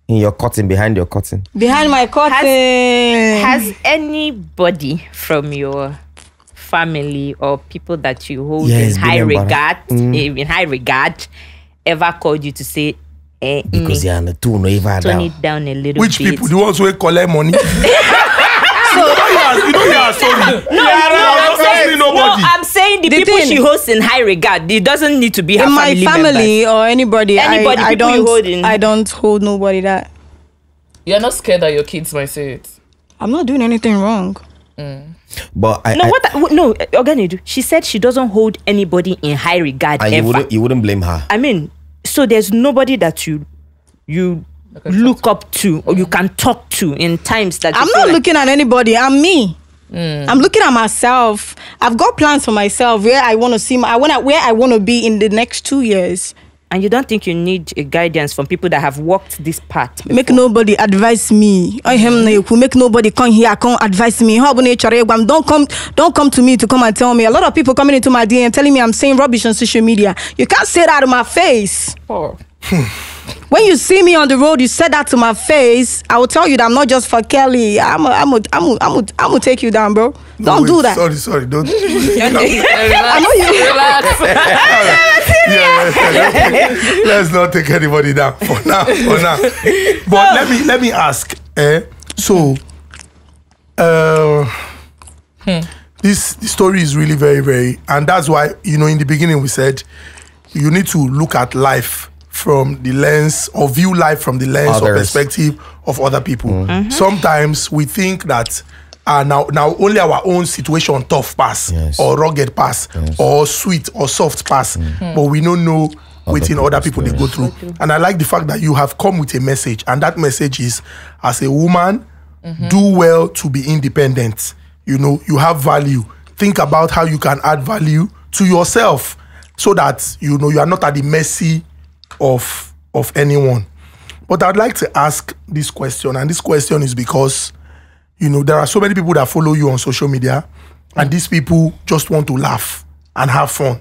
C: In your curtain, behind your curtain.
A: Behind my curtain.
B: Has anybody from your family or people that you hold
C: Yeah,
B: in
C: it's
B: high
C: been
B: regard, ever called you to say,
C: Because you're on the two, no even
B: tone
C: down.
B: it down a little
D: Which
B: bit?
D: people? The ones who collect money? You know you are sorry.
B: I'm saying the people
A: thing-
B: she hosts in high regard. It doesn't need to be her
A: in my family
B: members.
A: or anybody,
B: Anybody,
A: I
B: people you hold in-
A: don't. I don't hold nobody that.
E: You're not scared that your kids might say it.
A: I'm not doing anything wrong.
C: But
B: No, Nedu, she said she doesn't hold anybody in high regard
C: and
B: ever.
C: you wouldn't blame her.
B: I mean, so there's nobody that you look up to or you can talk to in times that
A: I'm
B: you
A: not
B: feel like,
A: looking at anybody. I'm me. I'm looking at myself. I've got plans for myself where I want to see. Where I want to be in the next 2 years.
B: and you don't think you need a guidance from people that have walked this path before.
A: Make nobody advise me. Make nobody come here, come advise me. Don't come to me to come and tell me. A lot of people coming into my DM telling me I'm saying rubbish on social media. You can't say that to my face.
E: Oh.
A: When you see me on the road, you said that to my face. I will tell you that I'm not just for Kelly. I'm gonna take you down, bro. Don't do that.
D: Sorry. Don't.
A: I know you.
E: Relax.
D: Yeah, let's not take anybody down for now. But let me ask. This story is really very, very, and that's why in the beginning we said you need to look at life from the lens or view life from the lens or perspective of other people. Sometimes we think that now only our own situation tough pass or rugged pass or sweet or soft pass, but we don't know within other people they go through. And I like the fact that you have come with a message, and that message is, as a woman, do well to be independent. You have value. Think about how you can add value to yourself so that you are not at the mercy of anyone. But I'd like to ask this question, and this question is because there are so many people that follow you on social media, and these people just want to laugh and have fun.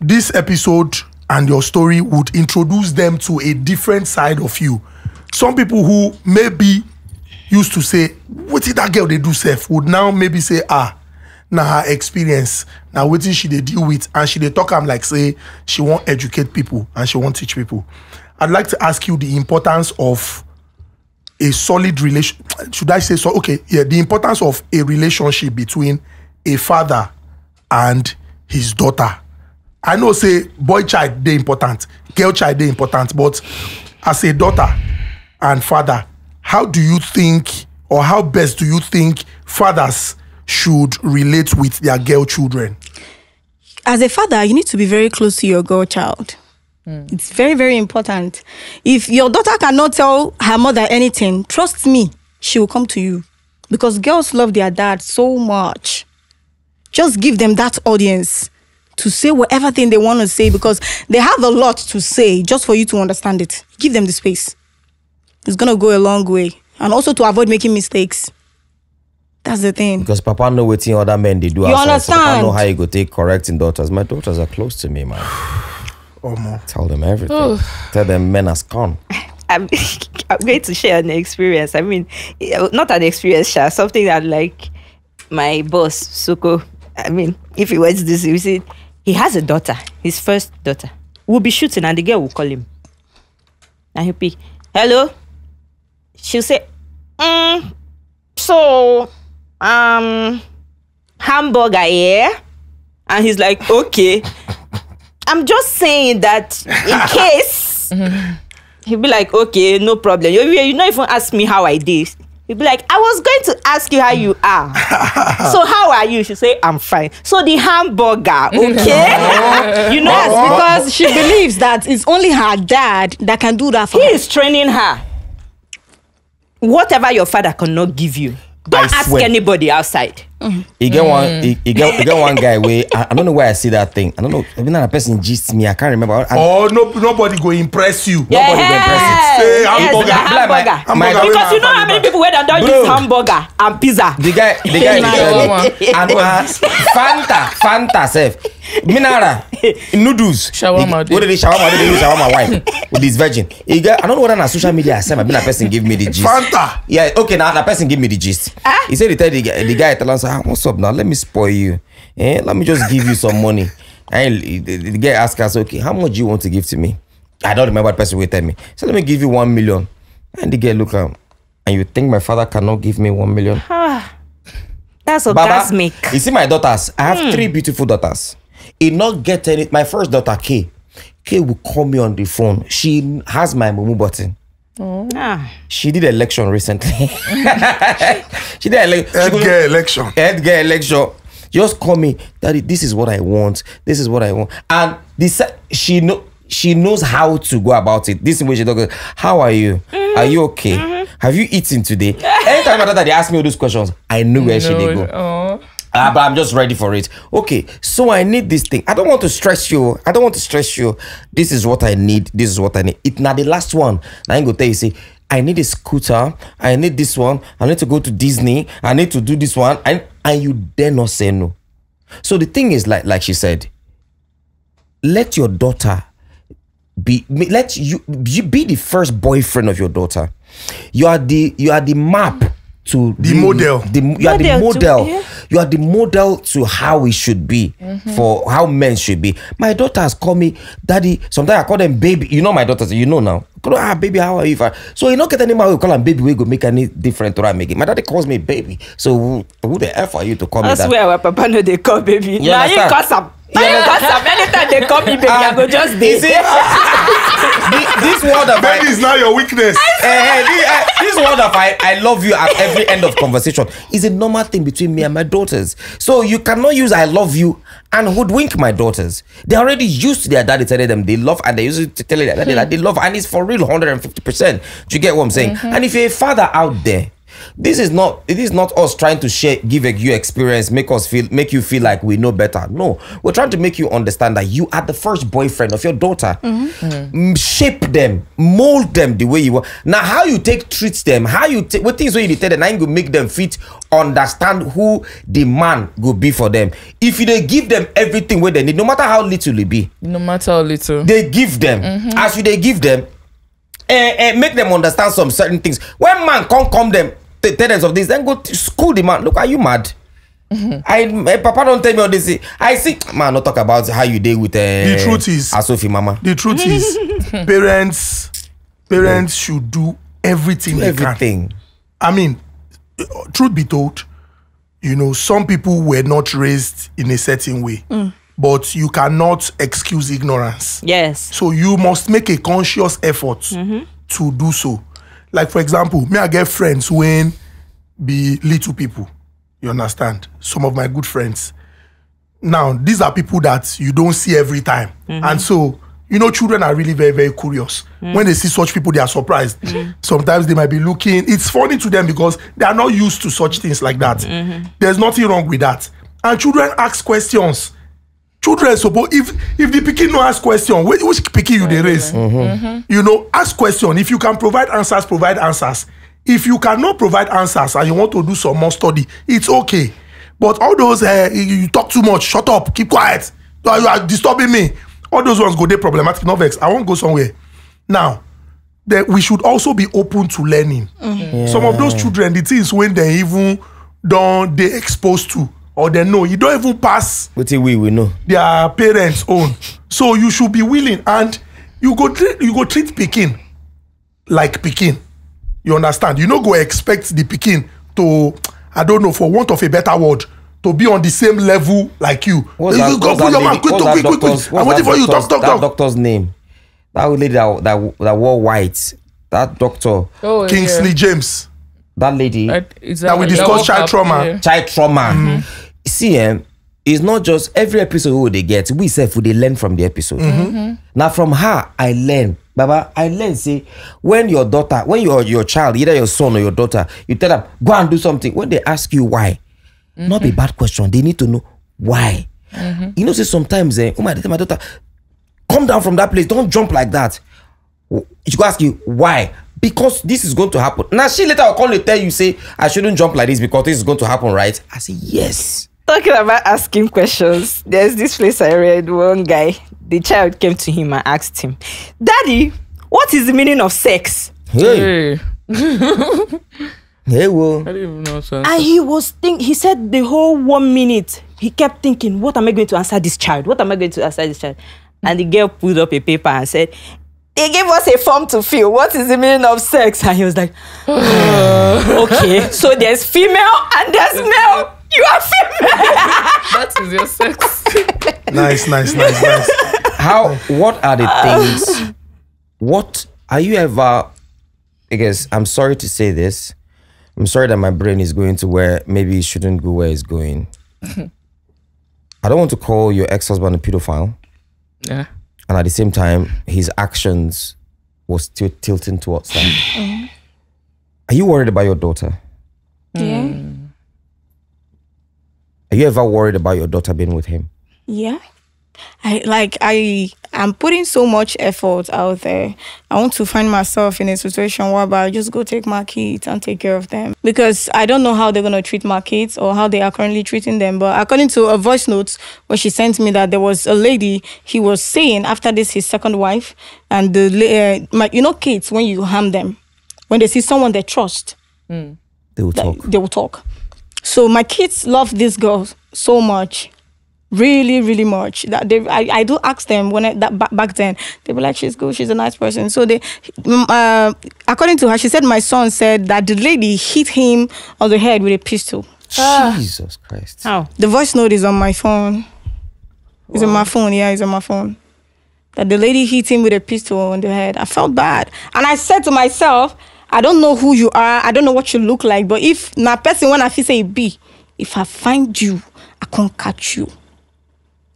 D: This episode and your story would introduce them to a different side of you. Some people who maybe used to say, what did that girl they do self, would now maybe say, now her experience, now what she they deal with, and she they talk like say she won't educate people and she won't teach people. I'd like to ask you the importance of a solid relation. Should I say so? Okay, yeah, the importance of a relationship between a father and his daughter. I know say boy child they important, girl child they important, but as a daughter and father, how do you think, or how best do you think fathers should relate with their girl children?
A: As a father, you need to be very close to your girl child. It's very, very important. If your daughter cannot tell her mother anything, trust me, she will come to you. Because girls love their dad so much. Just give them that audience to say whatever thing they want to say, because they have a lot to say just for you to understand it. Give them the space. It's going to go a long way. And also to avoid making mistakes. That's the thing.
C: Because Papa know what other men they do.
A: You
C: outside,
A: understand?
C: So Papa know how you go take correcting daughters. My daughters are close to me, man. Tell them everything. Tell them men has gone.
B: I'm going to share an experience. I mean, not an experience, something that like my boss, Soko. I mean, if he watches this, you see, he has a daughter, his first daughter. We'll be shooting and the girl will call him. And he'll pick, hello? She'll say, so, hamburger, yeah? And he's like, okay. I'm just saying that in case, he'll be like, okay, no problem. You not even ask me how I did. He'll be like, I was going to ask you how you are. So how are you? She'll say, I'm fine. So the hamburger, okay? You know,
A: because she believes that it's only her dad that can do that for
B: her.
A: her.
B: He is training her. Whatever your father cannot give you, don't ask anybody outside.
C: You get one guy where I don't know why I see that thing. I don't know. Maybe not a person gist me. I can't remember.
D: Nobody go impress you.
B: Yeah.
C: Nobody go impress it.
D: Hey,
B: hamburger. Because you know how many people don't use hamburger and pizza.
C: The guy and Fanta self. Minara noodles.
E: Shawarma.
C: What did they shawarma? They use shawarma wine with this virgin. I don't know what on social media I said. Maybe that person give me the gist.
D: Fanta.
C: Yeah, okay. Now that person give me the gist. He said he tell the guy tell us, what's up now? Let me spoil you. Let me just give you some money. And the guy asked us, okay, how much do you want to give to me? I don't remember what the person will tell me. So let me give you 1 million. And the guy look at him, and you think my father cannot give me 1 million?
B: That's orgasmic.
C: Baba, you see my daughters? I have 3 beautiful daughters. It not get any. My first daughter, K will call me on the phone. She has my mumu button. She did election recently. She did election. Healthcare election. Just call me, Daddy. This is what I want. This is what I want. And this she knows how to go about it. This is where she talks. How are you? Are you okay? Have you eaten today? Anytime my daughter they ask me all those questions, I know where she they go. But I'm just ready for it. Okay, so I need this thing. I don't want to stress you. This is what I need. It's not the last one. Now I'm going to tell you, say, I need a scooter. I need this one. I need to go to Disney. I need to do this one. And you dare not say no. So the thing is, like she said, let your daughter be the first boyfriend of your daughter. You are the map to
D: the model.
C: You are the model. You are the model to how we should be, for how men should be. My daughter has called me daddy. Sometimes I call them baby. You know my daughters. You know now. Baby, how are you? So you not get any man who call them baby. We go make any different to make it. My daddy calls me baby. So who the F are you to call me that?
B: I swear, our papa know they call baby.
C: Now you
B: cause some. Anytime they call me baby, I go just this.
C: This word of
D: baby is not your weakness.
C: This word of I love you at every end of conversation is a normal thing between me and my daughters. So you cannot use I love you and hoodwink my daughters. They're already used to their daddy telling them they love, and they used to tell their daddy that they love, and it's for real 150%. Do you get what I'm saying? And if you're a father out there, It is not us trying to give you experience, make you feel like we know better. No, we're trying to make you understand that you are the first boyfriend of your daughter. Shape them, mold them the way you want. Now, how you treat them, what things when you tell them, now you make them fit, understand who the man will be for them. If you give them everything where they need, no matter how little it be, they give them. As you they give them, make them understand some certain things. When man can't come them tell them of this, then go to school the man. Look, are you mad? Papa don't tell me all this. I see, man, not talk about how you deal with
D: the truth is
C: S05 mama.
D: The truth is parents should do everything they can. I mean, truth be told, some people were not raised in a certain way. But you cannot excuse ignorance.
B: Yes.
D: So you must make a conscious effort to do so. Like, for example, I get friends when be little people. You understand? Some of my good friends. Now, these are people that you don't see every time. And so, children are really very, very curious. When they see such people, they are surprised. Sometimes they might be looking. It's funny to them because they are not used to such things like that. There's nothing wrong with that. And children ask questions. Children suppose if the pikin no ask question, which pikin you dey raise? Ask question. If you can provide answers, provide answers. If you cannot provide answers and you want to do some more study, it's okay. But all those you talk too much, shut up, keep quiet, you are disturbing me. All those ones go dey problematic. No vex. I won't go somewhere. Now, we should also be open to learning. Some of those children, the things when they even they exposed to. Or they know you don't even pass.
C: What we know
D: their parents' own. So you should be willing, and you go treat pikin like pikin. You understand? You no go expect the pikin to, I don't know, for want of a better word, to be on the same level like you.
C: Go put your man quick. I'm waiting for you. Talk. That doctor's name. That lady that wore white. That doctor.
D: Kingsley James.
C: That lady.
D: That we discussed child trauma.
C: Yeah. Child trauma. See, it's not just every episode they get. We say they learn from the episode. Now from her, I learn. Baba, I learn. Say when your child, either your son or your daughter, you tell them go and do something. When they ask you why, not a bad question. They need to know why. Say sometimes, my daughter, come down from that place. Don't jump like that. She go ask you why. Because this is going to happen. Now she later will call and tell you, say, I shouldn't jump like this because this is going to happen, right? I say, yes.
B: Talking about asking questions, there's this place I read, one guy, the child came to him and asked him, Daddy, what is the meaning of sex?
C: Hey, well.
E: I didn't even know.
B: And he said the whole 1 minute, he kept thinking, what am I going to answer this child? And the girl pulled up a paper and said, they gave us a form to fill. What is the meaning of sex? And he was like, okay, so there's female and there's male. You are female.
E: That is your sex.
D: Nice.
C: What are the things? What are you ever? Because I'm sorry to say this. I'm sorry that my brain is going to where maybe it shouldn't go where it's going. I don't want to call your ex-husband a pedophile.
E: Yeah.
C: And at the same time, his actions was still tilting towards that. Are you worried about your daughter?
A: Yeah.
C: Are you ever worried about your daughter being with him?
A: Yeah. I'm putting so much effort out there. I want to find myself in a situation whereby I just go take my kids and take care of them. Because I don't know how they're going to treat my kids or how they are currently treating them. But according to a voice note where she sent me that there was a lady, he was saying after this, his second wife, and kids, when you harm them, when they see someone they trust,
C: they will talk.
A: They will talk. So my kids love this girl so much. Really, really much. That I do ask them back then. They were like, she's good, she's a nice person. So they, according to her, she said my son said that the lady hit him on the head with a pistol.
C: Jesus Christ!
B: How?
A: The voice note is on my phone. It's on my phone. Yeah, it's on my phone. That the lady hit him with a pistol on the head. I felt bad, and I said to myself, I don't know who you are. I don't know what you look like. But if na person when I feel say be, if I find you, I can't catch you.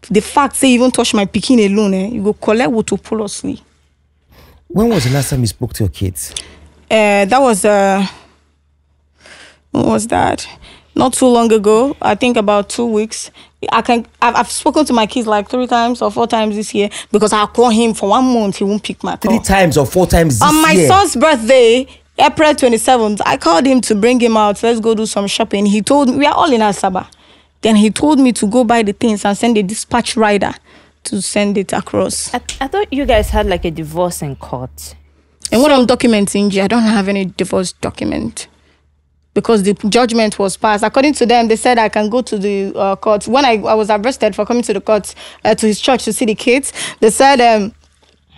A: The fact say even touch my pikin alone, you go collect unequivocally.
C: When was the last time you spoke to your kids?
A: That was When was that? Not too long ago. I think about 2 weeks. I've spoken to my kids like 3 times or 4 times this year because I'll call him for 1 month. He won't pick my call.
C: 3 times or 4 times this year?
A: On my son's birthday, April 27th, I called him to bring him out. Let's go do some shopping. He told me, we are all in Asaba. Then he told me to go buy the things and send a dispatch rider to send it across.
B: I thought you guys had like a divorce in court.
A: And what I'm documenting, I don't have any divorce document because the judgment was passed. According to them, they said I can go to the court. When I was arrested for coming to the court, to his church to see the kids, they said,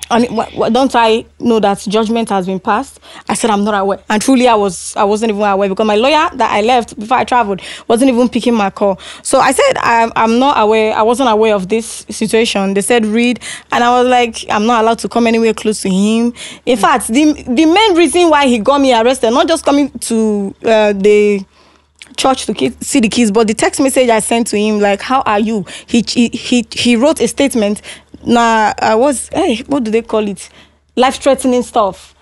A: don't I know that judgment has been passed? I said, I'm not aware. And truly, I wasn't even aware because my lawyer that I left before I traveled wasn't even picking my call. So I said, I'm not aware. I wasn't aware of this situation. They said, read. And I was like, I'm not allowed to come anywhere close to him. In fact, the main reason why he got me arrested, not just coming to the church to see the kids, but the text message I sent to him, like, how are you? He wrote a statement. What do they call it? Life-threatening stuff.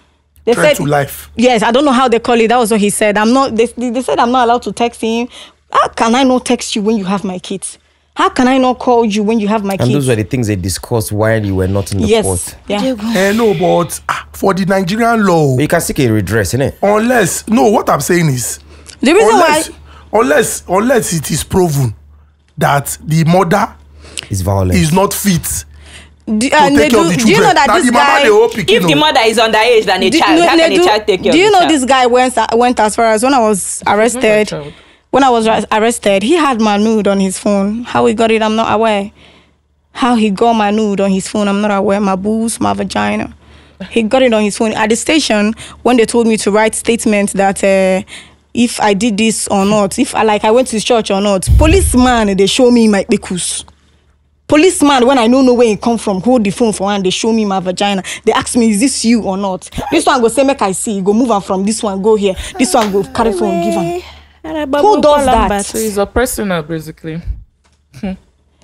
A: They
D: Threat
A: said
D: to life.
A: Yes, I don't know how they call it. That was what he said. They said I'm not allowed to text him. How can I not text you when you have my kids? How can I not call you when you have my kids?
C: And those were the things they discussed while you were not in the court.
A: Yeah.
D: No, but for the Nigerian law,
C: But you can seek a redress, innit?
D: unless what I'm saying is
A: The reason
D: unless it is proven that the mother
C: It's violent.
D: is not fit
A: do
D: to take care of the children.
A: do you know that
D: Now
A: this
D: the mama
A: guy?
D: dey hold pikin
B: If the
D: o.
B: mother is underage than a child, how can a child take care of
A: Do you
B: the
A: know
B: child?
A: this guy went as far as when I was arrested?
E: child.
A: When I was arrested, he had my nude on his phone. How he got it, I'm not aware. How he got my nude on his phone, I'm not aware. My boobs, my vagina. He got it on his phone. At the station, when they told me to write statement that if I did this or not, if I went to his church or not, policeman, they show me my pickles. Policeman, when I don't know where he come from, hold the phone for one, they show me my vagina. They ask me, is this you or not? This one go say, make I see. Go move on from this one, go here. This one go carry phone, give him. Who does that?
E: So he's a personal, basically.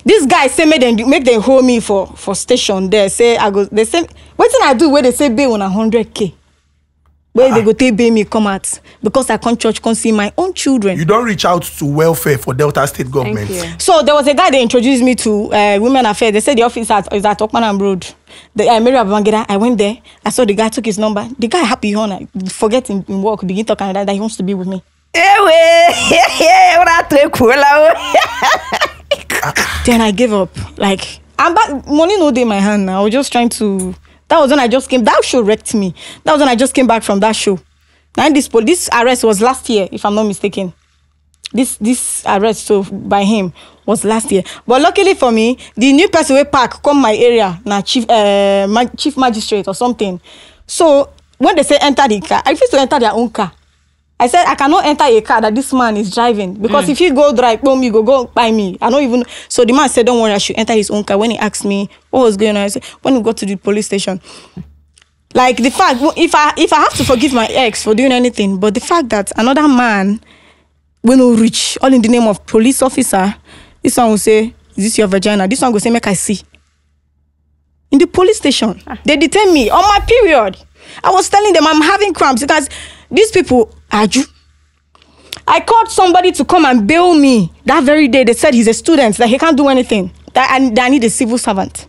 A: This guy say make them hold me for station there. They say what thing I do where they say pay on 100K. Where they go take pay me come out because I can't church, can't see my own children.
D: You don't reach out to welfare for Delta State government.
A: So there was a guy they introduced me to Women Affairs. They said the office is at Okmanam Road. Mary Abangida, I went there. I saw the guy, took his number. The guy happy on forget in work, begin talking that he wants to be with me. Then I gave up. Like, I'm back, money no day in my hand now. I was just trying to. That was when I just came. That show wrecked me. That was when I just came back from that show. Now this arrest was last year, if I'm not mistaken. This arrest by him was last year. But luckily for me, the new person way park come my area now chief magistrate or something. So when they say enter the car, I refuse to enter their own car. I said I cannot enter a car that this man is driving because if he go drive, me go by me. I don't even. So the man said, "Don't worry, I should enter his own car." When he asked me what was going on, I said, "When we got to the police station." Like the fact, if I have to forgive my ex for doing anything, but the fact that another man will not reach all in the name of police officer, this one will say, "Is this your vagina?" This one will say, "Make I see." In the police station, they detained me on my period. I was telling them I'm having cramps because these people are you. I called somebody to come and bail me that very day. They said he's a student, that he can't do anything, that I need a civil servant.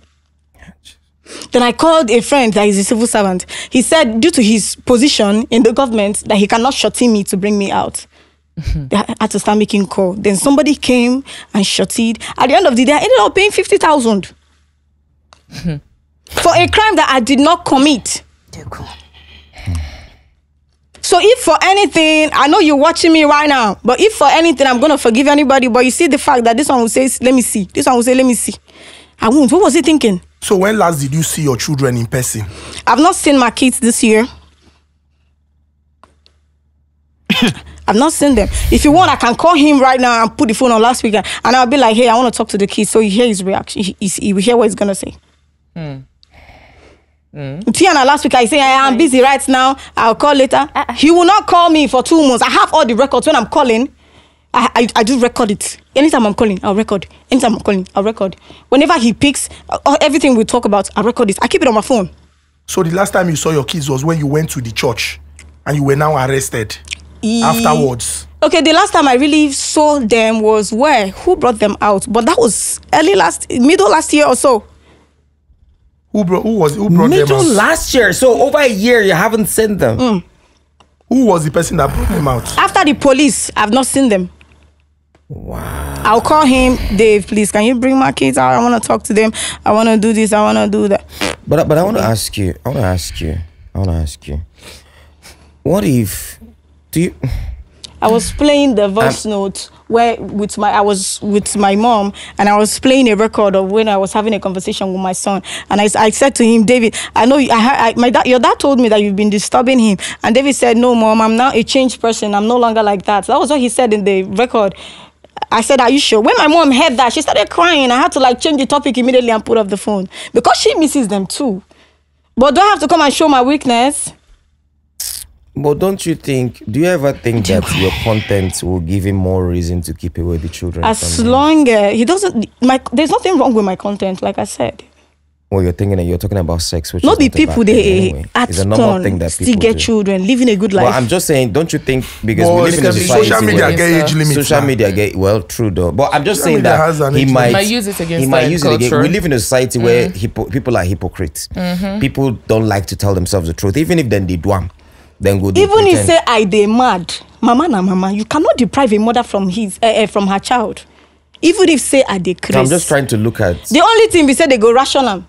A: Then I called a friend that is a civil servant. He said due to his position in the government that he cannot shut me to bring me out. They had to start making call. Then somebody came and shutted. At the end of the day, I ended up paying 50,000 for a crime that I did not commit. So if for anything, I know you're watching me right now, but if for anything, I'm going to forgive anybody. But you see the fact that this one will say, let me see. This one will say, let me see. I won't. What was he thinking?
D: So when last did you see your children in person?
A: I've not seen my kids this year. I've not seen them. If you want, I can call him right now and put the phone on last weekend. And I'll be like, hey, I want to talk to the kids. So you hear his reaction. He will hear what he's going to say. Tiana last week I say I'm busy right now, I'll call later. He will not call me for 2 months. I have all the records. When I'm calling, I do record it. Anytime I'm calling, I'll record. Anytime I'm calling, I'll record. Whenever he picks everything we talk about, I record it. I keep it on my phone.
D: So the last time you saw your kids was when you went to the church and you were now arrested. afterwards?
A: Okay, the last time I really saw them was where? Who brought them out? But that was middle last year or so.
D: Who brought them
C: Middle
D: out?
C: last year. So over a year, you haven't seen them.
D: Who was the person that brought them out?
A: After the police, I've not seen them.
C: Wow.
A: I'll call him, Dave, please, can you bring my kids out? I want to talk to them. I want to do this. I want to do that.
C: But I want to ask you. What if?
A: I was playing the voice note I was with my mom, and I was playing a record of when I was having a conversation with my son, and I said to him, David, I know your dad told me that you've been disturbing him, and David said, no, Mom, I'm now a changed person. I'm no longer like that. That was what he said in the record. I said, are you sure? When my mom heard that, she started crying. I had to change the topic immediately and put off the phone because she misses them too. But do I have to come and show my weakness?
C: But do you ever think that your content will give him more reason to keep away the children?
A: As long as he doesn't, there's nothing wrong with my content, like I said.
C: Well, you're talking about sex, which
A: not
C: is
A: the
C: not
A: people
C: anyway. It's a normal thing that
A: still
C: people
A: get
C: do.
A: children, living a good life.
C: Well, I'm just saying, don't you think because
D: Well,
C: we live in a society
D: social media
C: where
D: get age limits.
C: social
D: now.
C: media get true though. But I'm just
D: Social
C: saying
D: media has
C: that
D: an
C: he
D: age
C: might
D: limit.
E: Use it against
C: he might
E: that
C: use it again.
E: culture.
C: We live in a society where people are hypocrites. People don't like to tell themselves the truth, even if then they do. Then go.
A: Even if say I dey mad, mama, you cannot deprive a mother from her child. Even if say I dey crazy.
C: I'm just trying to look at.
A: The only thing we say they go rational.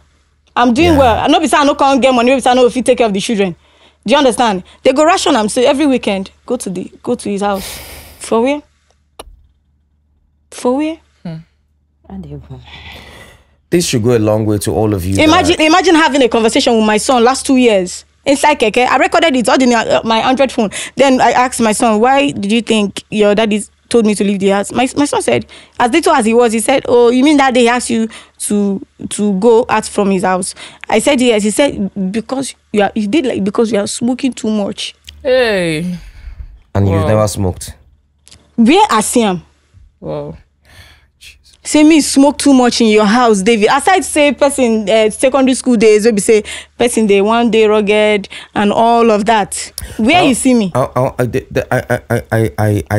A: I'm doing well. I know be say I no can't get money. Be say I know if you take care of the children. Do you understand? They go rational. So every weekend, go to his house. For where?
C: This should go a long way to all of you.
A: Imagine having a conversation with my son last 2 years. Inside Keke, I recorded it all in my Android phone. Then I asked my son, why did you think your daddy told me to leave the house? My son said, as little as he was, he said, oh, you mean that they asked you to go out from his house? I said, yes. He said, because you are smoking too much.
E: Hey.
C: And you've never smoked.
A: Where I see him?
E: Wow.
A: Say me smoke too much in your house, David. Aside say person secondary school days, we be say person day one day rugged and all of that. Where you see me?
C: I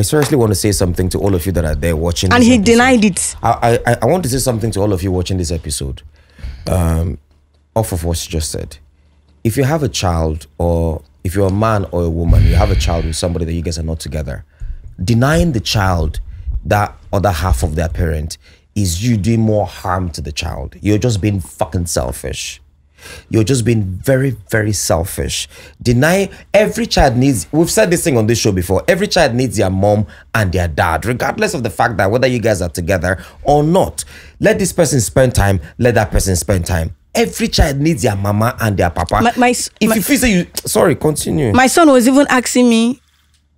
C: seriously want to say something to all of you that are there watching.
A: And
C: this
A: he
C: episode.
A: denied it.
C: I want to say something to all of you watching this episode. Off of what you just said. If you have a child, or if you're a man or a woman, you have a child with somebody that you guys are not together, denying the child that other half of their parent is you doing more harm to the child. You're just being fucking selfish. You're just being very, very selfish. Every child needs, we've said this thing on this show before, every child needs their mom and their dad, regardless of the fact that whether you guys are together or not. Let this person spend time, let that person spend time. Every child needs their mama and their papa. You feel say sorry, continue.
A: My son was even asking me,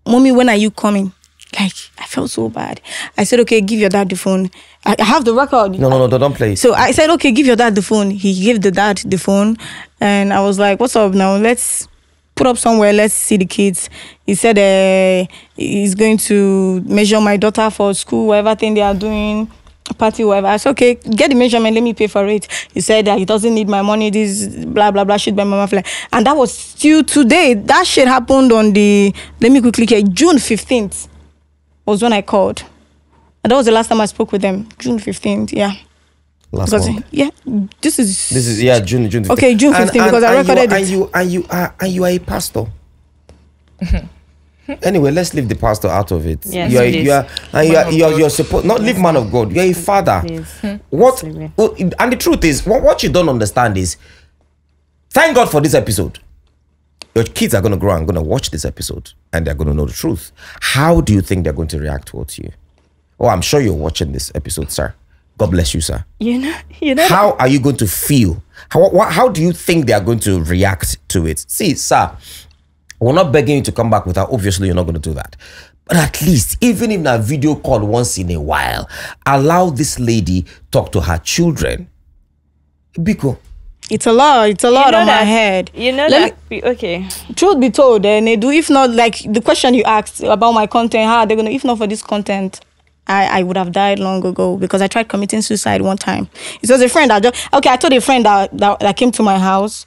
A: Mommy, when are you coming? Like, I felt so bad. I said, okay, give your dad the phone. I have the record.
C: No, don't play it.
A: So I said, okay, give your dad the phone. He gave the dad the phone. And I was like, what's up now? Let's put up somewhere. Let's see the kids. He said he's going to measure my daughter for school, whatever thing they are doing, party, whatever. I said, okay, get the measurement. Let me pay for it. He said that he doesn't need my money. This blah, blah, blah, shit by mama fly. And that was still today. That shit happened on let me quickly check, June 15th. Was when I called. And that was the last time I spoke with them. June 15th, yeah.
C: Last month.
A: Yeah, this is
C: June 15th.
A: Okay, June 15th, because I recorded it.
C: And you are a pastor. Anyway, let's leave the pastor out of it.
B: Yes,
C: you're supposed not leave man of God. You're a father. And the truth is, what you don't understand is, thank God for this episode. Your kids are going to grow and going to watch this episode, and they're going to know the truth. How do you think they're going to react towards you? Oh, I'm sure you're watching this episode, sir. God bless you, sir.
A: You know.
C: How are you going to feel? How do you think they are going to react to it? See, sir, we're not begging you to come back with her. Obviously, you're not going to do that. But at least, even in a video call once in a while, allow this lady talk to her children. Biko.
A: It's a lot on my head.
B: Okay.
A: Truth be told, Nedu, if not, like the question you asked about my content, how are they gonna, if not for this content, I would have died long ago, because I tried committing suicide one time. It was a friend I told a friend that came to my house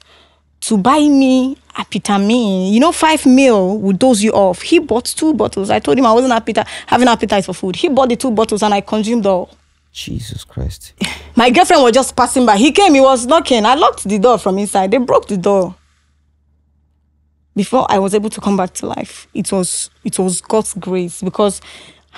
A: to buy me Amphetamine. 5 mil would dose you off. He bought 2 bottles. I told him I wasn't having appetite for food. He bought the 2 bottles and I consumed all.
C: Jesus Christ.
A: My girlfriend was just passing by. He came, he was knocking. I locked the door from inside. They broke the door. Before I was able to come back to life, it was God's grace, because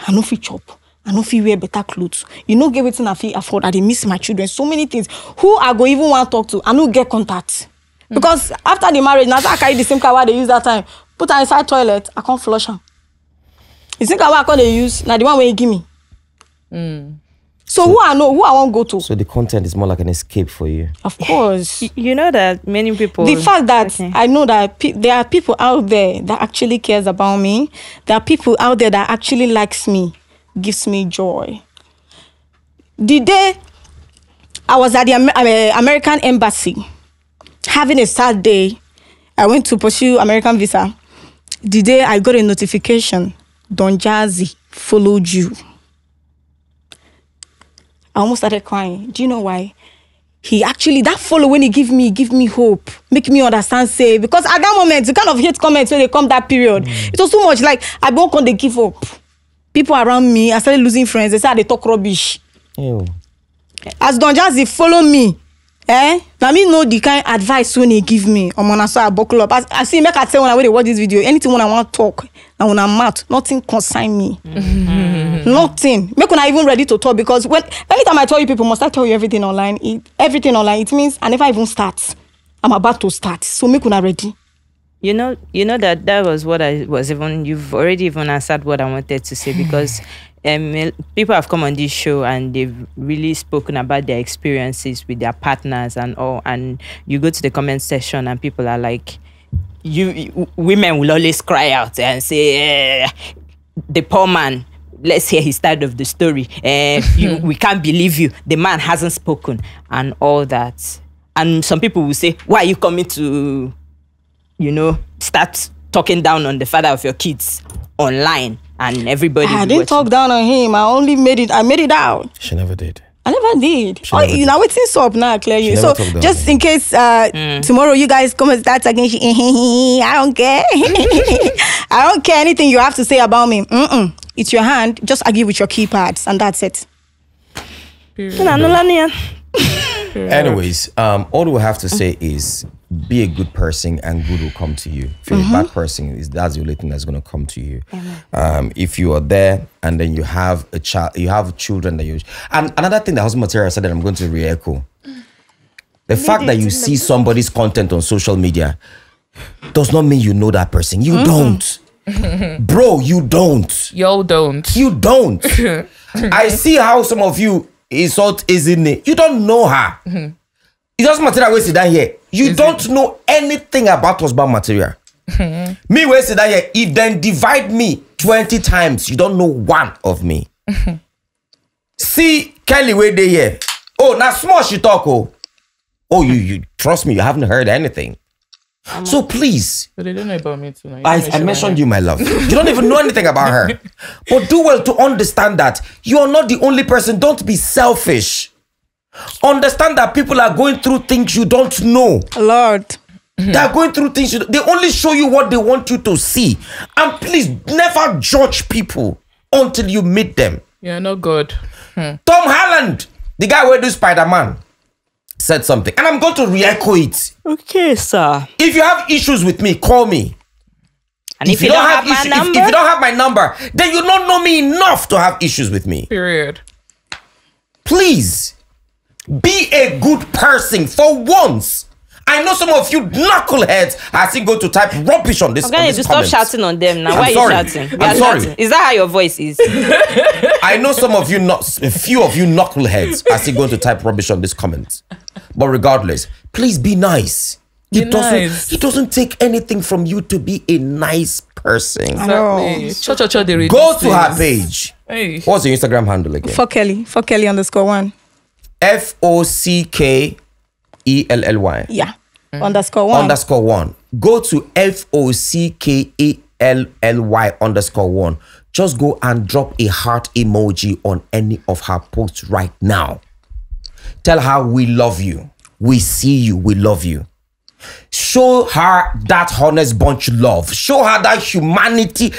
A: I no fit chop. I no fit wear better clothes. Get wetin I fit afford. I dey miss my children. So many things. Who I go even want to talk to? I no get contact. Because after the marriage, now I carry the same car where they use that time. Put her inside toilet, I can't flush her. The same car where they use, now the one where you give me. So who I won't go to?
C: So the content is more like an escape for you.
A: Of course.
B: You know that many people...
A: The fact that I know that there are people out there that actually cares about me. There are people out there that actually likes me. Gives me joy. The day I was at the American Embassy, having a sad day, I went to pursue American visa. The day I got a notification, Don Jazzy followed you. I almost started crying. Do you know why? He actually, that follow when he give me hope, make me understand, say, because at that moment, the kind of hate comments when they come that period, it was too much. Like, I won't come, they give up. People around me, I started losing friends. They said they talk rubbish.
C: Ew.
A: As Don Jazzy follow me, now me know the kind of advice when he give me. I'm so I buckle up. I see, make I tell when I watch this video, anything when I want to talk, and when I'm mad, nothing concern me. Nothing. Make when I even ready to talk, because anytime I tell you people, must I tell you everything online? It means I never even start. I'm about to start. So make when I ready.
B: You know that was what I was you've already even answered what I wanted to say, because people have come on this show and they've really spoken about their experiences with their partners and all, and you go to the comment section and people are like, women will always cry out and say, the poor man, let's hear his side of the story. We can't believe you. The man hasn't spoken and all that. And some people will say, why are you coming to, start talking down on the father of your kids online and everybody?
A: I didn't talk down on him. I made it out.
C: She never did.
A: I never did. It's up now, clear you. So just in case tomorrow you guys come and start again, I don't care. I don't care anything you have to say about me. It's your hand. Just argue with your keypads, and that's it.
C: Anyways, all we have to say is be a good person and good will come to you. If you're a bad person, that's the only thing that's going to come to you. If you are there and then you have a child, you have children that you... And another thing that Husband Material said that I'm going to re-echo. The fact that you see somebody's content on social media does not mean you know that person. You don't. Bro, you don't.
E: Y'all don't.
C: You don't. I see how some of you insult Ezinne. You don't know her. It doesn't matter where sit down here. You don't know anything about Husband Material. Me where sit down here, if then divide me 20 times, you don't know one of me. See Kelly where they here. Oh, now small she talk. Oh, you trust me, you haven't heard anything. So please.
E: But they don't know about me tonight.
C: I mentioned you, my love. You don't even know anything about her. But do well to understand that you are not the only person. Don't be selfish. Understand that people are going through things you don't know.
A: Lord.
C: They are going through things. They only show you what they want you to see. And please never judge people until you meet them.
E: Yeah, not good.
C: Tom Holland, the guy who do Spider-Man, said something. And I'm going to re-echo it.
B: Okay, sir.
C: If you have issues with me, call me.
B: And if you don't have my number?
C: If you don't have my number, then you don't know me enough to have issues with me.
E: Period.
C: Please, be a good person for once. I know some of you knuckleheads are still going to type rubbish on this.
B: Okay, you stop shouting on them now. Why are you shouting?
C: I'm sorry.
B: Shouting. Is that how your voice is?
C: I know some of you, a few of you knuckleheads are still going to type rubbish on this comment. But regardless, please be nice. It doesn't take anything from you to be a nice person.
E: Exactly.
C: Go to her page.
E: Hey.
C: What's the Instagram handle again?
A: For Kelly _1.
C: FOCKELLY.
A: Yeah. _1.
C: _1. Go to FOCKELLY _1. Just go and drop a heart emoji on any of her posts right now. Tell her we love you. We see you. We love you. Show her that honest bunch love. Show her that humanity.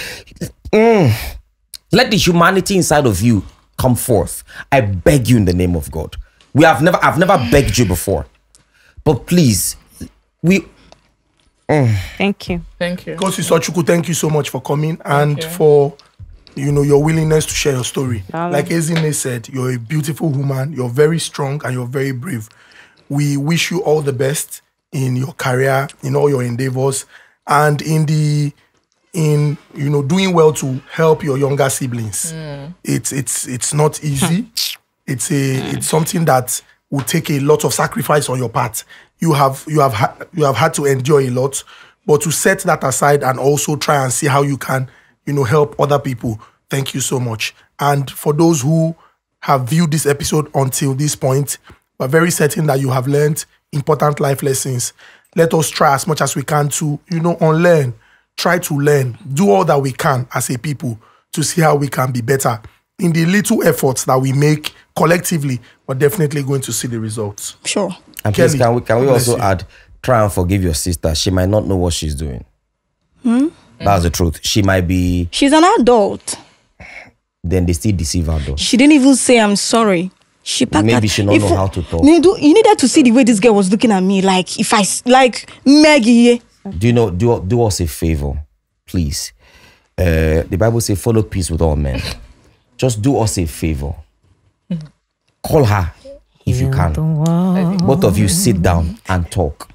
C: Let the humanity inside of you come forth. I beg you in the name of God. I've never begged you before, but please,
B: Thank you.
D: Kosi Sochukwu, thank you so much for coming and for your willingness to share your story. Like Ezinne said, you're a beautiful woman. You're very strong and you're very brave. We wish you all the best in your career, in all your endeavors, and in doing well to help your younger siblings. It's not easy. It's something that will take a lot of sacrifice on your part. You have had to endure a lot, but to set that aside and also try and see how you can help other people. Thank you so much. And for those who have viewed this episode until this point, we're very certain that you have learned important life lessons. Let us try as much as we can to, unlearn, try to learn, do all that we can as a people to see how we can be better. In the little efforts that we make collectively, we're definitely going to see the results.
A: Sure.
C: And please, can we also add, try and forgive your sister. She might not know what she's doing. That's the truth. She's
A: an adult.
C: Then they still deceive her though.
A: She didn't even say I'm sorry.
C: Maybe she don't know how to talk.
A: Nedu, you needed to see the way this girl was looking at me. Like Maggie.
C: Do us a favor, please. The Bible says, follow peace with all men. Just do us a favor. Call her if you can. Both of you sit down and talk.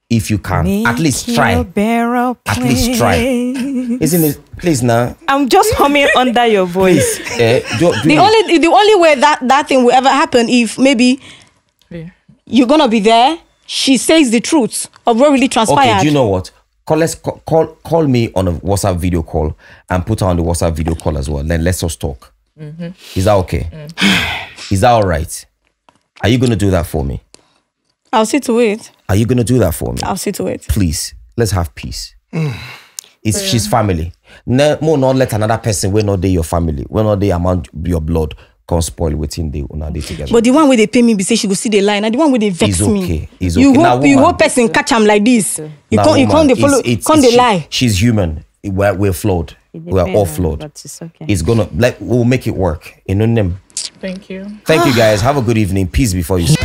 C: If you can, at least try. At least try. Isn't it? Please now.
B: I'm just humming under your voice.
A: The only way that thing will ever happen if maybe you're gonna be there. She says the truth of what really transpired.
C: Okay, do you know what? Call me on a WhatsApp video call and put her on the WhatsApp video call as well. Then let's just talk. Is that okay? Is that all right? Are you gonna do that for me?
A: I'll see to it.
C: Are you gonna do that for me?
A: I'll see to it.
C: Please, let's have peace. She's family. Not let another person when not they your family, when not they among your blood, come spoil within the una day together.
A: But the one where they pay me, be say she go see the line, and the one where they vex me.
C: It's okay.
A: You hope person catch him like this. You can't follow. Can't lie.
C: She's human. We're flawed. We're all flawed.
B: But it's okay.
C: It's gonna we'll make it work. In name.
E: Thank you.
C: Thank you guys. Have a good evening. Peace before you.